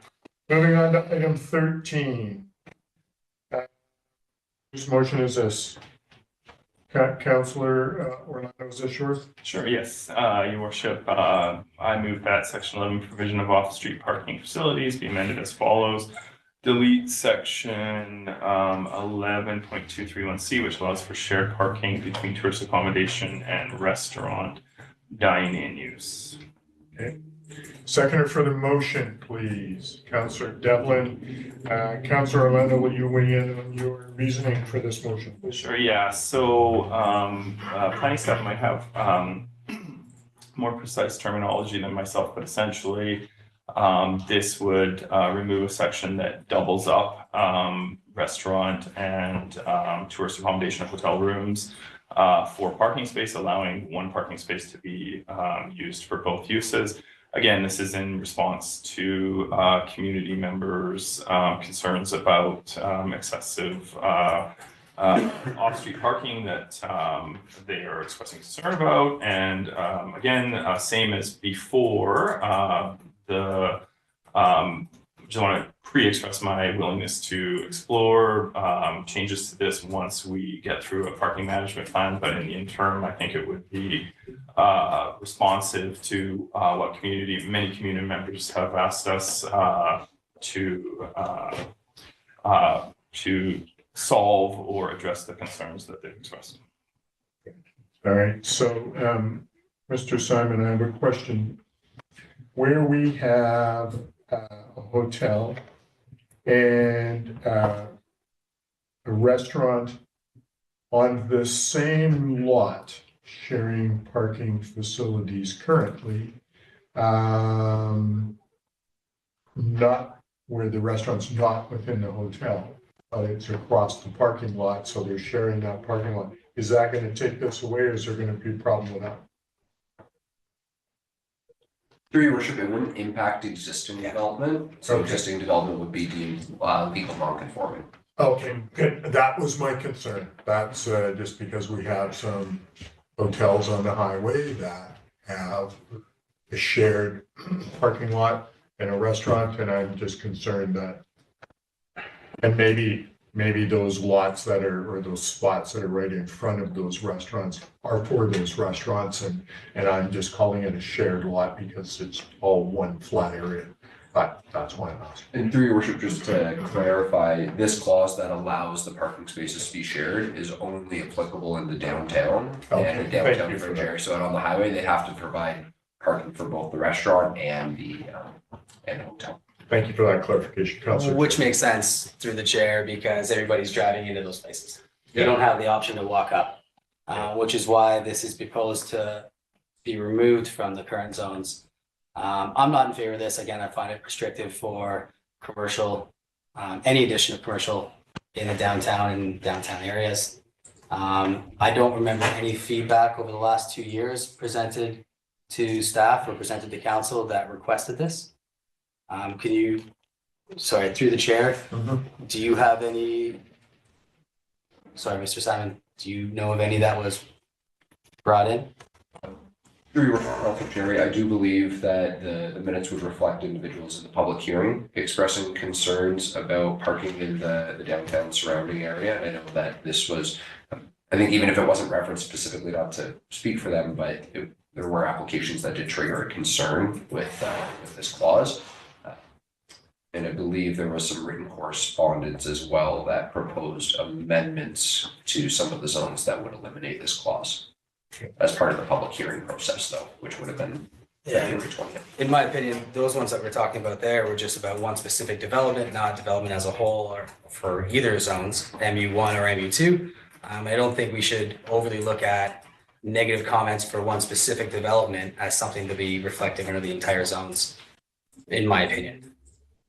Moving on to item 13. Whose motion is this? Councillor Orlando, is this yours? Sure, yes, your worship, I move that section 11 provision of off-street parking facilities be amended as follows. Delete section 11.231C, which allows for shared parking between tourist accommodation and restaurant dine-in use. Okay. Seconder for the motion, please. Councillor Devlin. Councillor Orlando, will you weigh in on your reasoning for this motion, please? Sure, yeah, so planning staff might have more precise terminology than myself, but essentially this would remove a section that doubles up restaurant and tourist accommodation hotel rooms for parking space, allowing one parking space to be used for both uses. Again, this is in response to community members' concerns about excessive off-street parking that they are expressing concern about. And again, same as before, just want to pre-express my willingness to explore changes to this once we get through a parking management plan. But in the interim, I think it would be responsive to what many community members have asked us to solve or address the concerns that they've expressed. All right, so Mr. Simon, I have a question. Where we have a hotel and a restaurant on the same lot sharing parking facilities currently, not where the restaurant's not within the hotel, but it's across the parking lot, so they're sharing that parking lot. Is that going to take this away, or is there going to be a problem with that? Through your worship, it wouldn't impact existing development, so Okay. existing development would be deemed legal non-conforming. Okay, good. That was my concern. That's just because we have some hotels on the highway that have a shared parking lot and a restaurant, and I'm just concerned that, and maybe those lots that are, or those spots that are right in front of those restaurants are for those restaurants, and I'm just calling it a shared lot because it's all one flat area. But that's why I'm asking. And through your worship, just to clarify, this clause that allows the parking spaces to be shared is only applicable in the downtown Okay, and the thank downtown you for fringe that. area. So out on the highway, they have to provide parking for both the restaurant and the hotel. Thank you for that clarification, Councilor. Which makes sense through the chair because everybody's driving into those places. You don't have the option to walk up, which is why this is proposed to be removed from the current zones. I'm not in favor of this. Again, I find it restrictive for commercial, any addition of commercial in the downtown and downtown areas. I don't remember any feedback over the last 2 years presented to staff or presented to council that requested this. Can you, sorry, through the chair, do you have any, sorry, Mr. Simon, do you know of any that was brought in? Through your Councilor Jerry, I do believe that the minutes would reflect individuals in the public hearing expressing concerns about parking in the downtown surrounding area. And I know that this was, I think even if it wasn't referenced specifically, not to speak for them, but there were applications that did trigger a concern with this clause. And I believe there was some written correspondence as well that proposed amendments to some of the zones that would eliminate this clause as part of the public hearing process, though, which would have been February 20th. In my opinion, those ones that we're talking about there were just about one specific development, not development as a whole or for either zones, MU1 or MU2. I don't think we should overly look at negative comments for one specific development as something to be reflective under the entire zones, in my opinion.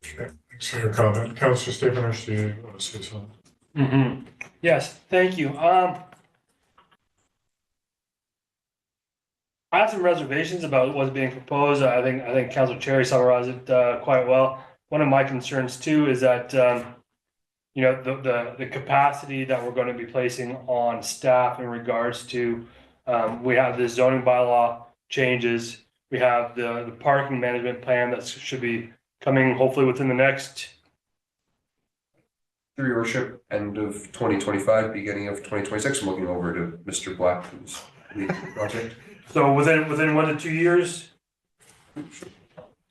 Okay, thanks for your comment. Councilor Stephen, do you want to say something? Yes, thank you. I have some reservations about what's being proposed. I think Councilor Cherry summarized it quite well. one of my concerns too is that, you know, the capacity that we're going to be placing on staff in regards to, we have the zoning bylaw changes. We have the parking management plan that should be coming hopefully within the next. Through your worship, end of 2025, beginning of 2026. I'm looking over to Mr. Black, who's leading the project. So within 1 to 2 years.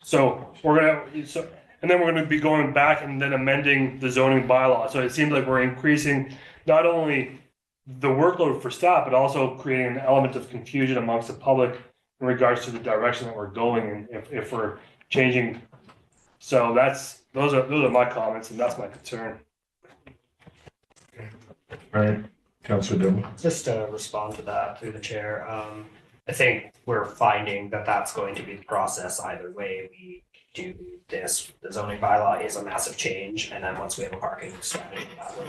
So and then we're gonna be going back and then amending the zoning bylaw. So it seems like we're increasing not only the workload for staff, but also creating an element of confusion amongst the public in regards to the direction that we're going in if we're changing. So those are my comments, and that's my concern. All right, Councillor Dillon. Just to respond to that through the chair, I think we're finding that that's going to be the process either way we do this. The zoning bylaw is a massive change, and then once we have a parking strategy, that will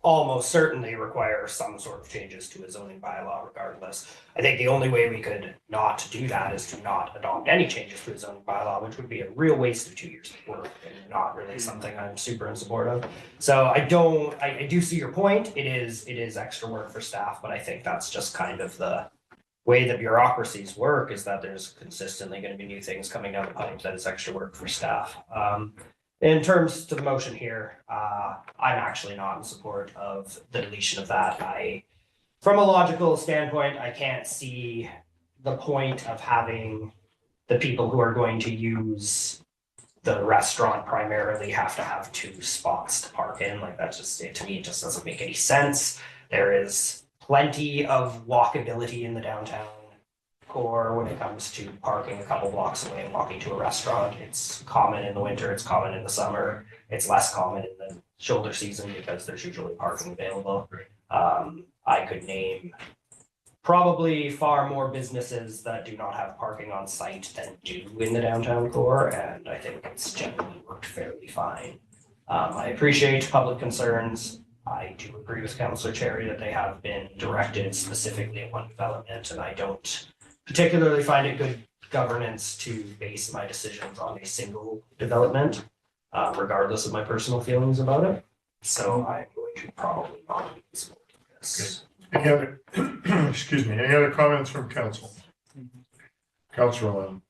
almost certainly require some sort of changes to a zoning bylaw regardless. I think the only way we could not do that is to not adopt any changes to a zoning bylaw, which would be a real waste of 2 years of work and not really something I'm super in support of. So I do see your point. It is extra work for staff, but I think that's just kind of the way that bureaucracies work, is that there's consistently going to be new things coming down the pipe that is extra work for staff. In terms to the motion here, I'm actually not in support of the deletion of that. From a logical standpoint, I can't see the point of having the people who are going to use the restaurant primarily have to have 2 spots to park in. Like, that just, to me, it just doesn't make any sense. There is plenty of walkability in the downtown core when it comes to parking a couple blocks away and walking to a restaurant. It's common in the winter, it's common in the summer, it's less common in the shoulder season because there's usually parking available. I could name probably far more businesses that do not have parking on site than do in the downtown core, and I think it's generally worked fairly fine. I appreciate public concerns. I do agree with Councillor Cherry that they have been directed specifically at one development, and I don't particularly find it good governance to base my decisions on a single development, regardless of my personal feelings about it. So I'm going to probably not support this. Any other, excuse me, any other comments from council? Councillor Lamb.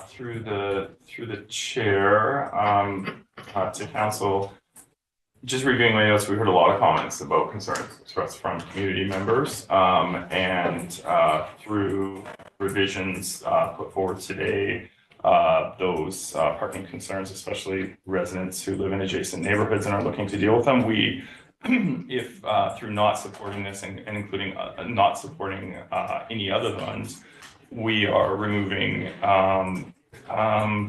Through the chair, to council, just reviewing my notes, we heard a lot of comments about concerns expressed from community members, and through revisions put forward today, those parking concerns, especially residents who live in adjacent neighborhoods and are looking to deal with them, we, if through not supporting this and including not supporting any other ones, we are removing,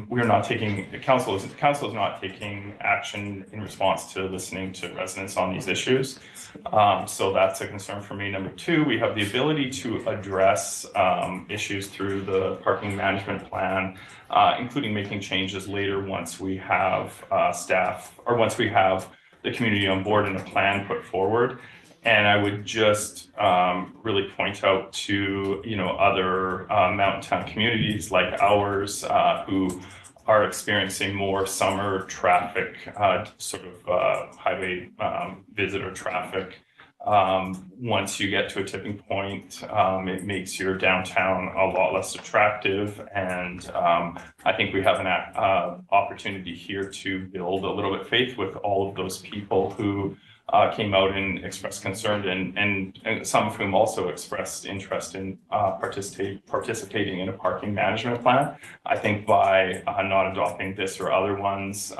we are not taking, council is not taking action in response to listening to residents on these issues. So that's a concern for me. Number 2, we have the ability to address issues through the parking management plan, including making changes later once we have staff, or once we have the community on board and a plan put forward. And I would just really point out to, other mountain town communities like ours who are experiencing more summer traffic, highway visitor traffic. Once you get to a tipping point, it makes your downtown a lot less attractive. And I think we have an opportunity here to build a little bit faith with all of those people who came out and expressed concern, and some of whom also expressed interest in participating in a parking management plan. I think by not adopting this or other ones,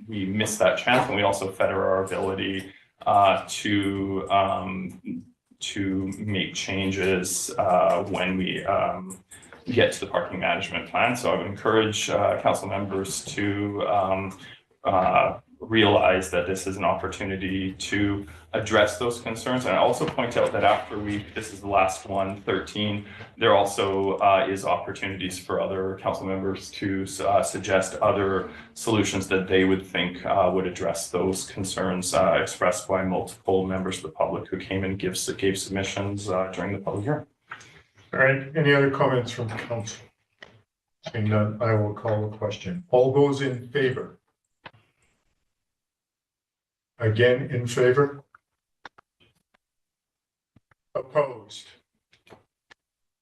we missed that chance, and we also fetter our ability to make changes when we get to the parking management plan. So I would encourage council members to realize that this is an opportunity to address those concerns. And I also point out that after this is the last one, 13, there also is opportunities for other council members to suggest other solutions that they would think would address those concerns expressed by multiple members of the public who came and gave submissions during the public hearing. All right, any other comments from council? Seeing none, I will call the question. All those in favor? Again, in favor? Opposed?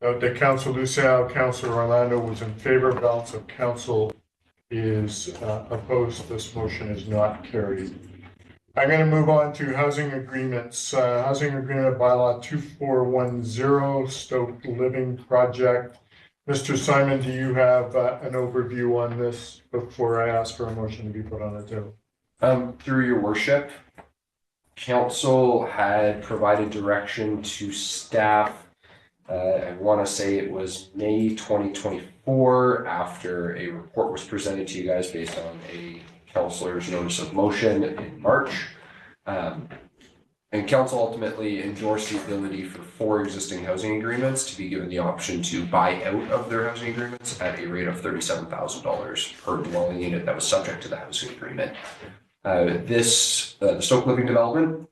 Note that Council Lucille, Council Orlando was in favor, balance of council is opposed. This motion is not carried. I'm going to move on to housing agreements. Housing agreement bylaw 2410, Stoke Living Project. Mr. Simon, do you have an overview on this before I ask for a motion to be put on the table? Through your worship, council had provided direction to staff. I want to say it was May 2024 after a report was presented to you guys based on a councilor's notice of motion in March. And council ultimately endorsed the ability for 4 existing housing agreements to be given the option to buy out of their housing agreements at a rate of $37,000 per dwelling unit that was subject to the housing agreement. The Stoke Living Development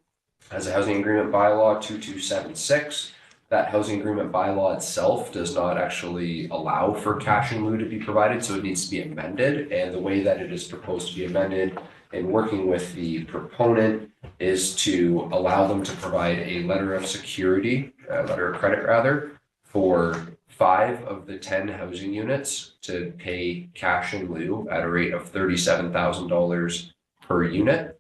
has a housing agreement bylaw 2276. That housing agreement bylaw itself does not actually allow for cash in lieu to be provided, so it needs to be amended. And the way that it is proposed to be amended in working with the proponent is to allow them to provide a letter of security, a letter of credit rather, for 5 of the 10 housing units to pay cash in lieu at a rate of $37,000 per unit.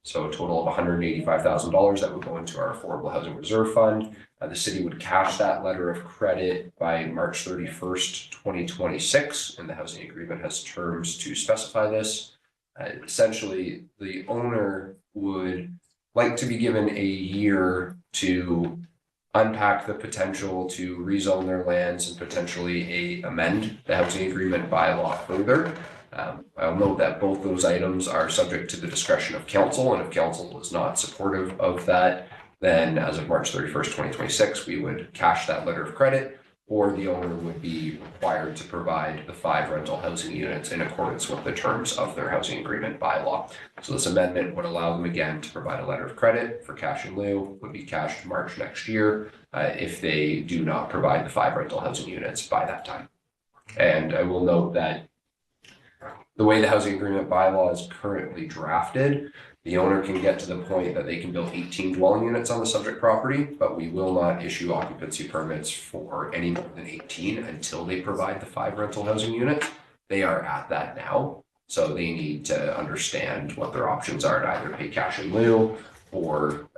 So a total of $185,000 that would go into our Affordable Housing Reserve Fund. The city would cash that letter of credit by March 31st, 2026, and the housing agreement has terms to specify this. Essentially, the owner would like to be given a year to unpack the potential to rezone their lands and potentially amend the housing agreement bylaw further. I'll note that both those items are subject to the discretion of council, and if council is not supportive of that, then as of March 31st, 2026, we would cash that letter of credit, or the owner would be required to provide the 5 rental housing units in accordance with the terms of their housing agreement bylaw. So this amendment would allow them again to provide a letter of credit for cash in lieu, would be cashed March next year if they do not provide the 5 rental housing units by that time. And I will note that the way the housing agreement bylaw is currently drafted, the owner can get to the point that they can build 18 dwelling units on the subject property, but we will not issue occupancy permits for any more than 18 until they provide the 5 rental housing units. They are at that now, so they need to understand what their options are to either pay cash in lieu or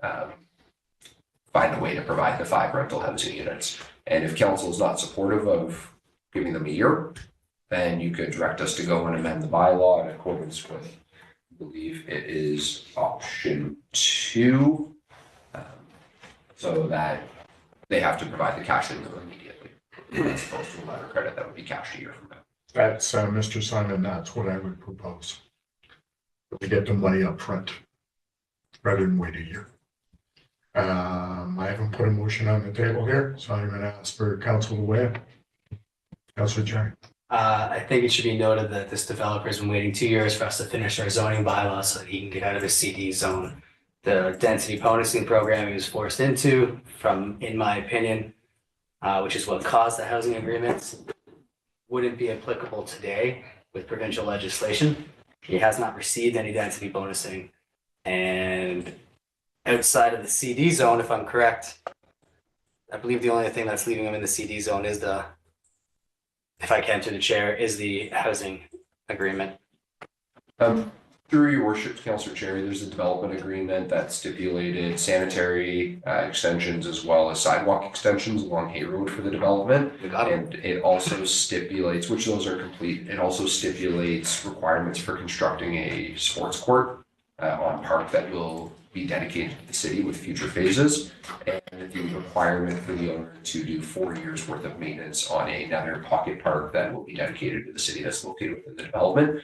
find a way to provide the 5 rental housing units. And if council is not supportive of giving them a year, then you could direct us to go and amend the bylaw in accordance with, I believe it is option 2, so that they have to provide the cash in lieu immediately, as opposed to a letter of credit that would be cashed a year from now. That's Mr. Simon, that's what I would propose. To get the money up front rather than wait a year. I haven't put a motion on the table here, so I'm going to ask for council to weigh in. Councilor Cherry. I think it should be noted that this developer has been waiting 2 years for us to finish our zoning bylaw so that he can get out of his CD zone. The density bonusing program he was forced into, in my opinion, which is what caused the housing agreements, wouldn't be applicable today with provincial legislation. He has not received any density bonusing. And outside of the CD zone, if I'm correct, I believe the only thing that's leaving him in the CD zone is if I can, to the chair, is the housing agreement. Through your worship, Councillor Cherry, there's a development agreement that stipulated sanitary extensions as well as sidewalk extensions along Hay Road for the development. And it also stipulates, which those are complete, it also stipulates requirements for constructing a sports court on park that will be dedicated to the city with future phases, and the requirement for the owner to do 4 years worth of maintenance on another pocket park that will be dedicated to the city that's located within the development.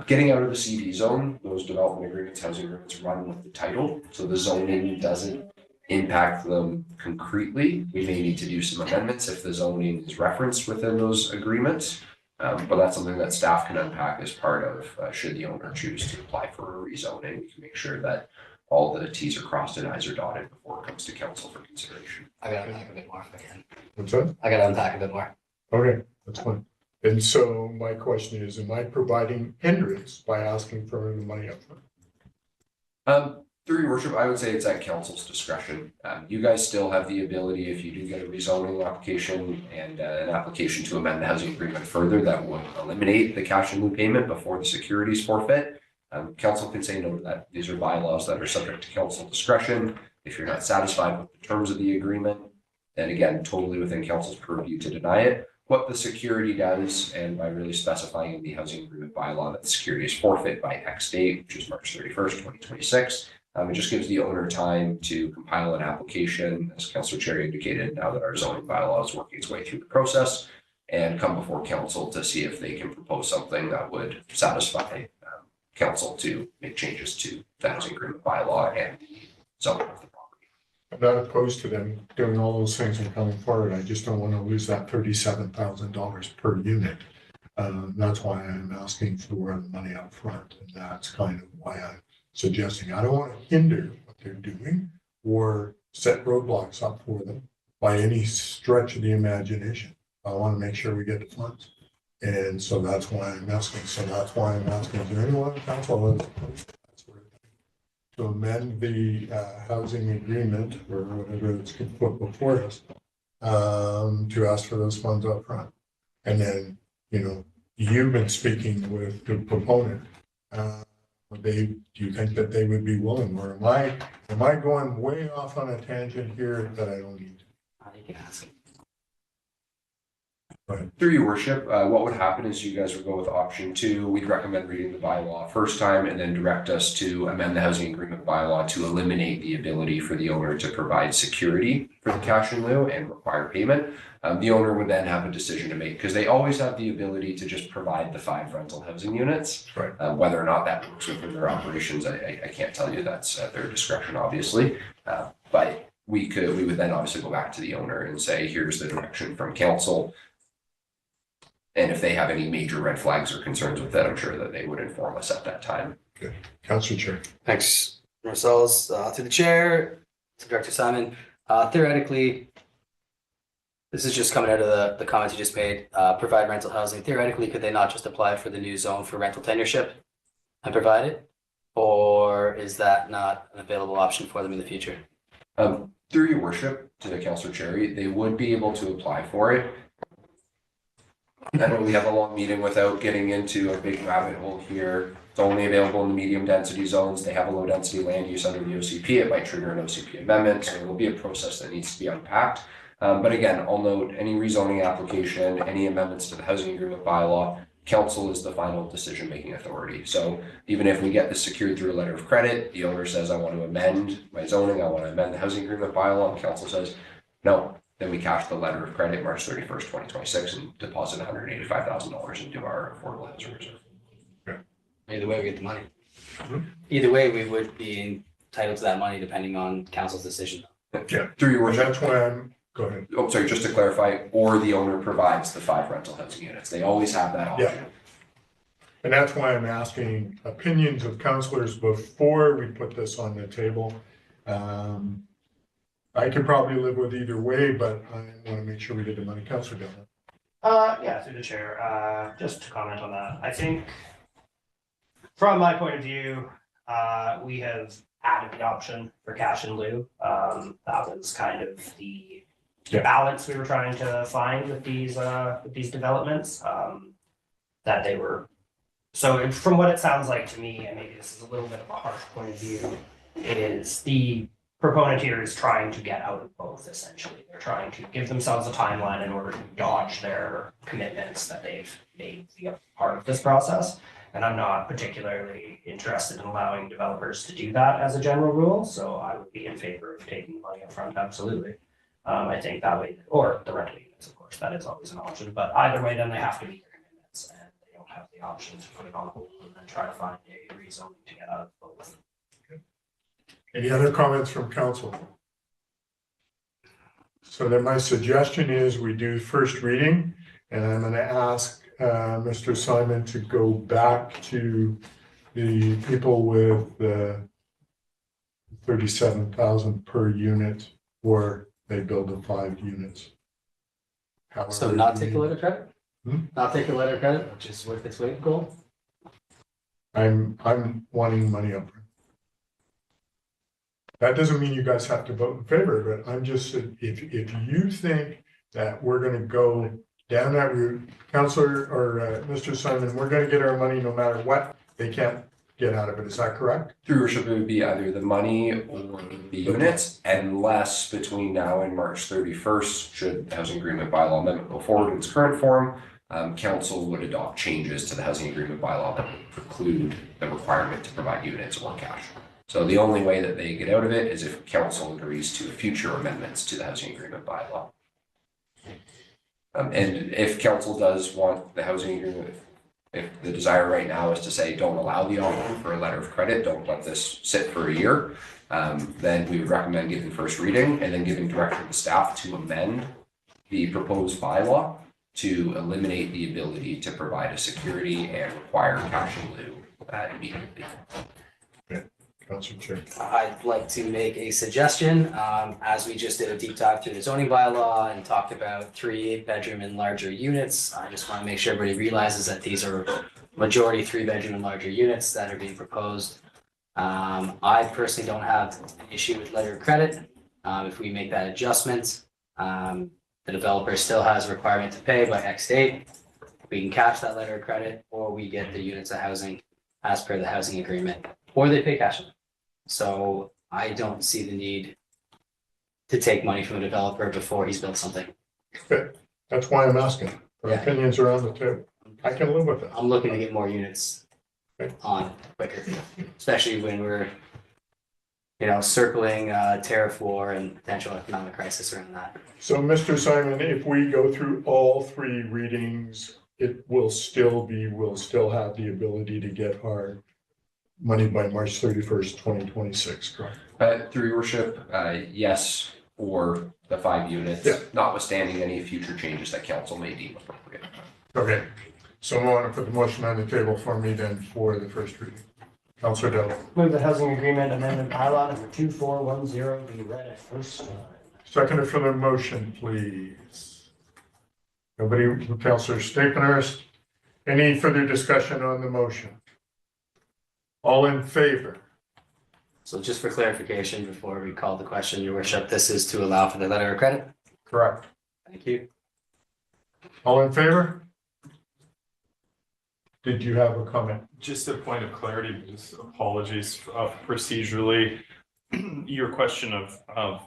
Getting out of the CD zone, those development agreements, housing agreements run with the title, so the zoning doesn't impact them concretely. We may need to do some amendments if the zoning is referenced within those agreements, but that's something that staff can unpack as part of should the owner choose to apply for a rezoning. We can make sure that all the T's are crossed and I's are dotted before it comes to council for consideration. I gotta unpack a bit more if I can. What's that? I gotta unpack a bit more. Okay, that's fine. And so my question is, am I providing hindrance by asking for the money upfront? Through your worship, I would say it's at council's discretion. You guys still have the ability, if you do get a rezoning application and an application to amend the housing agreement further, that would eliminate the cash in lieu payment before the securities forfeit. Council can say no to that. These are bylaws that are subject to council discretion. If you're not satisfied with the terms of the agreement, then again, totally within council's purview to deny it. What the security does, and by really specifying in the housing agreement bylaw that the security is forfeit by X date, which is March 31st, 2026, it just gives the owner time to compile an application, as Councillor Cherry indicated, now that our zoning bylaw is working its way through the process, and come before council to see if they can propose something that would satisfy council to make changes to the housing agreement bylaw and zoning of the property. I'm not opposed to them doing all those things and coming forward. I just don't want to lose that $37,000 per unit. That's why I'm asking for the money up front, and that's kind of why I'm suggesting. I don't want to hinder what they're doing or set roadblocks up for them by any stretch of the imagination. I want to make sure we get the funds. And so that's why I'm asking. So that's why I'm asking, is there anyone in council to amend the housing agreement or whatever it's put before us to ask for those funds up front? And then, you've been speaking with the proponent. Do you think that they would be willing, or am I going way off on a tangent here that I don't need? You can ask. Through your worship, what would happen is you guys would go with option 2. We'd recommend reading the bylaw first time and then direct us to amend the housing agreement bylaw to eliminate the ability for the owner to provide security for the cash in lieu and require payment. The owner would then have a decision to make, because they always have the ability to just provide the 5 rental housing units. Right. Whether or not that works within their operations, I can't tell you. That's at their discretion, obviously. But we would then obviously go back to the owner and say, here's the direction from council. And if they have any major red flags or concerns with that, I'm sure that they would inform us at that time. Good. Councillor Chair. Thanks, Marcellus. Through the chair, to Director Simon. Theoretically, this is just coming out of the comments you just made. Provide rental housing. Theoretically, could they not just apply for the new zone for rental tenureship and provide it? Or is that not an available option for them in the future? Through your worship, to Councillor Cherry, they would be able to apply for it. I know we have a long meeting without getting into a big rabbit hole here. It's only available in the medium density zones. They have a low density land use under the OCP. It might trigger an OCP amendment. So it will be a process that needs to be unpacked. But again, I'll note any rezoning application, any amendments to the housing agreement bylaw, council is the final decision-making authority. So even if we get this secured through a letter of credit, the owner says, I want to amend my zoning, I want to amend the housing agreement bylaw, and council says, no. Then we cash the letter of credit March 31st, 2026 and deposit $185,000 into our affordable housing reserve. Yeah. Either way, we get the money. Either way, we would be entitled to that money depending on council's decision. Yeah. Through your And worship. that's why I'm, go ahead. Oh, sorry, just to clarify, or the owner provides the 5 rental housing units. They always have that option. Yeah. And that's why I'm asking opinions of councillors before we put this on the table. I could probably live with either way, but I want to make sure we get the money. Councillor Dillon. Yeah, through the chair, just to comment on that, I think from my point of view, we have added the option for cash in lieu. That was kind of the balance we were trying to find with these developments. That they were, so from what it sounds like to me, and maybe this is a little bit of a harsh point of view, is the proponent here is trying to get out of both, essentially. They're trying to give themselves a timeline in order to dodge their commitments that they've made to be a part of this process. And I'm not particularly interested in allowing developers to do that as a general rule, so I would be in favor of taking money up front, absolutely. I think that way, or the rental units, of course, that is always an option, but either way, then they have to meet their commitments, and they don't have the option to put it on hold and then try to find a rezoning to get out of both. Any other comments from council? So then my suggestion is we do first reading, and I'm going to ask Mr. Simon to go back to the people with the 37,000 per unit, or they build the 5 units. So not take a letter of credit? not take a letter of credit, which is worth its weight in gold. I'm wanting money up. That doesn't mean you guys have to vote in favor, but I'm just, if you think that we're gonna go down that route, Counselor or Mr. Simon, we're gonna get our money no matter what, they can't get out of it. Is that correct? Through your worship, it would be either the money or the units, unless between now and March 31st, should the housing agreement bylaw amendment go forward in its current form, council would adopt changes to the housing agreement bylaw that would preclude the requirement to provide units or cash. So the only way that they get out of it is if council agrees to future amendments to the housing agreement bylaw. And if council does want the housing agreement, if the desire right now is to say, don't allow the option for a letter of credit, don't let this sit for a year, then we would recommend giving first reading and then giving direction to staff to amend the proposed bylaw to eliminate the ability to provide a security and require cash in lieu immediately. Councilor Chair. I'd like to make a suggestion, as we just did a deep dive through the zoning bylaw and talked about 3-bedroom and larger units. I just want to make sure everybody realizes that these are majority 3-bedroom and larger units that are being proposed. I personally don't have an issue with letter of credit. If we make that adjustment, the developer still has a requirement to pay by X date. We can catch that letter of credit, or we get the units of housing as per the housing agreement, or they pay cash. So I don't see the need to take money from a developer before he's built something. Okay, that's why I'm asking. Our Yeah. opinions are on the table. I can live with that. I'm looking to get more units on quicker, especially when we're, circling tariff war and potential economic crisis around that. So, Mr. Simon, if we go through all 3 readings, we'll still have the ability to get our money by March 31st, 2026, correct? Through your worship, yes, for the 5 units, Yeah. notwithstanding any future changes that council may deem appropriate. Okay, someone want to put the motion on the table for me then for the first reading? Councilor Dell. Move the housing agreement amendment bylaw number 2410 be read at first time. Seconder for the motion, please. Nobody, Councilor Staples. Any further discussion on the motion? All in favor? So just for clarification, before we call the question, your worship, this is to allow for the letter of credit. Correct. Thank you. All in favor? Did you have a comment? Just a point of clarity, just apologies procedurally. Your question of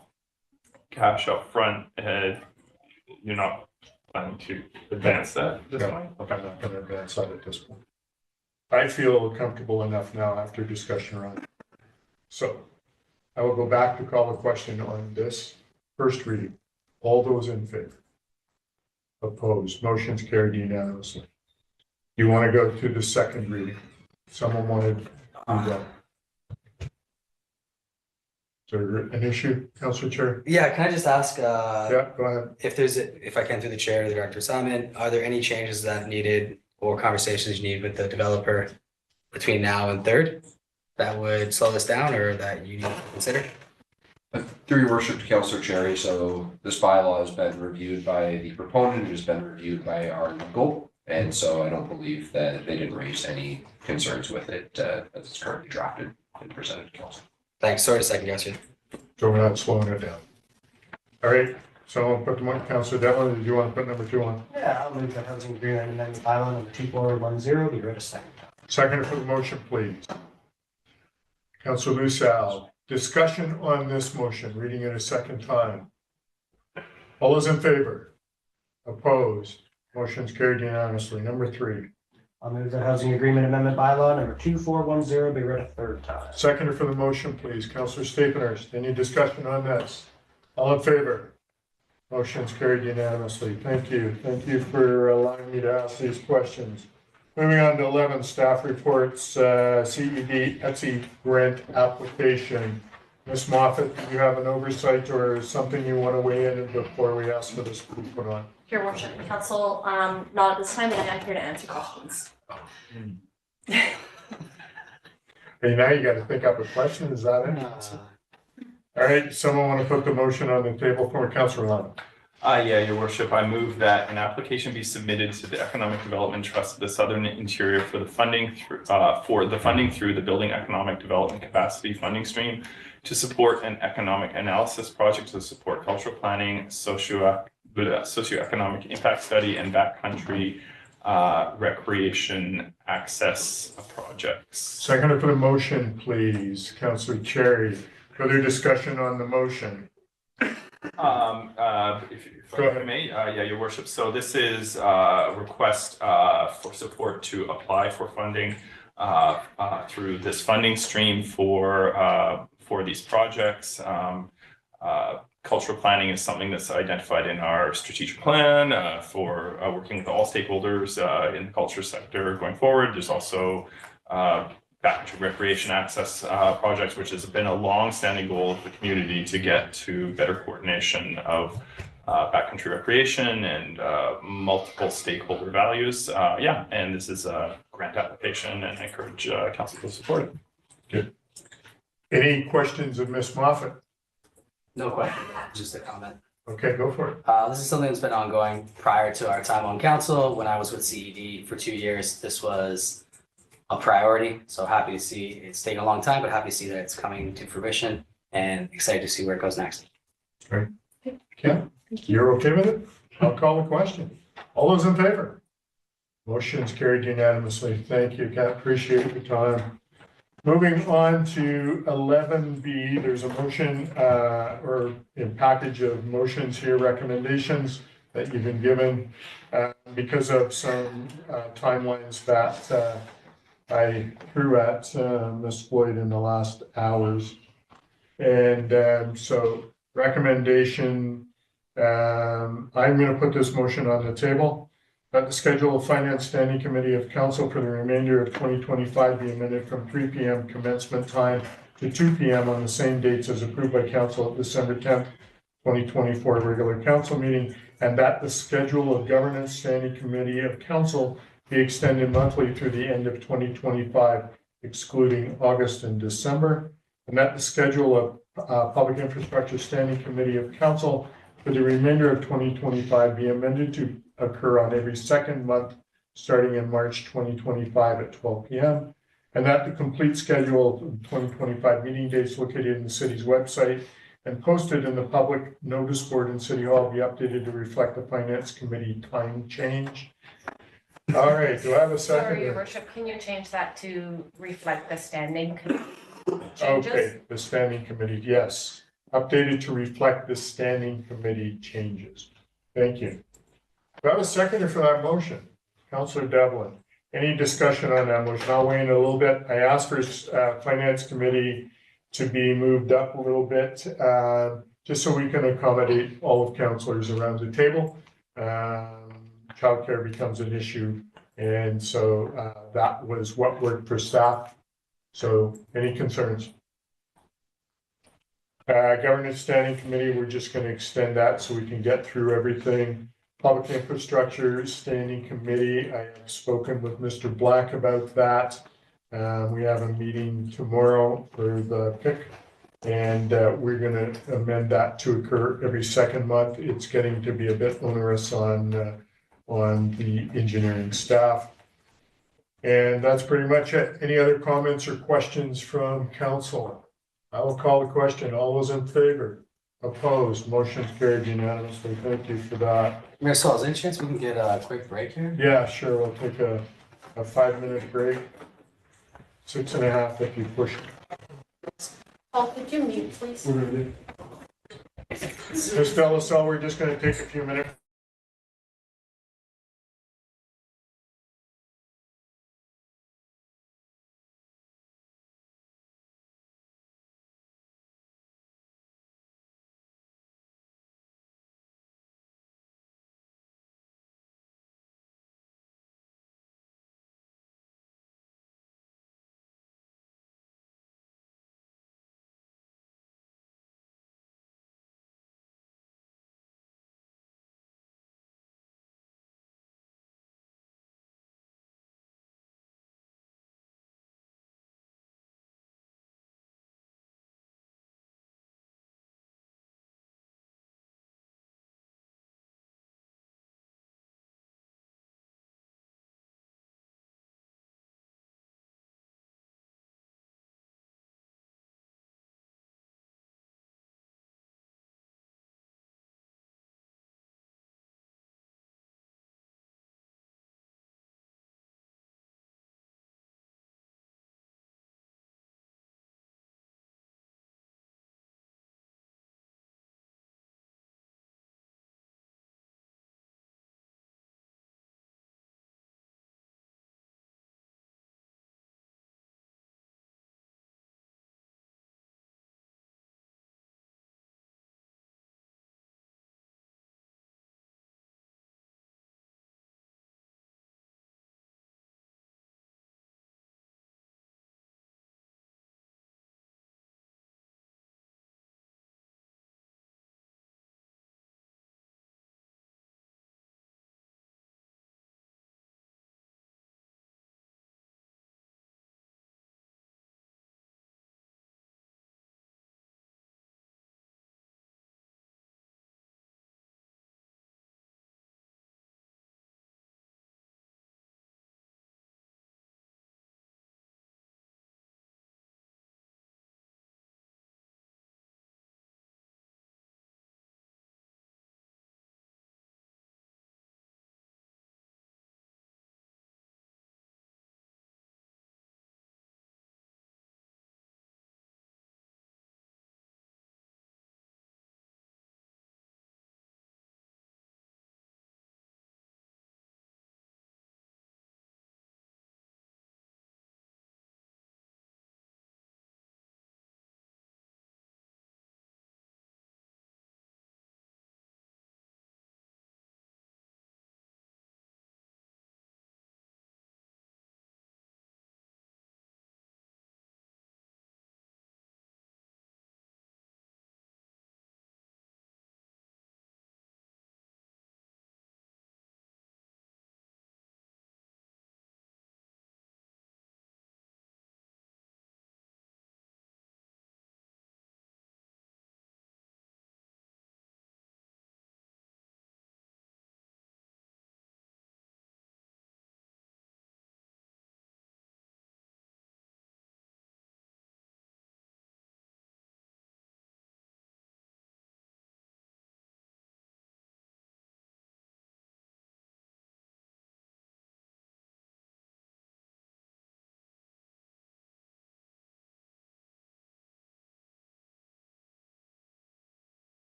cash up front, you're not planning to advance that at this point? I'm not going to advance that at this point. I feel comfortable enough now after discussion around it. So I will go back to call a question on this first reading. All those in favor? Opposed? Motion's carried unanimously. You want to go to the second reading? Someone wanted to do that. Is there an issue, Councilor Chair? Yeah, can I just ask, Yeah, go ahead. if I can through the chair, the Director Simon, are there any changes that needed or conversations you need with the developer between now and 3rd that would slow this down or that you need to consider? Through your worship, Councilor Cherry, so this bylaw has been reviewed by the proponent, it has been reviewed by our legal, and so I don't believe that they didn't raise any concerns with it as it's currently drafted and presented to council. Thanks, sorry to second guess you. So we're not slowing it down. All right, so I'll put them on. Councilor Devlin, did you want to put number 2 on? Yeah, I'll move the housing agreement amendment bylaw number 2410 be read a second time. Second for the motion, please. Councilor Lusal, discussion on this motion, reading it a second time. All those in favor? Opposed? Motion's carried unanimously. Number 3. I'll move the housing agreement amendment bylaw number 2410 be read a third time. Second for the motion, please. Councilor Staples, any discussion on this? All in favor? Motion's carried unanimously. Thank you. Thank you for allowing me to ask these questions. Moving on to 11, staff reports, CED Etsy grant application. Ms. Moffat, do you have an oversight or something you want to weigh in before we ask for this to be put on? Your worship, council, not at this time, but I'm here to answer questions. Hey, now you got to think up a question. Is that it? All right, someone want to put the motion on the table for Councilor Lana? Yeah, your worship, I move that an application be submitted to the Economic Development Trust of the Southern Interior for the funding through the Building Economic Development Capacity funding stream to support an economic analysis project to support cultural planning, socioeconomic impact study, and backcountry recreation access projects. Second for the motion, please, Councillor Cherry. Further discussion on the motion? If Go ahead. I may, yeah, your worship. So this is a request for support to apply for funding through this funding stream for these projects. Cultural planning is something that's identified in our strategic plan for working with all stakeholders in the culture sector going forward. There's also backcountry recreation access projects, which has been a long-standing goal of the community to get to better coordination of backcountry recreation and multiple stakeholder values. Yeah, and this is a grant application, and I encourage council to support it. Good. Any questions of Ms. Moffat? No question, just a comment. Okay, go for it. This is something that's been ongoing prior to our time on council. When I was with CED for 2 years, this was a priority. So happy to see it's taken a long time, but happy to see that it's coming to fruition and excited to see where it goes next. Great. Yeah, you're okay with it? I'll call the question. All those in favor? Motion's carried unanimously. Thank you, Kat. Appreciate your time. Moving on to 11B, there's a motion or a package of motions here, recommendations that you've been given because of some timelines that I threw at Ms. Floyd in the last hours. And so recommendation, I'm going to put this motion on the table. That the schedule of Finance Standing Committee of Council for the remainder of 2025 be amended from 3 p.m. commencement time to 2 p.m. on the same dates as approved by Council at December 10th, 2024 regular Council meeting, and that the schedule of Governance Standing Committee of Council be extended monthly through the end of 2025, excluding August and December, and that the schedule of Public Infrastructure Standing Committee of Council for the remainder of 2025 be amended to occur on every second month, starting in March 2025 at 12 p.m. And that the complete schedule of 2025 meeting dates located in the city's website and posted in the public notice board in City Hall be updated to reflect the Finance Committee time change. All right, do I have a second? Sorry, your worship, can you change that to reflect the standing committee changes? Okay, the Standing Committee, yes. Updated to reflect the Standing Committee changes. Thank you. Do I have a seconder for that motion? Councillor Devlin. Any discussion on that motion? I'll weigh in a little bit. I asked for Finance Committee to be moved up a little bit, just so we can accommodate all of councillors around the table. Childcare becomes an issue, and so that was what worked for staff. So any concerns? Governance Standing Committee, we're just going to extend that so we can get through everything. Public Infrastructure Standing Committee, I have spoken with Mr. Black about that. We have a meeting tomorrow for the PIC, and we're going to amend that to occur every second month. It's getting to be a bit onerous on the engineering staff. And that's pretty much it. Any other comments or questions from council? I will call the question. All those in favor? Opposed? Motion's carried unanimously. Thank you for that. Mayor Saul, is there any chance we can get a quick break here? Yeah, sure. We'll take a 5-minute break. 6.5 if you push. Paul, could you mute, please? Ms. Delasall, we're just going to take a few minutes.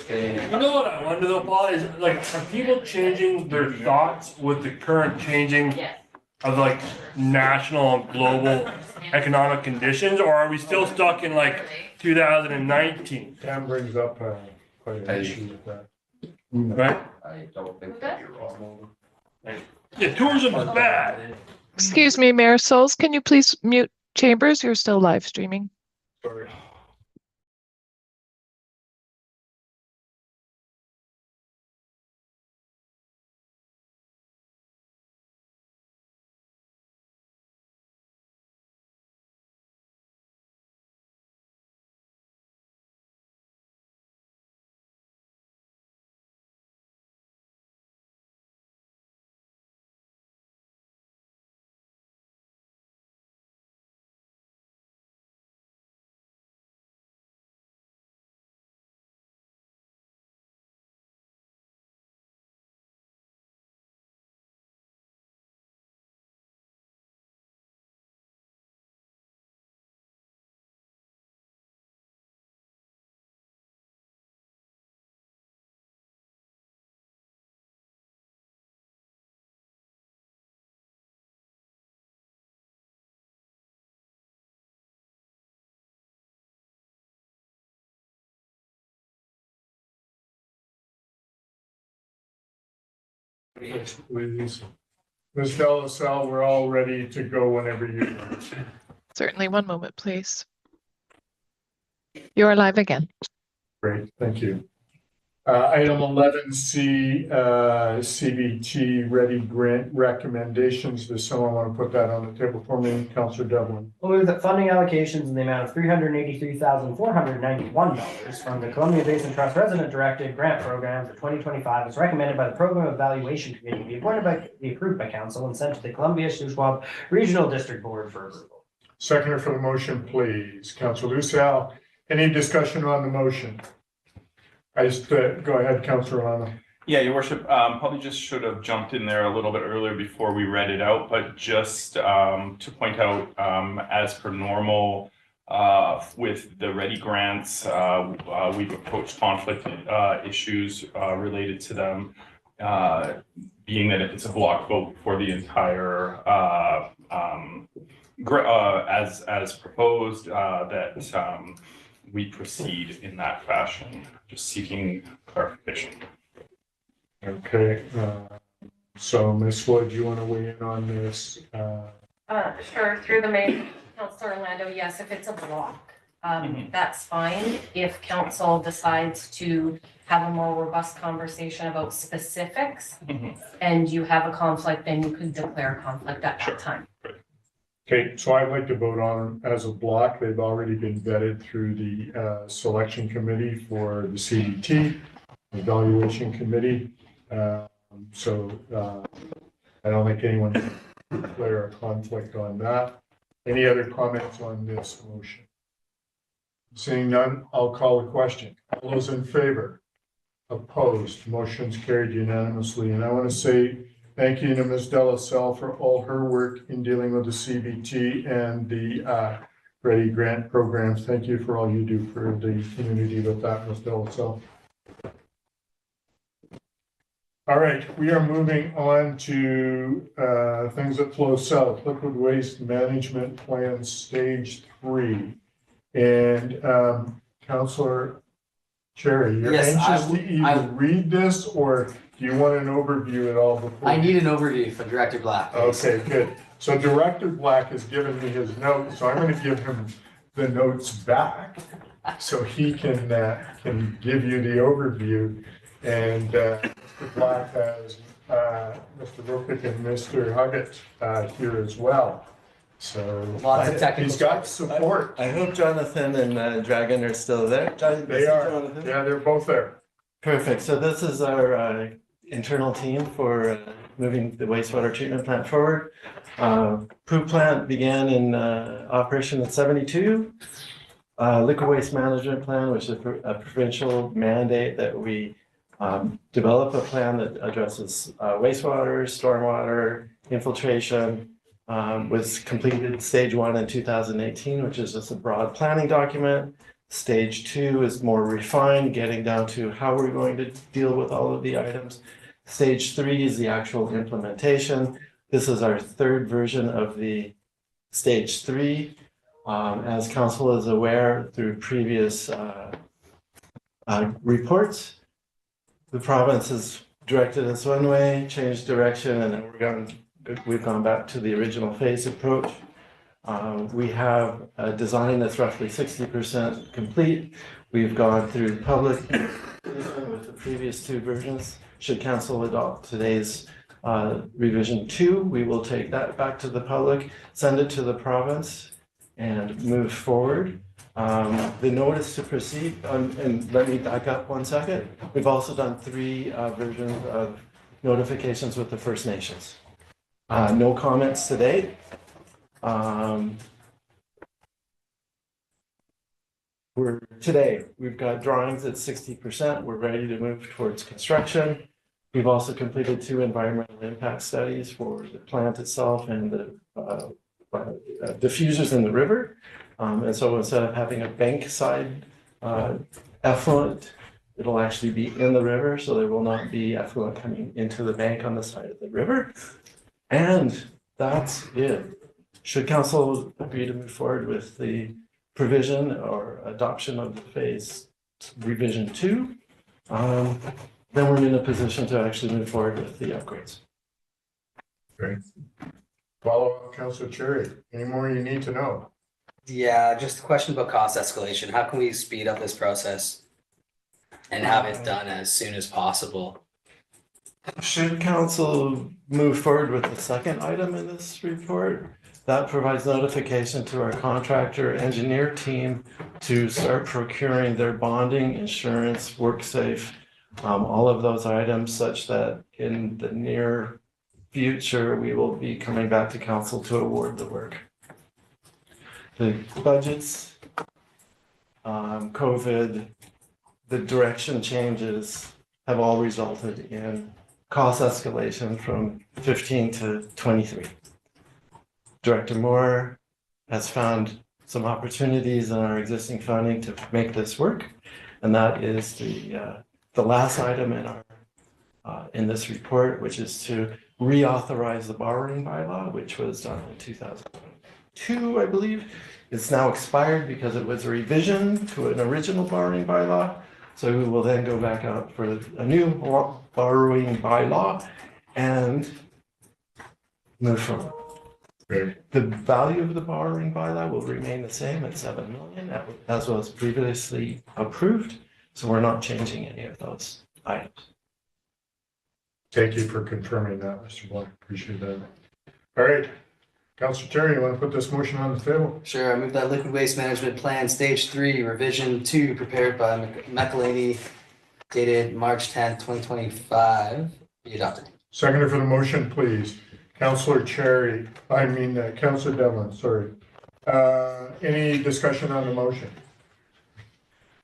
Okay. You know what I wonder though, Paul, is like, are people changing their thoughts with the current changing Yes. of like national and global economic conditions, or are we still stuck in like 2019? Dan brings up quite an issue with that. Right? I don't think that you're wrong. Yeah, tourism is bad. Excuse me, Mayor Souls, can you please mute Chambers? You're still live streaming. Sorry. Yes, please. Ms. Delasal, we're all ready to go whenever you are. Certainly, one moment, please. You are live again. Great, thank you. Item 11C, CBT ready grant recommendations. Does someone want to put that on the table for me? Councillor Devlin. We'll move that funding allocations in the amount of $383,491 from the Columbia Basin Trust Resident Directed Grant Program for 2025 is recommended by the Program Evaluation Committee, be approved by council and sent to the Columbia Shuswap Regional District Board for approval. Seconder for the motion, please. Councillor Lucille. Any discussion on the motion? I just, go ahead, Councillor Lana. Yeah, Your Worship, probably just should have jumped in there a little bit earlier before we read it out, but just to point out, as per normal, with the ready grants, we've approached conflict issues related to them, being that it's a block vote for the entire as proposed, that we proceed in that fashion, just seeking clarification. Okay, so Ms. Wood, you want to weigh in on this? Sure, through the main, Councillor Orlando, yes, if it's a block, that's fine. If council decides to have a more robust conversation about specifics and you have a conflict, then you could declare a conflict at that time. Okay, so I'd like to vote on them as a block. They've already been vetted through the selection committee for the CBT, evaluation committee. So I don't think anyone can declare a conflict on that. Any other comments on this motion? Seeing none, I'll call the question. All those in favor? Opposed? Motion's carried unanimously. And I want to say thank you to Ms. Delasal for all her work in dealing with the CBT and the Ready Grant programs. Thank you for all you do for the community with that, Ms. Delasal. All right, we are moving on to things that flow south. Liquid Waste Management Plan Stage 3. And Councillor Cherry, you're Yes, anxious to either read this, or do you want an overview at all before? I need an overview from Director Black. Please. Okay, good. So Director Black has given me his notes, so I'm going to give him the notes back so he can give you the overview. And Mr. Black has Mr. Rupick and Mr. Huggett here as well. So Lots of technical he's got support. I hope Jonathan and Dragon are still there. They are. Yeah, they're both there. Perfect. So this is our internal team for moving the wastewater treatment plant forward. POO plant began in operation in 72. Liquid waste management plan, which is a provincial mandate that we develop a plan that addresses wastewater, stormwater, infiltration. Was completed stage 1 in 2018, which is just a broad planning document. Stage 2 is more refined, getting down to how we're going to deal with all of the items. Stage 3 is the actual implementation. This is our third version of the Stage 3. As council is aware through previous reports, the province has directed us one way, changed direction, and then we've gone back to the original phase approach. We have a design that's roughly 60% complete. We've gone through public with the previous two versions. Should council adopt today's revision 2, we will take that back to the public, send it to the province, and move forward. The notice to proceed, and let me back up 1 second. We've also done 3 versions of notifications with the First Nations. No comments to date. We've got drawings at 60%. We're ready to move towards construction. We've also completed 2 environmental impact studies for the plant itself and the diffusers in the river. And so instead of having a bank side effluent, it'll actually be in the river. So there will not be effluent coming into the bank on the side of the river. And that's it. Should council agree to move forward with the provision or adoption of the phase revision 2, then we're in a position to actually move forward with the upgrades. Great. Follow up, Councilor Cherry. Any more you need to know? Yeah, just a question about cost escalation. How can we speed up this process and have it done as soon as possible? Should council move forward with the second item in this report, that provides notification to our contractor engineer team to start procuring their bonding, insurance, WorkSafe, all of those items, such that in the near future, we will be coming back to council to award the work. The budgets, COVID, the direction changes have all resulted in cost escalation from 15 to 23. Director Moore has found some opportunities in our existing funding to make this work, and that is the last item in our in this report, which is to reauthorize the borrowing bylaw, which was done in 2002, I believe. It's now expired because it was a revision to an original borrowing bylaw. So we will then go back out for a new borrowing bylaw and move forward. Great. The value of the borrowing bylaw will remain the same at 7 million, as was previously approved. So we're not changing any of those items. Thank you for confirming that, Mr. Blunt. Appreciate that. All right. Councilor Terry, you want to put this motion on the table? Sure, I move that liquid waste management plan stage 3 revision 2 prepared by McElhaney dated March 10th, 2025 be adopted. Seconder for the motion, please. Councilor Cherry, Councilor Devlin, sorry. Any discussion on the motion?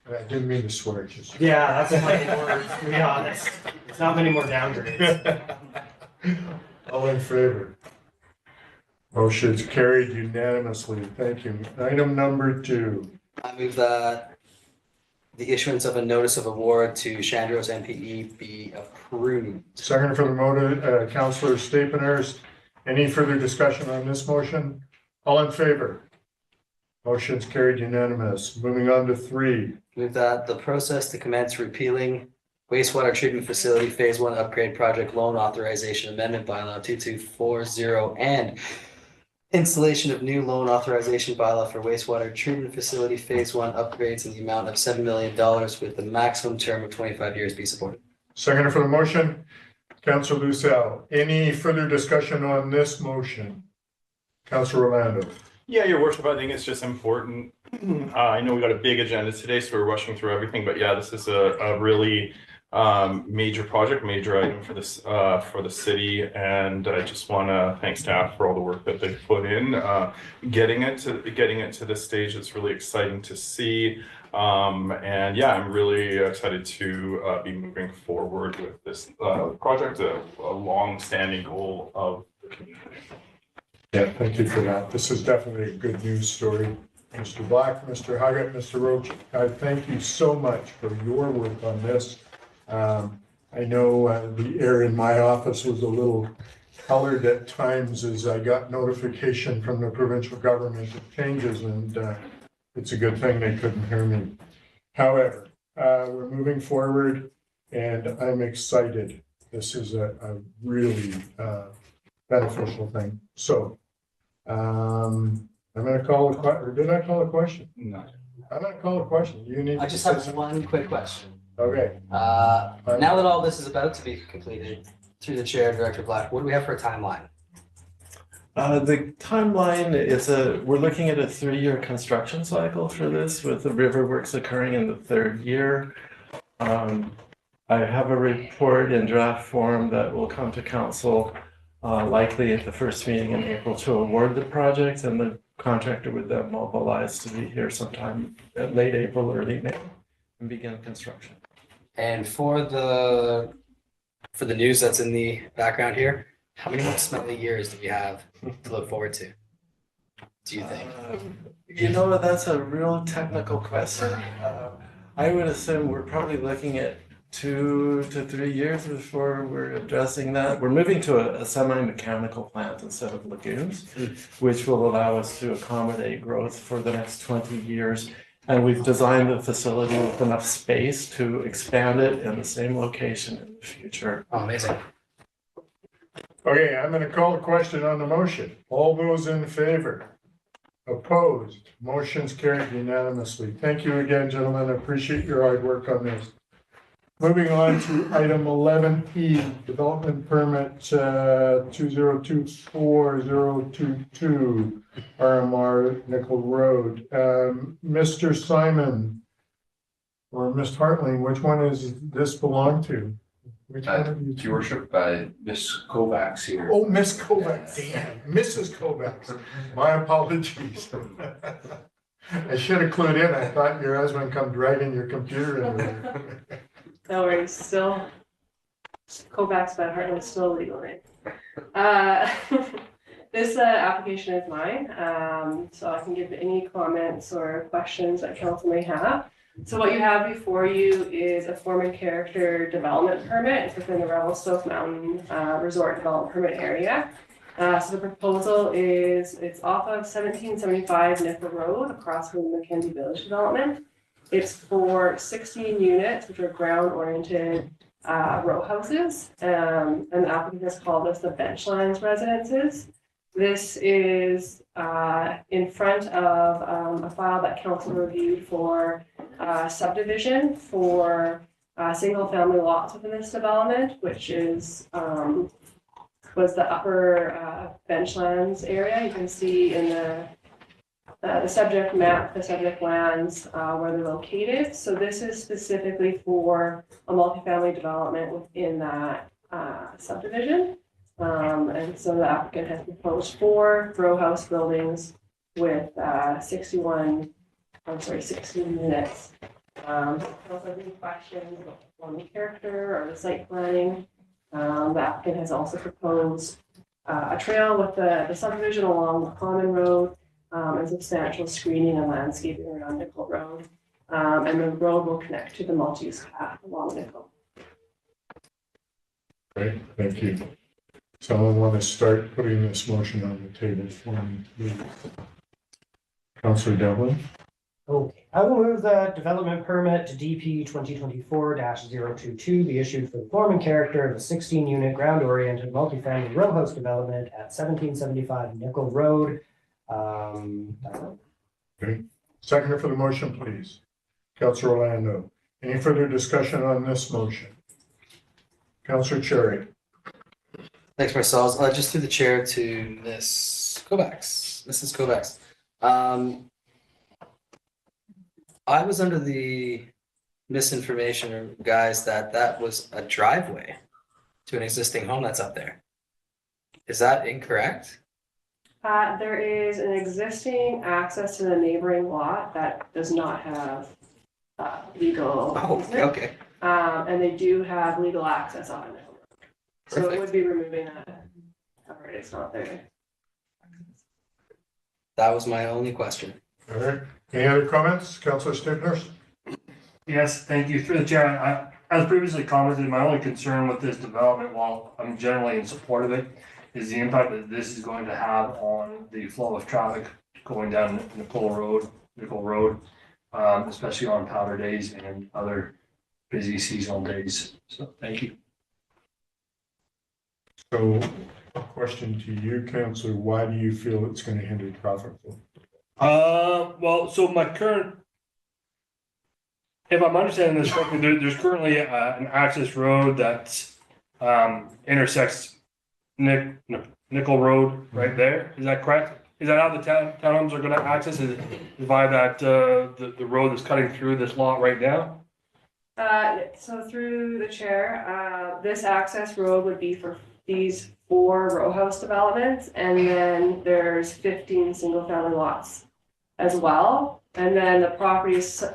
I didn't mean to swear, just. Yeah, that's plenty words, to be honest. It's not many more downgrades. All in favor? Motion is carried unanimously. Thank you. Item number 2. I move that the issuance of a notice of award to Chandros MPE be approved. Second for the motion, Councilor Stapenhurst. Any further discussion on this motion? All in favor? Motion is carried unanimous. Moving on to 3. Move that the process to commence repealing wastewater treatment facility phase 1 upgrade project loan authorization amendment bylaw 2240 and installation of new loan authorization bylaw for wastewater treatment facility phase 1 upgrades in the amount of $7 million with the maximum term of 25 years be supported. Second for the motion, Councilor Lucelle. Any further discussion on this motion? Councilor Orlando. Yeah, Your Worship, I think it's just important. I know we got a big agenda today, so we're rushing through everything, but yeah, this is a really major project, major item for this for the city, and I just want to thank staff for all the work that they've put in getting it to this stage. It's really exciting to see, and yeah, I'm really excited to be moving forward with this project, a long-standing goal of the community. Yeah, thank you for that. This is definitely a good news story. Mr. Black, Mr. Huggett, Mr. Roach, I thank you so much for your work on this. I know the air in my office was a little colored at times as I got notification from the provincial government of changes, and it's a good thing they couldn't hear me. However, we're moving forward and I'm excited. This is a really beneficial thing. So I'm going to call a question, or did I call a question? No. I'm going to call a question. You need. I just have one quick question. Okay. Now that all this is about to be completed, through the chair, Director Black, what do we have for a timeline? The timeline is we're looking at a 3-year construction cycle for this, with the river works occurring in the 3rd year. I have a report in draft form that will come to council likely at the first meeting in April to award the project, and the contractor would then mobilize to be here sometime at late April, early May, and begin construction. And for the news that's in the background here, how many more smelly years do we have to look forward to, do you think? You know, that's a real technical question. I would assume we're probably looking at 2 to 3 years before we're addressing that. We're moving to a semi-mechanical plant instead of lagoons, which will allow us to accommodate growth for the next 20 years. And we've designed the facility with enough space to expand it in the same location in the future. Oh, amazing. Okay, I'm going to call a question on the motion. All those in favor? Opposed? Motion's carried unanimously. Thank you again, gentlemen. I appreciate your hard work on this. Moving on to item 11E, development permit 2024-022 RMR Nickel Road. Mr. Simon or Ms. Hartling, which one is this belong to? Which one of you? Your Worship, Ms. Kovacs here. Oh, Miss Kovacs, damn, Mrs. Kovacs. My apologies. I should have clued in. I thought your husband come dragging your computer in there. No worries, still, Kovacs, but Hartland's still a legal name. This application is mine, so I can give any comments or questions that council may have. So what you have before you is a form and character development permit. It's within the Revelstoke Mountain Resort Development Permit area. So the proposal is, it's off of 1775 Nickel Road across from the Mackenzie Village development. It's for 16 units, which are ground-oriented row houses. And the applicant has called this the Benchlands Residences. This is in front of a file that council reviewed for subdivision for single-family lots within this development, which is was the upper Benchlands area. You can see in the subject map, the subject lands where they're located. So this is specifically for a multifamily development within that subdivision. And so the applicant has proposed 4 row house buildings with 16 units. Also, any questions on the character or the site planning? The applicant has also proposed a trail with the subdivision along the common road. And substantial screening and landscaping around Nickel Road. And the road will connect to the multi-use path along Nickel. Great, thank you. Someone want to start putting this motion on the table for me, please? Councillor Devlin? Okay, I will move the development permit to DP 2024-022 be issued for the form and character of a 16-unit ground-oriented multifamily row house development at 1775 Nickel Road. Okay. Seconder for the motion, please. Councillor Orlando. Any further discussion on this motion? Councillor Cherry. Thanks, Marcel. Just through the chair to Ms. Kovacs. Mrs. Kovacs. I was under the misinformation, guys, that was a driveway to an existing home that's up there. Is that incorrect? There is an existing access to the neighboring lot that does not have legal. Oh, okay. And they do have legal access on it. So Perfect. it would be removing that. All right, it's not there. That was my only question. All right, any other comments, Councillor Stiffners? Yes, thank you. Through the chair, as previously commented, my only concern with this development, while I'm generally in support of it, is the impact that this is going to have on the flow of traffic going down Nickel Road, especially on powder days and other busy seasonal days. So thank you. So a question to you, Councillor, why do you feel it's going to hinder traffic flow? Well, so my current, if I'm understanding this correctly, there's currently an access road that intersects Nickel Road right there. Is that correct? Is that how the townhomes are going to access it via that the road that's cutting through this lot right now? So through the chair, this access road would be for these 4 row house developments, and then there's 15 single family lots as well. And then the property is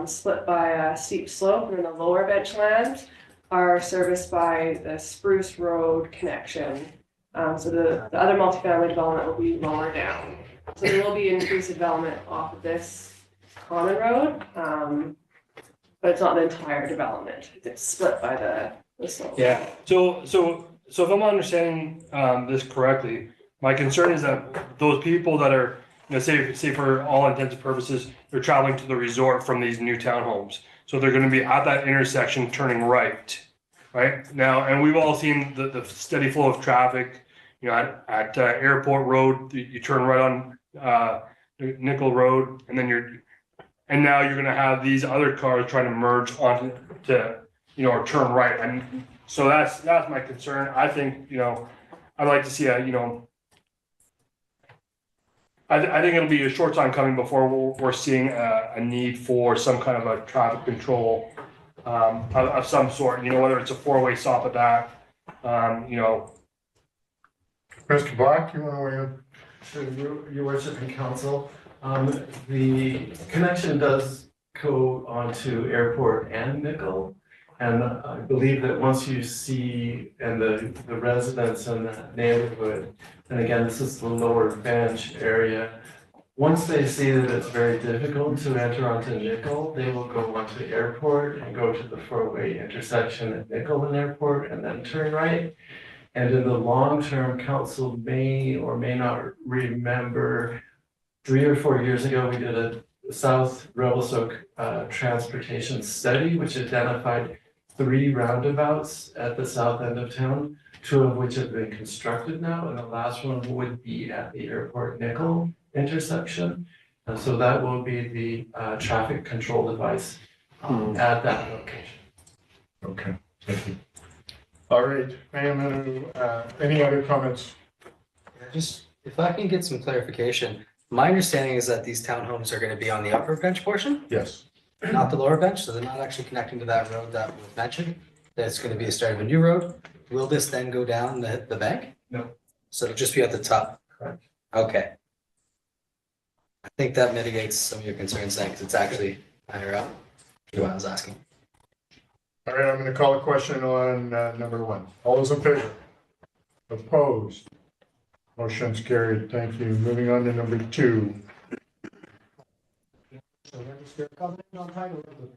split by a steep slope, and then the lower bench lands are serviced by the Spruce Road connection. So the other multifamily development will be lower down. So there will be increased development off of this common road, but it's not the entire development. It's split by the slope. Yeah. So if I'm understanding this correctly, my concern is that those people that are, say for all intents and purposes, they're traveling to the resort from these new townhomes. So they're going to be at that intersection turning right now, and we've all seen the steady flow of traffic. At Airport Road, you turn right on Nickel Road, and now you're going to have these other cars trying to merge onto or turn right, and so that's my concern. I think I'd like to see I think it'll be a short time coming before we're seeing a need for some kind of a traffic control of some sort. Whether it's a 4-way stop at that. Mr. Black, you want to weigh in? So your worship and council, the connection does go onto Airport and Nickel. And I believe that once you see, and the residents in that neighborhood, and again, this is the lower bench area, once they see that it's very difficult to enter onto Nickel, they will go onto Airport and go to the 4-way intersection at Nickel and Airport and then turn right. And in the long term, council may or may not remember 3 or 4 years ago, we did a South Revelstoke transportation study, which identified 3 roundabouts at the south end of town, 2 of which have been constructed now, and the last one would be at the Airport Nickel intersection. And so that will be the traffic control device at that location. Okay, thank you. All right, any other comments? Just if I can get some clarification, my understanding is that these townhomes are going to be on the upper bench portion, Yes. not the lower bench, so they're not actually connecting to that road that was mentioned. That's going to be a start of a new road. Will this then go down the bank? No. So it'll just be at the top? Correct. Okay. I think that mitigates some of your concerns then, because it's actually higher up. That's what I was asking. All right, I'm going to call a question on number 1. All those in favor? Opposed? Motion's carried. Thank you. Moving on to number 2. So register covenant on title of the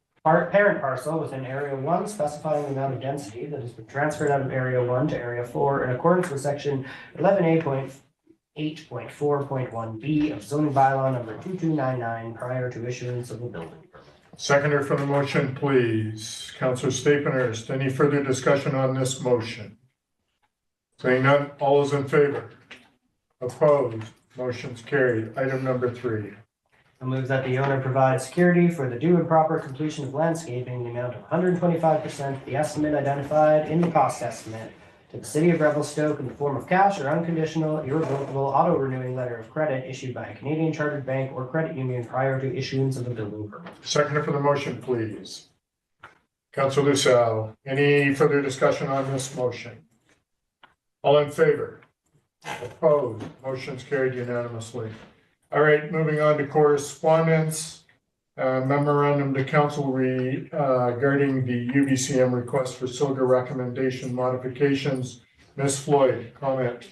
parent parcel within Area 1 specifying the amount of density that has been transferred out of Area 1 to Area 4 in accordance with Section 11A.8.4.1B of zoning bylaw number 2299 prior to issuance of a building permit. Seconder for the motion, please. Councillor Stapleton. Any further discussion on this motion? Saying none, all those in favor? Opposed? Motion's carried. Item number 3. I move that the owner provide security for the due and proper completion of landscaping in the amount of 125% of the estimate identified in the cost estimate to the city of Revelstoke in the form of cash or unconditional, irrevocable, auto-renewing letter of credit issued by a Canadian chartered bank or credit union prior to issuance of a building permit. Seconder for the motion, please. Councillor Lucelle, any further discussion on this motion? All in favor? Opposed? Motion's carried unanimously. All right, moving on to correspondence. Memorandum to council regarding the UBCM request for SOGA recommendation modifications. Ms. Floyd, comment.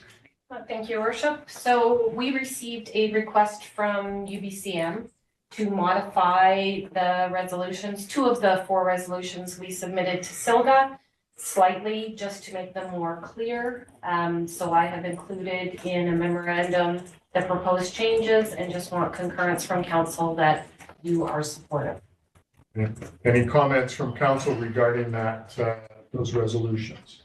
Thank you, Your Worship. So we received a request from UBCM to modify the resolutions. 2 of the 4 resolutions we submitted to SILGA slightly just to make them more clear. So I have included in a memorandum the proposed changes and just want concurrence from council that you are supportive. Any comments from council regarding that, those resolutions?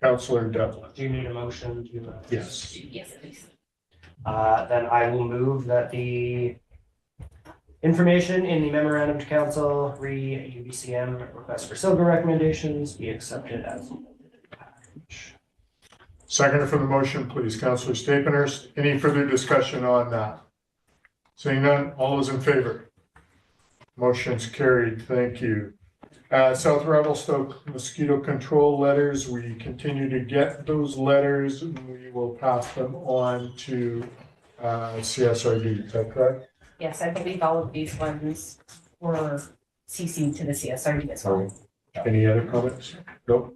Councillor Devlin. Do you need a motion to? Yes. Yes, please. Then I will move that the information in the memorandum to council re UBCM request for SILGA recommendations be accepted as. Second for the motion, please, Councillor Stapehurst. Any further discussion on that? Seeing none, all those in favor? Motion's carried. Thank you. South Revelstoke mosquito control letters. We continue to get those letters. We will pass them on to CSRD. Is that correct? Yes, I believe all of these ones were CC'd to the CSRD as well. Any other comments? Nope.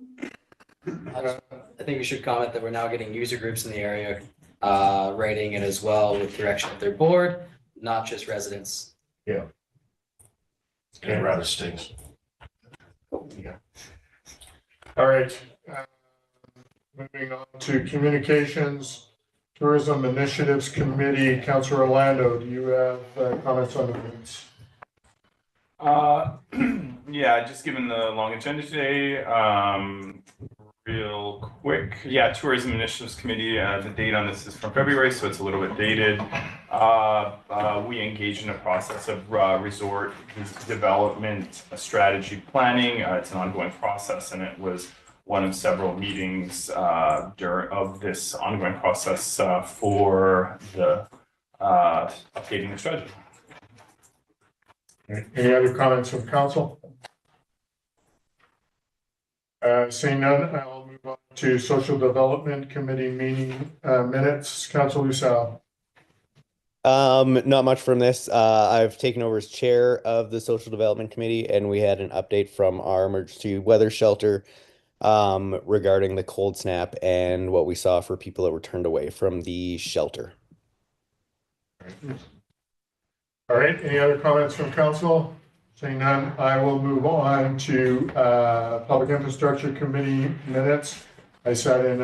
I think we should comment that we're now getting user groups in the area writing it as well with direction of their board, not just residents. Yeah. It rather stinks. Yeah. All right. Moving on to communications, tourism initiatives committee. Councillor Orlando, do you have comments on the minutes? Yeah, just given the long agenda today, real quick. Yeah, Tourism Initiatives Committee, the date on this is from February, so it's a little bit dated. We engaged in a process of resort development strategy planning. It's an ongoing process, and it was one of several meetings of this ongoing process for the updating the strategy. Any other comments from council? Seeing none, I'll move on to Social Development Committee meeting minutes. Councilor Lucelle. Not much from this. I've taken over as chair of the Social Development Committee, and we had an update from our emergency weather shelter regarding the cold snap and what we saw for people that were turned away from the shelter. All right, any other comments from council? Seeing none, I will move on to Public Infrastructure Committee minutes. I sat in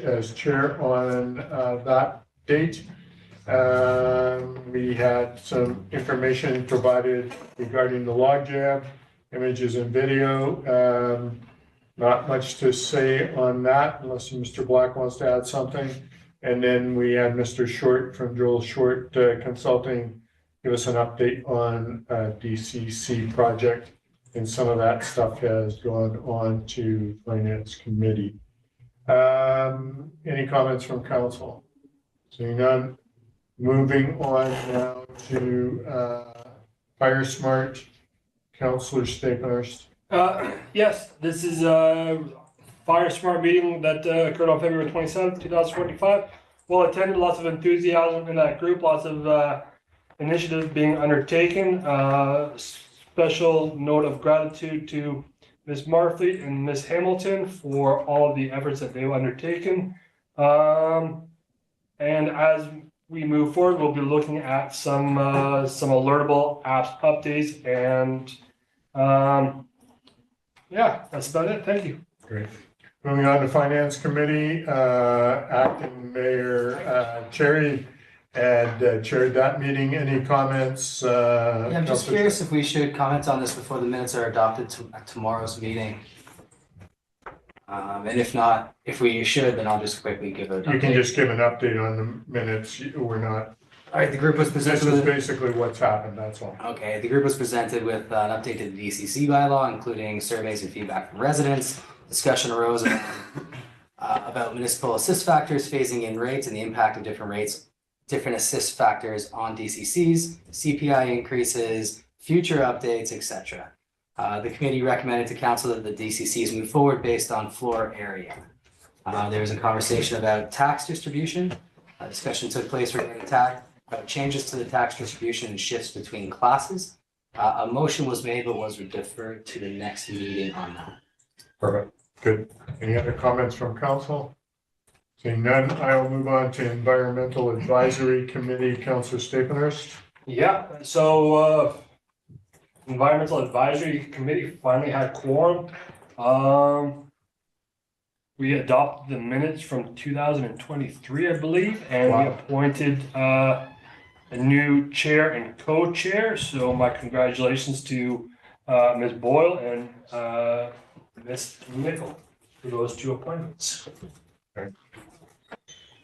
as chair on that date. We had some information provided regarding the logjam, images and video. Not much to say on that unless Mr. Black wants to add something. And then we had Mr. Short from Joel Short Consulting give us an update on DCC project, and some of that stuff has gone on to Finance Committee. Any comments from council? Seeing none, moving on now to Fire Smart. Councillor Stapehurst. Yes, this is a Fire Smart meeting that occurred on February 27th, 2025. Well attended, lots of enthusiasm in that group, lots of initiatives being undertaken. Special note of gratitude to Ms. Marfleet and Ms. Hamilton for all of the efforts that they've undertaken. And as we move forward, we'll be looking at some alertable apps updates, and yeah, that's about it. Thank you. Great. Moving on to Finance Committee, Acting Mayor Cherry had chaired that meeting. Any comments? Yeah, I'm just curious if we should comment on this before the minutes are adopted to tomorrow's meeting. And if not, if we should, then I'll just quickly give an update. You can just give an update on the minutes. We're not. All right, the group was presented This is with basically what's happened, that's all. Okay, the group was presented with an update to the DCC bylaw, including surveys and feedback from residents. Discussion arose about municipal assist factors, phasing in rates, and the impact of different assist factors on DCCs, CPI increases, future updates, etc. The committee recommended to council that the DCCs move forward based on floor area. There was a conversation about tax distribution. A discussion took place regarding about changes to the tax distribution and shifts between classes. A motion was made but was deferred to the next meeting on that. Perfect. Good. Any other comments from council? Seeing none, I will move on to Environmental Advisory Committee, Councillor Staplenhurst. Yeah, so Environmental Advisory Committee finally had quorum. We adopted the minutes from 2023, I believe, and we Wow. appointed a new chair and co-chair. So my congratulations to Ms. Boyle and Ms. Nickel for those two appointments.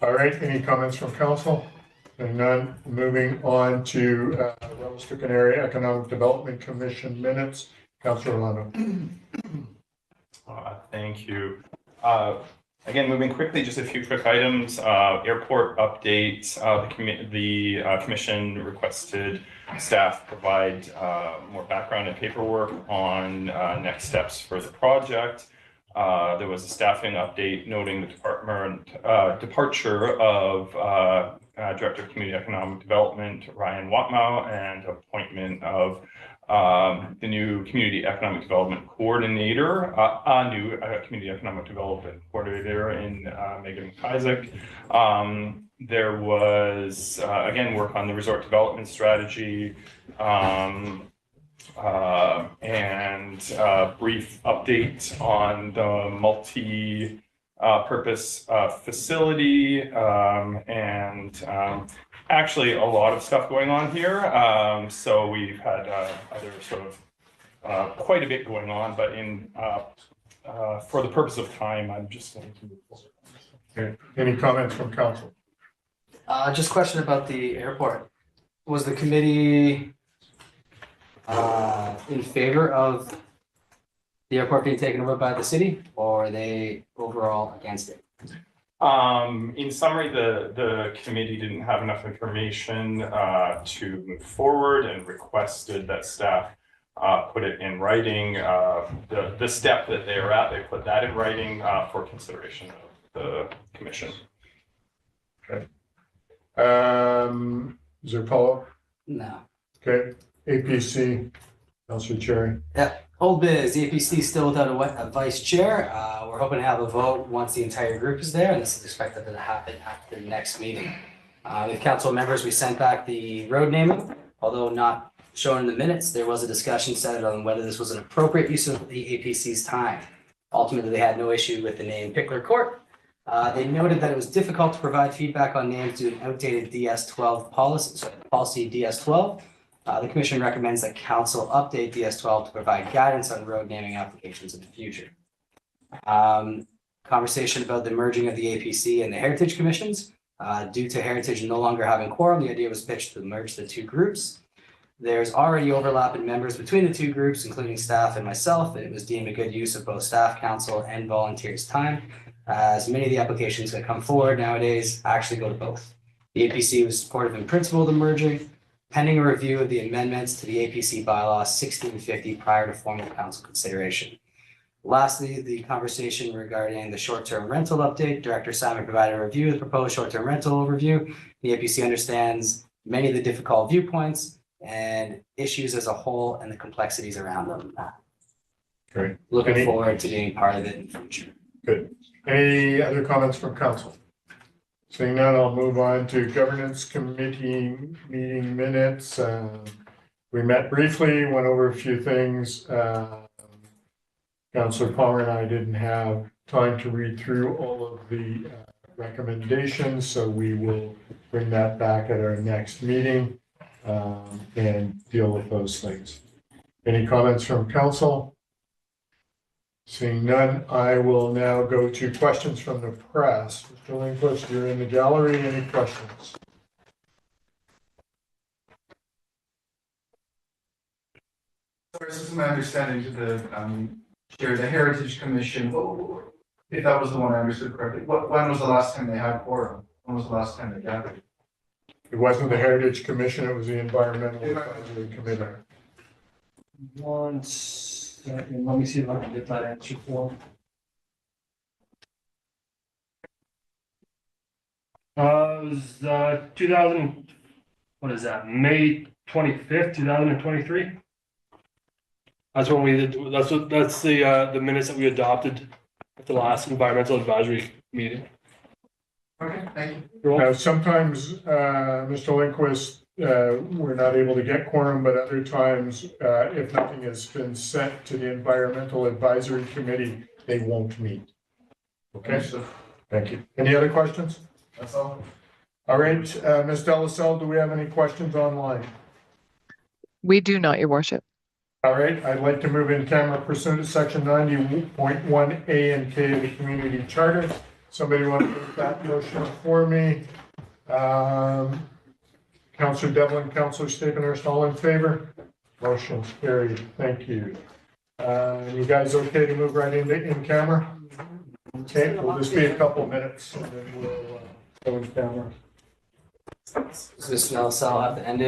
All right, any comments from council? And none, moving on to Revelstoke Area Economic Development Commission minutes. Councillor Orlando. Thank you. Again, moving quickly, just a few quick items. Airport update. The commission requested staff provide more background and paperwork on next steps for the project. There was a staffing update noting the departure of Director of Community Economic Development, Ryan Watmow, and appointment of the new Community Economic Development Coordinator, a new Community Economic Development Coordinator in Megan McIsaac. There was, again, work on the resort development strategy, and brief update on the multi-purpose facility, and actually a lot of stuff going on here. So we've had other sort of quite a bit going on, but for the purpose of time, I'm just going to move forward. Okay. Any comments from council? Just a question about the airport. Was the committee in favor of the airport being taken over by the city, or are they overall against it? In summary, the committee didn't have enough information to move forward and requested that staff put it in writing. The step that they are at, they put that in writing for consideration of the commission. Okay. Is there follow-up? No. Okay. APC, Councillor Cherry. Yeah. Old biz, the APC still without a vice chair. We're hoping to have a vote once the entire group is there, and this is expected to happen at the next meeting. With council members, we sent back the road naming, although not shown in the minutes. There was a discussion centered on whether this was an appropriate use of the APC's time. Ultimately, they had no issue with the name Pickler Court. They noted that it was difficult to provide feedback on names due to an outdated DS12 policy DS12. The commission recommends that council update DS12 to provide guidance on road naming applications in the future. Conversation about the merging of the APC and the Heritage Commissions. Due to Heritage no longer having quorum, the idea was pitched to merge the two groups. There's already overlap in members between the two groups, including staff and myself, and it was deemed a good use of both staff, council, and volunteers' time, as many of the applications that come forward nowadays actually go to both. The APC was supportive in principle of the merging, pending a review of the amendments to the APC bylaw 1650 prior to formal council consideration. Lastly, the conversation regarding the short-term rental update. Director Simon provided a review of the proposed short-term rental overview. The APC understands many of the difficult viewpoints and issues as a whole and the complexities around them. Great. Looking forward to being part of it in the future. Good. Any other comments from council? Seeing none, I'll move on to governance committee meeting minutes. We met briefly, went over a few things. Councillor Palmer and I didn't have time to read through all of the recommendations, so we will bring that back at our next meeting and deal with those things. Any comments from council? Seeing none, I will now go to questions from the press. Mr. Lindquist, you're in the gallery. Any questions? Sorry, this is my understanding to the chair, the Heritage Commission, if that was the one I understood correctly, when was the last time they had quorum? When was the last time they gathered? It wasn't the Heritage Commission, it was the Environmental Advisory Committee. One second, let me see if I can get that answer for him. It was 2000, what is that, May 25th, 2023? That's when we did, that's the minutes that we adopted at the last environmental advisory meeting. Okay, thank you. Now, sometimes, Mr. Lindquist, we're not able to get quorum, but other times, if nothing has been sent to the Environmental Advisory Committee, they won't meet. Okay, Understood. thank you. Any other questions? That's all. All right, Ms. Delaselle, do we have any questions online? We do not, your worship. All right, I'd like to move in camera pursuant to section 90.1A and K of the Community Charter. Somebody want to make that motion for me? Councillor Devlin, Councillor Stapenhurst, all in favor? Motion's carried. Thank you. You guys okay to move right into in camera? Okay, we'll just be a couple minutes and then we'll go in camera. So Mr. Delaselle, at the end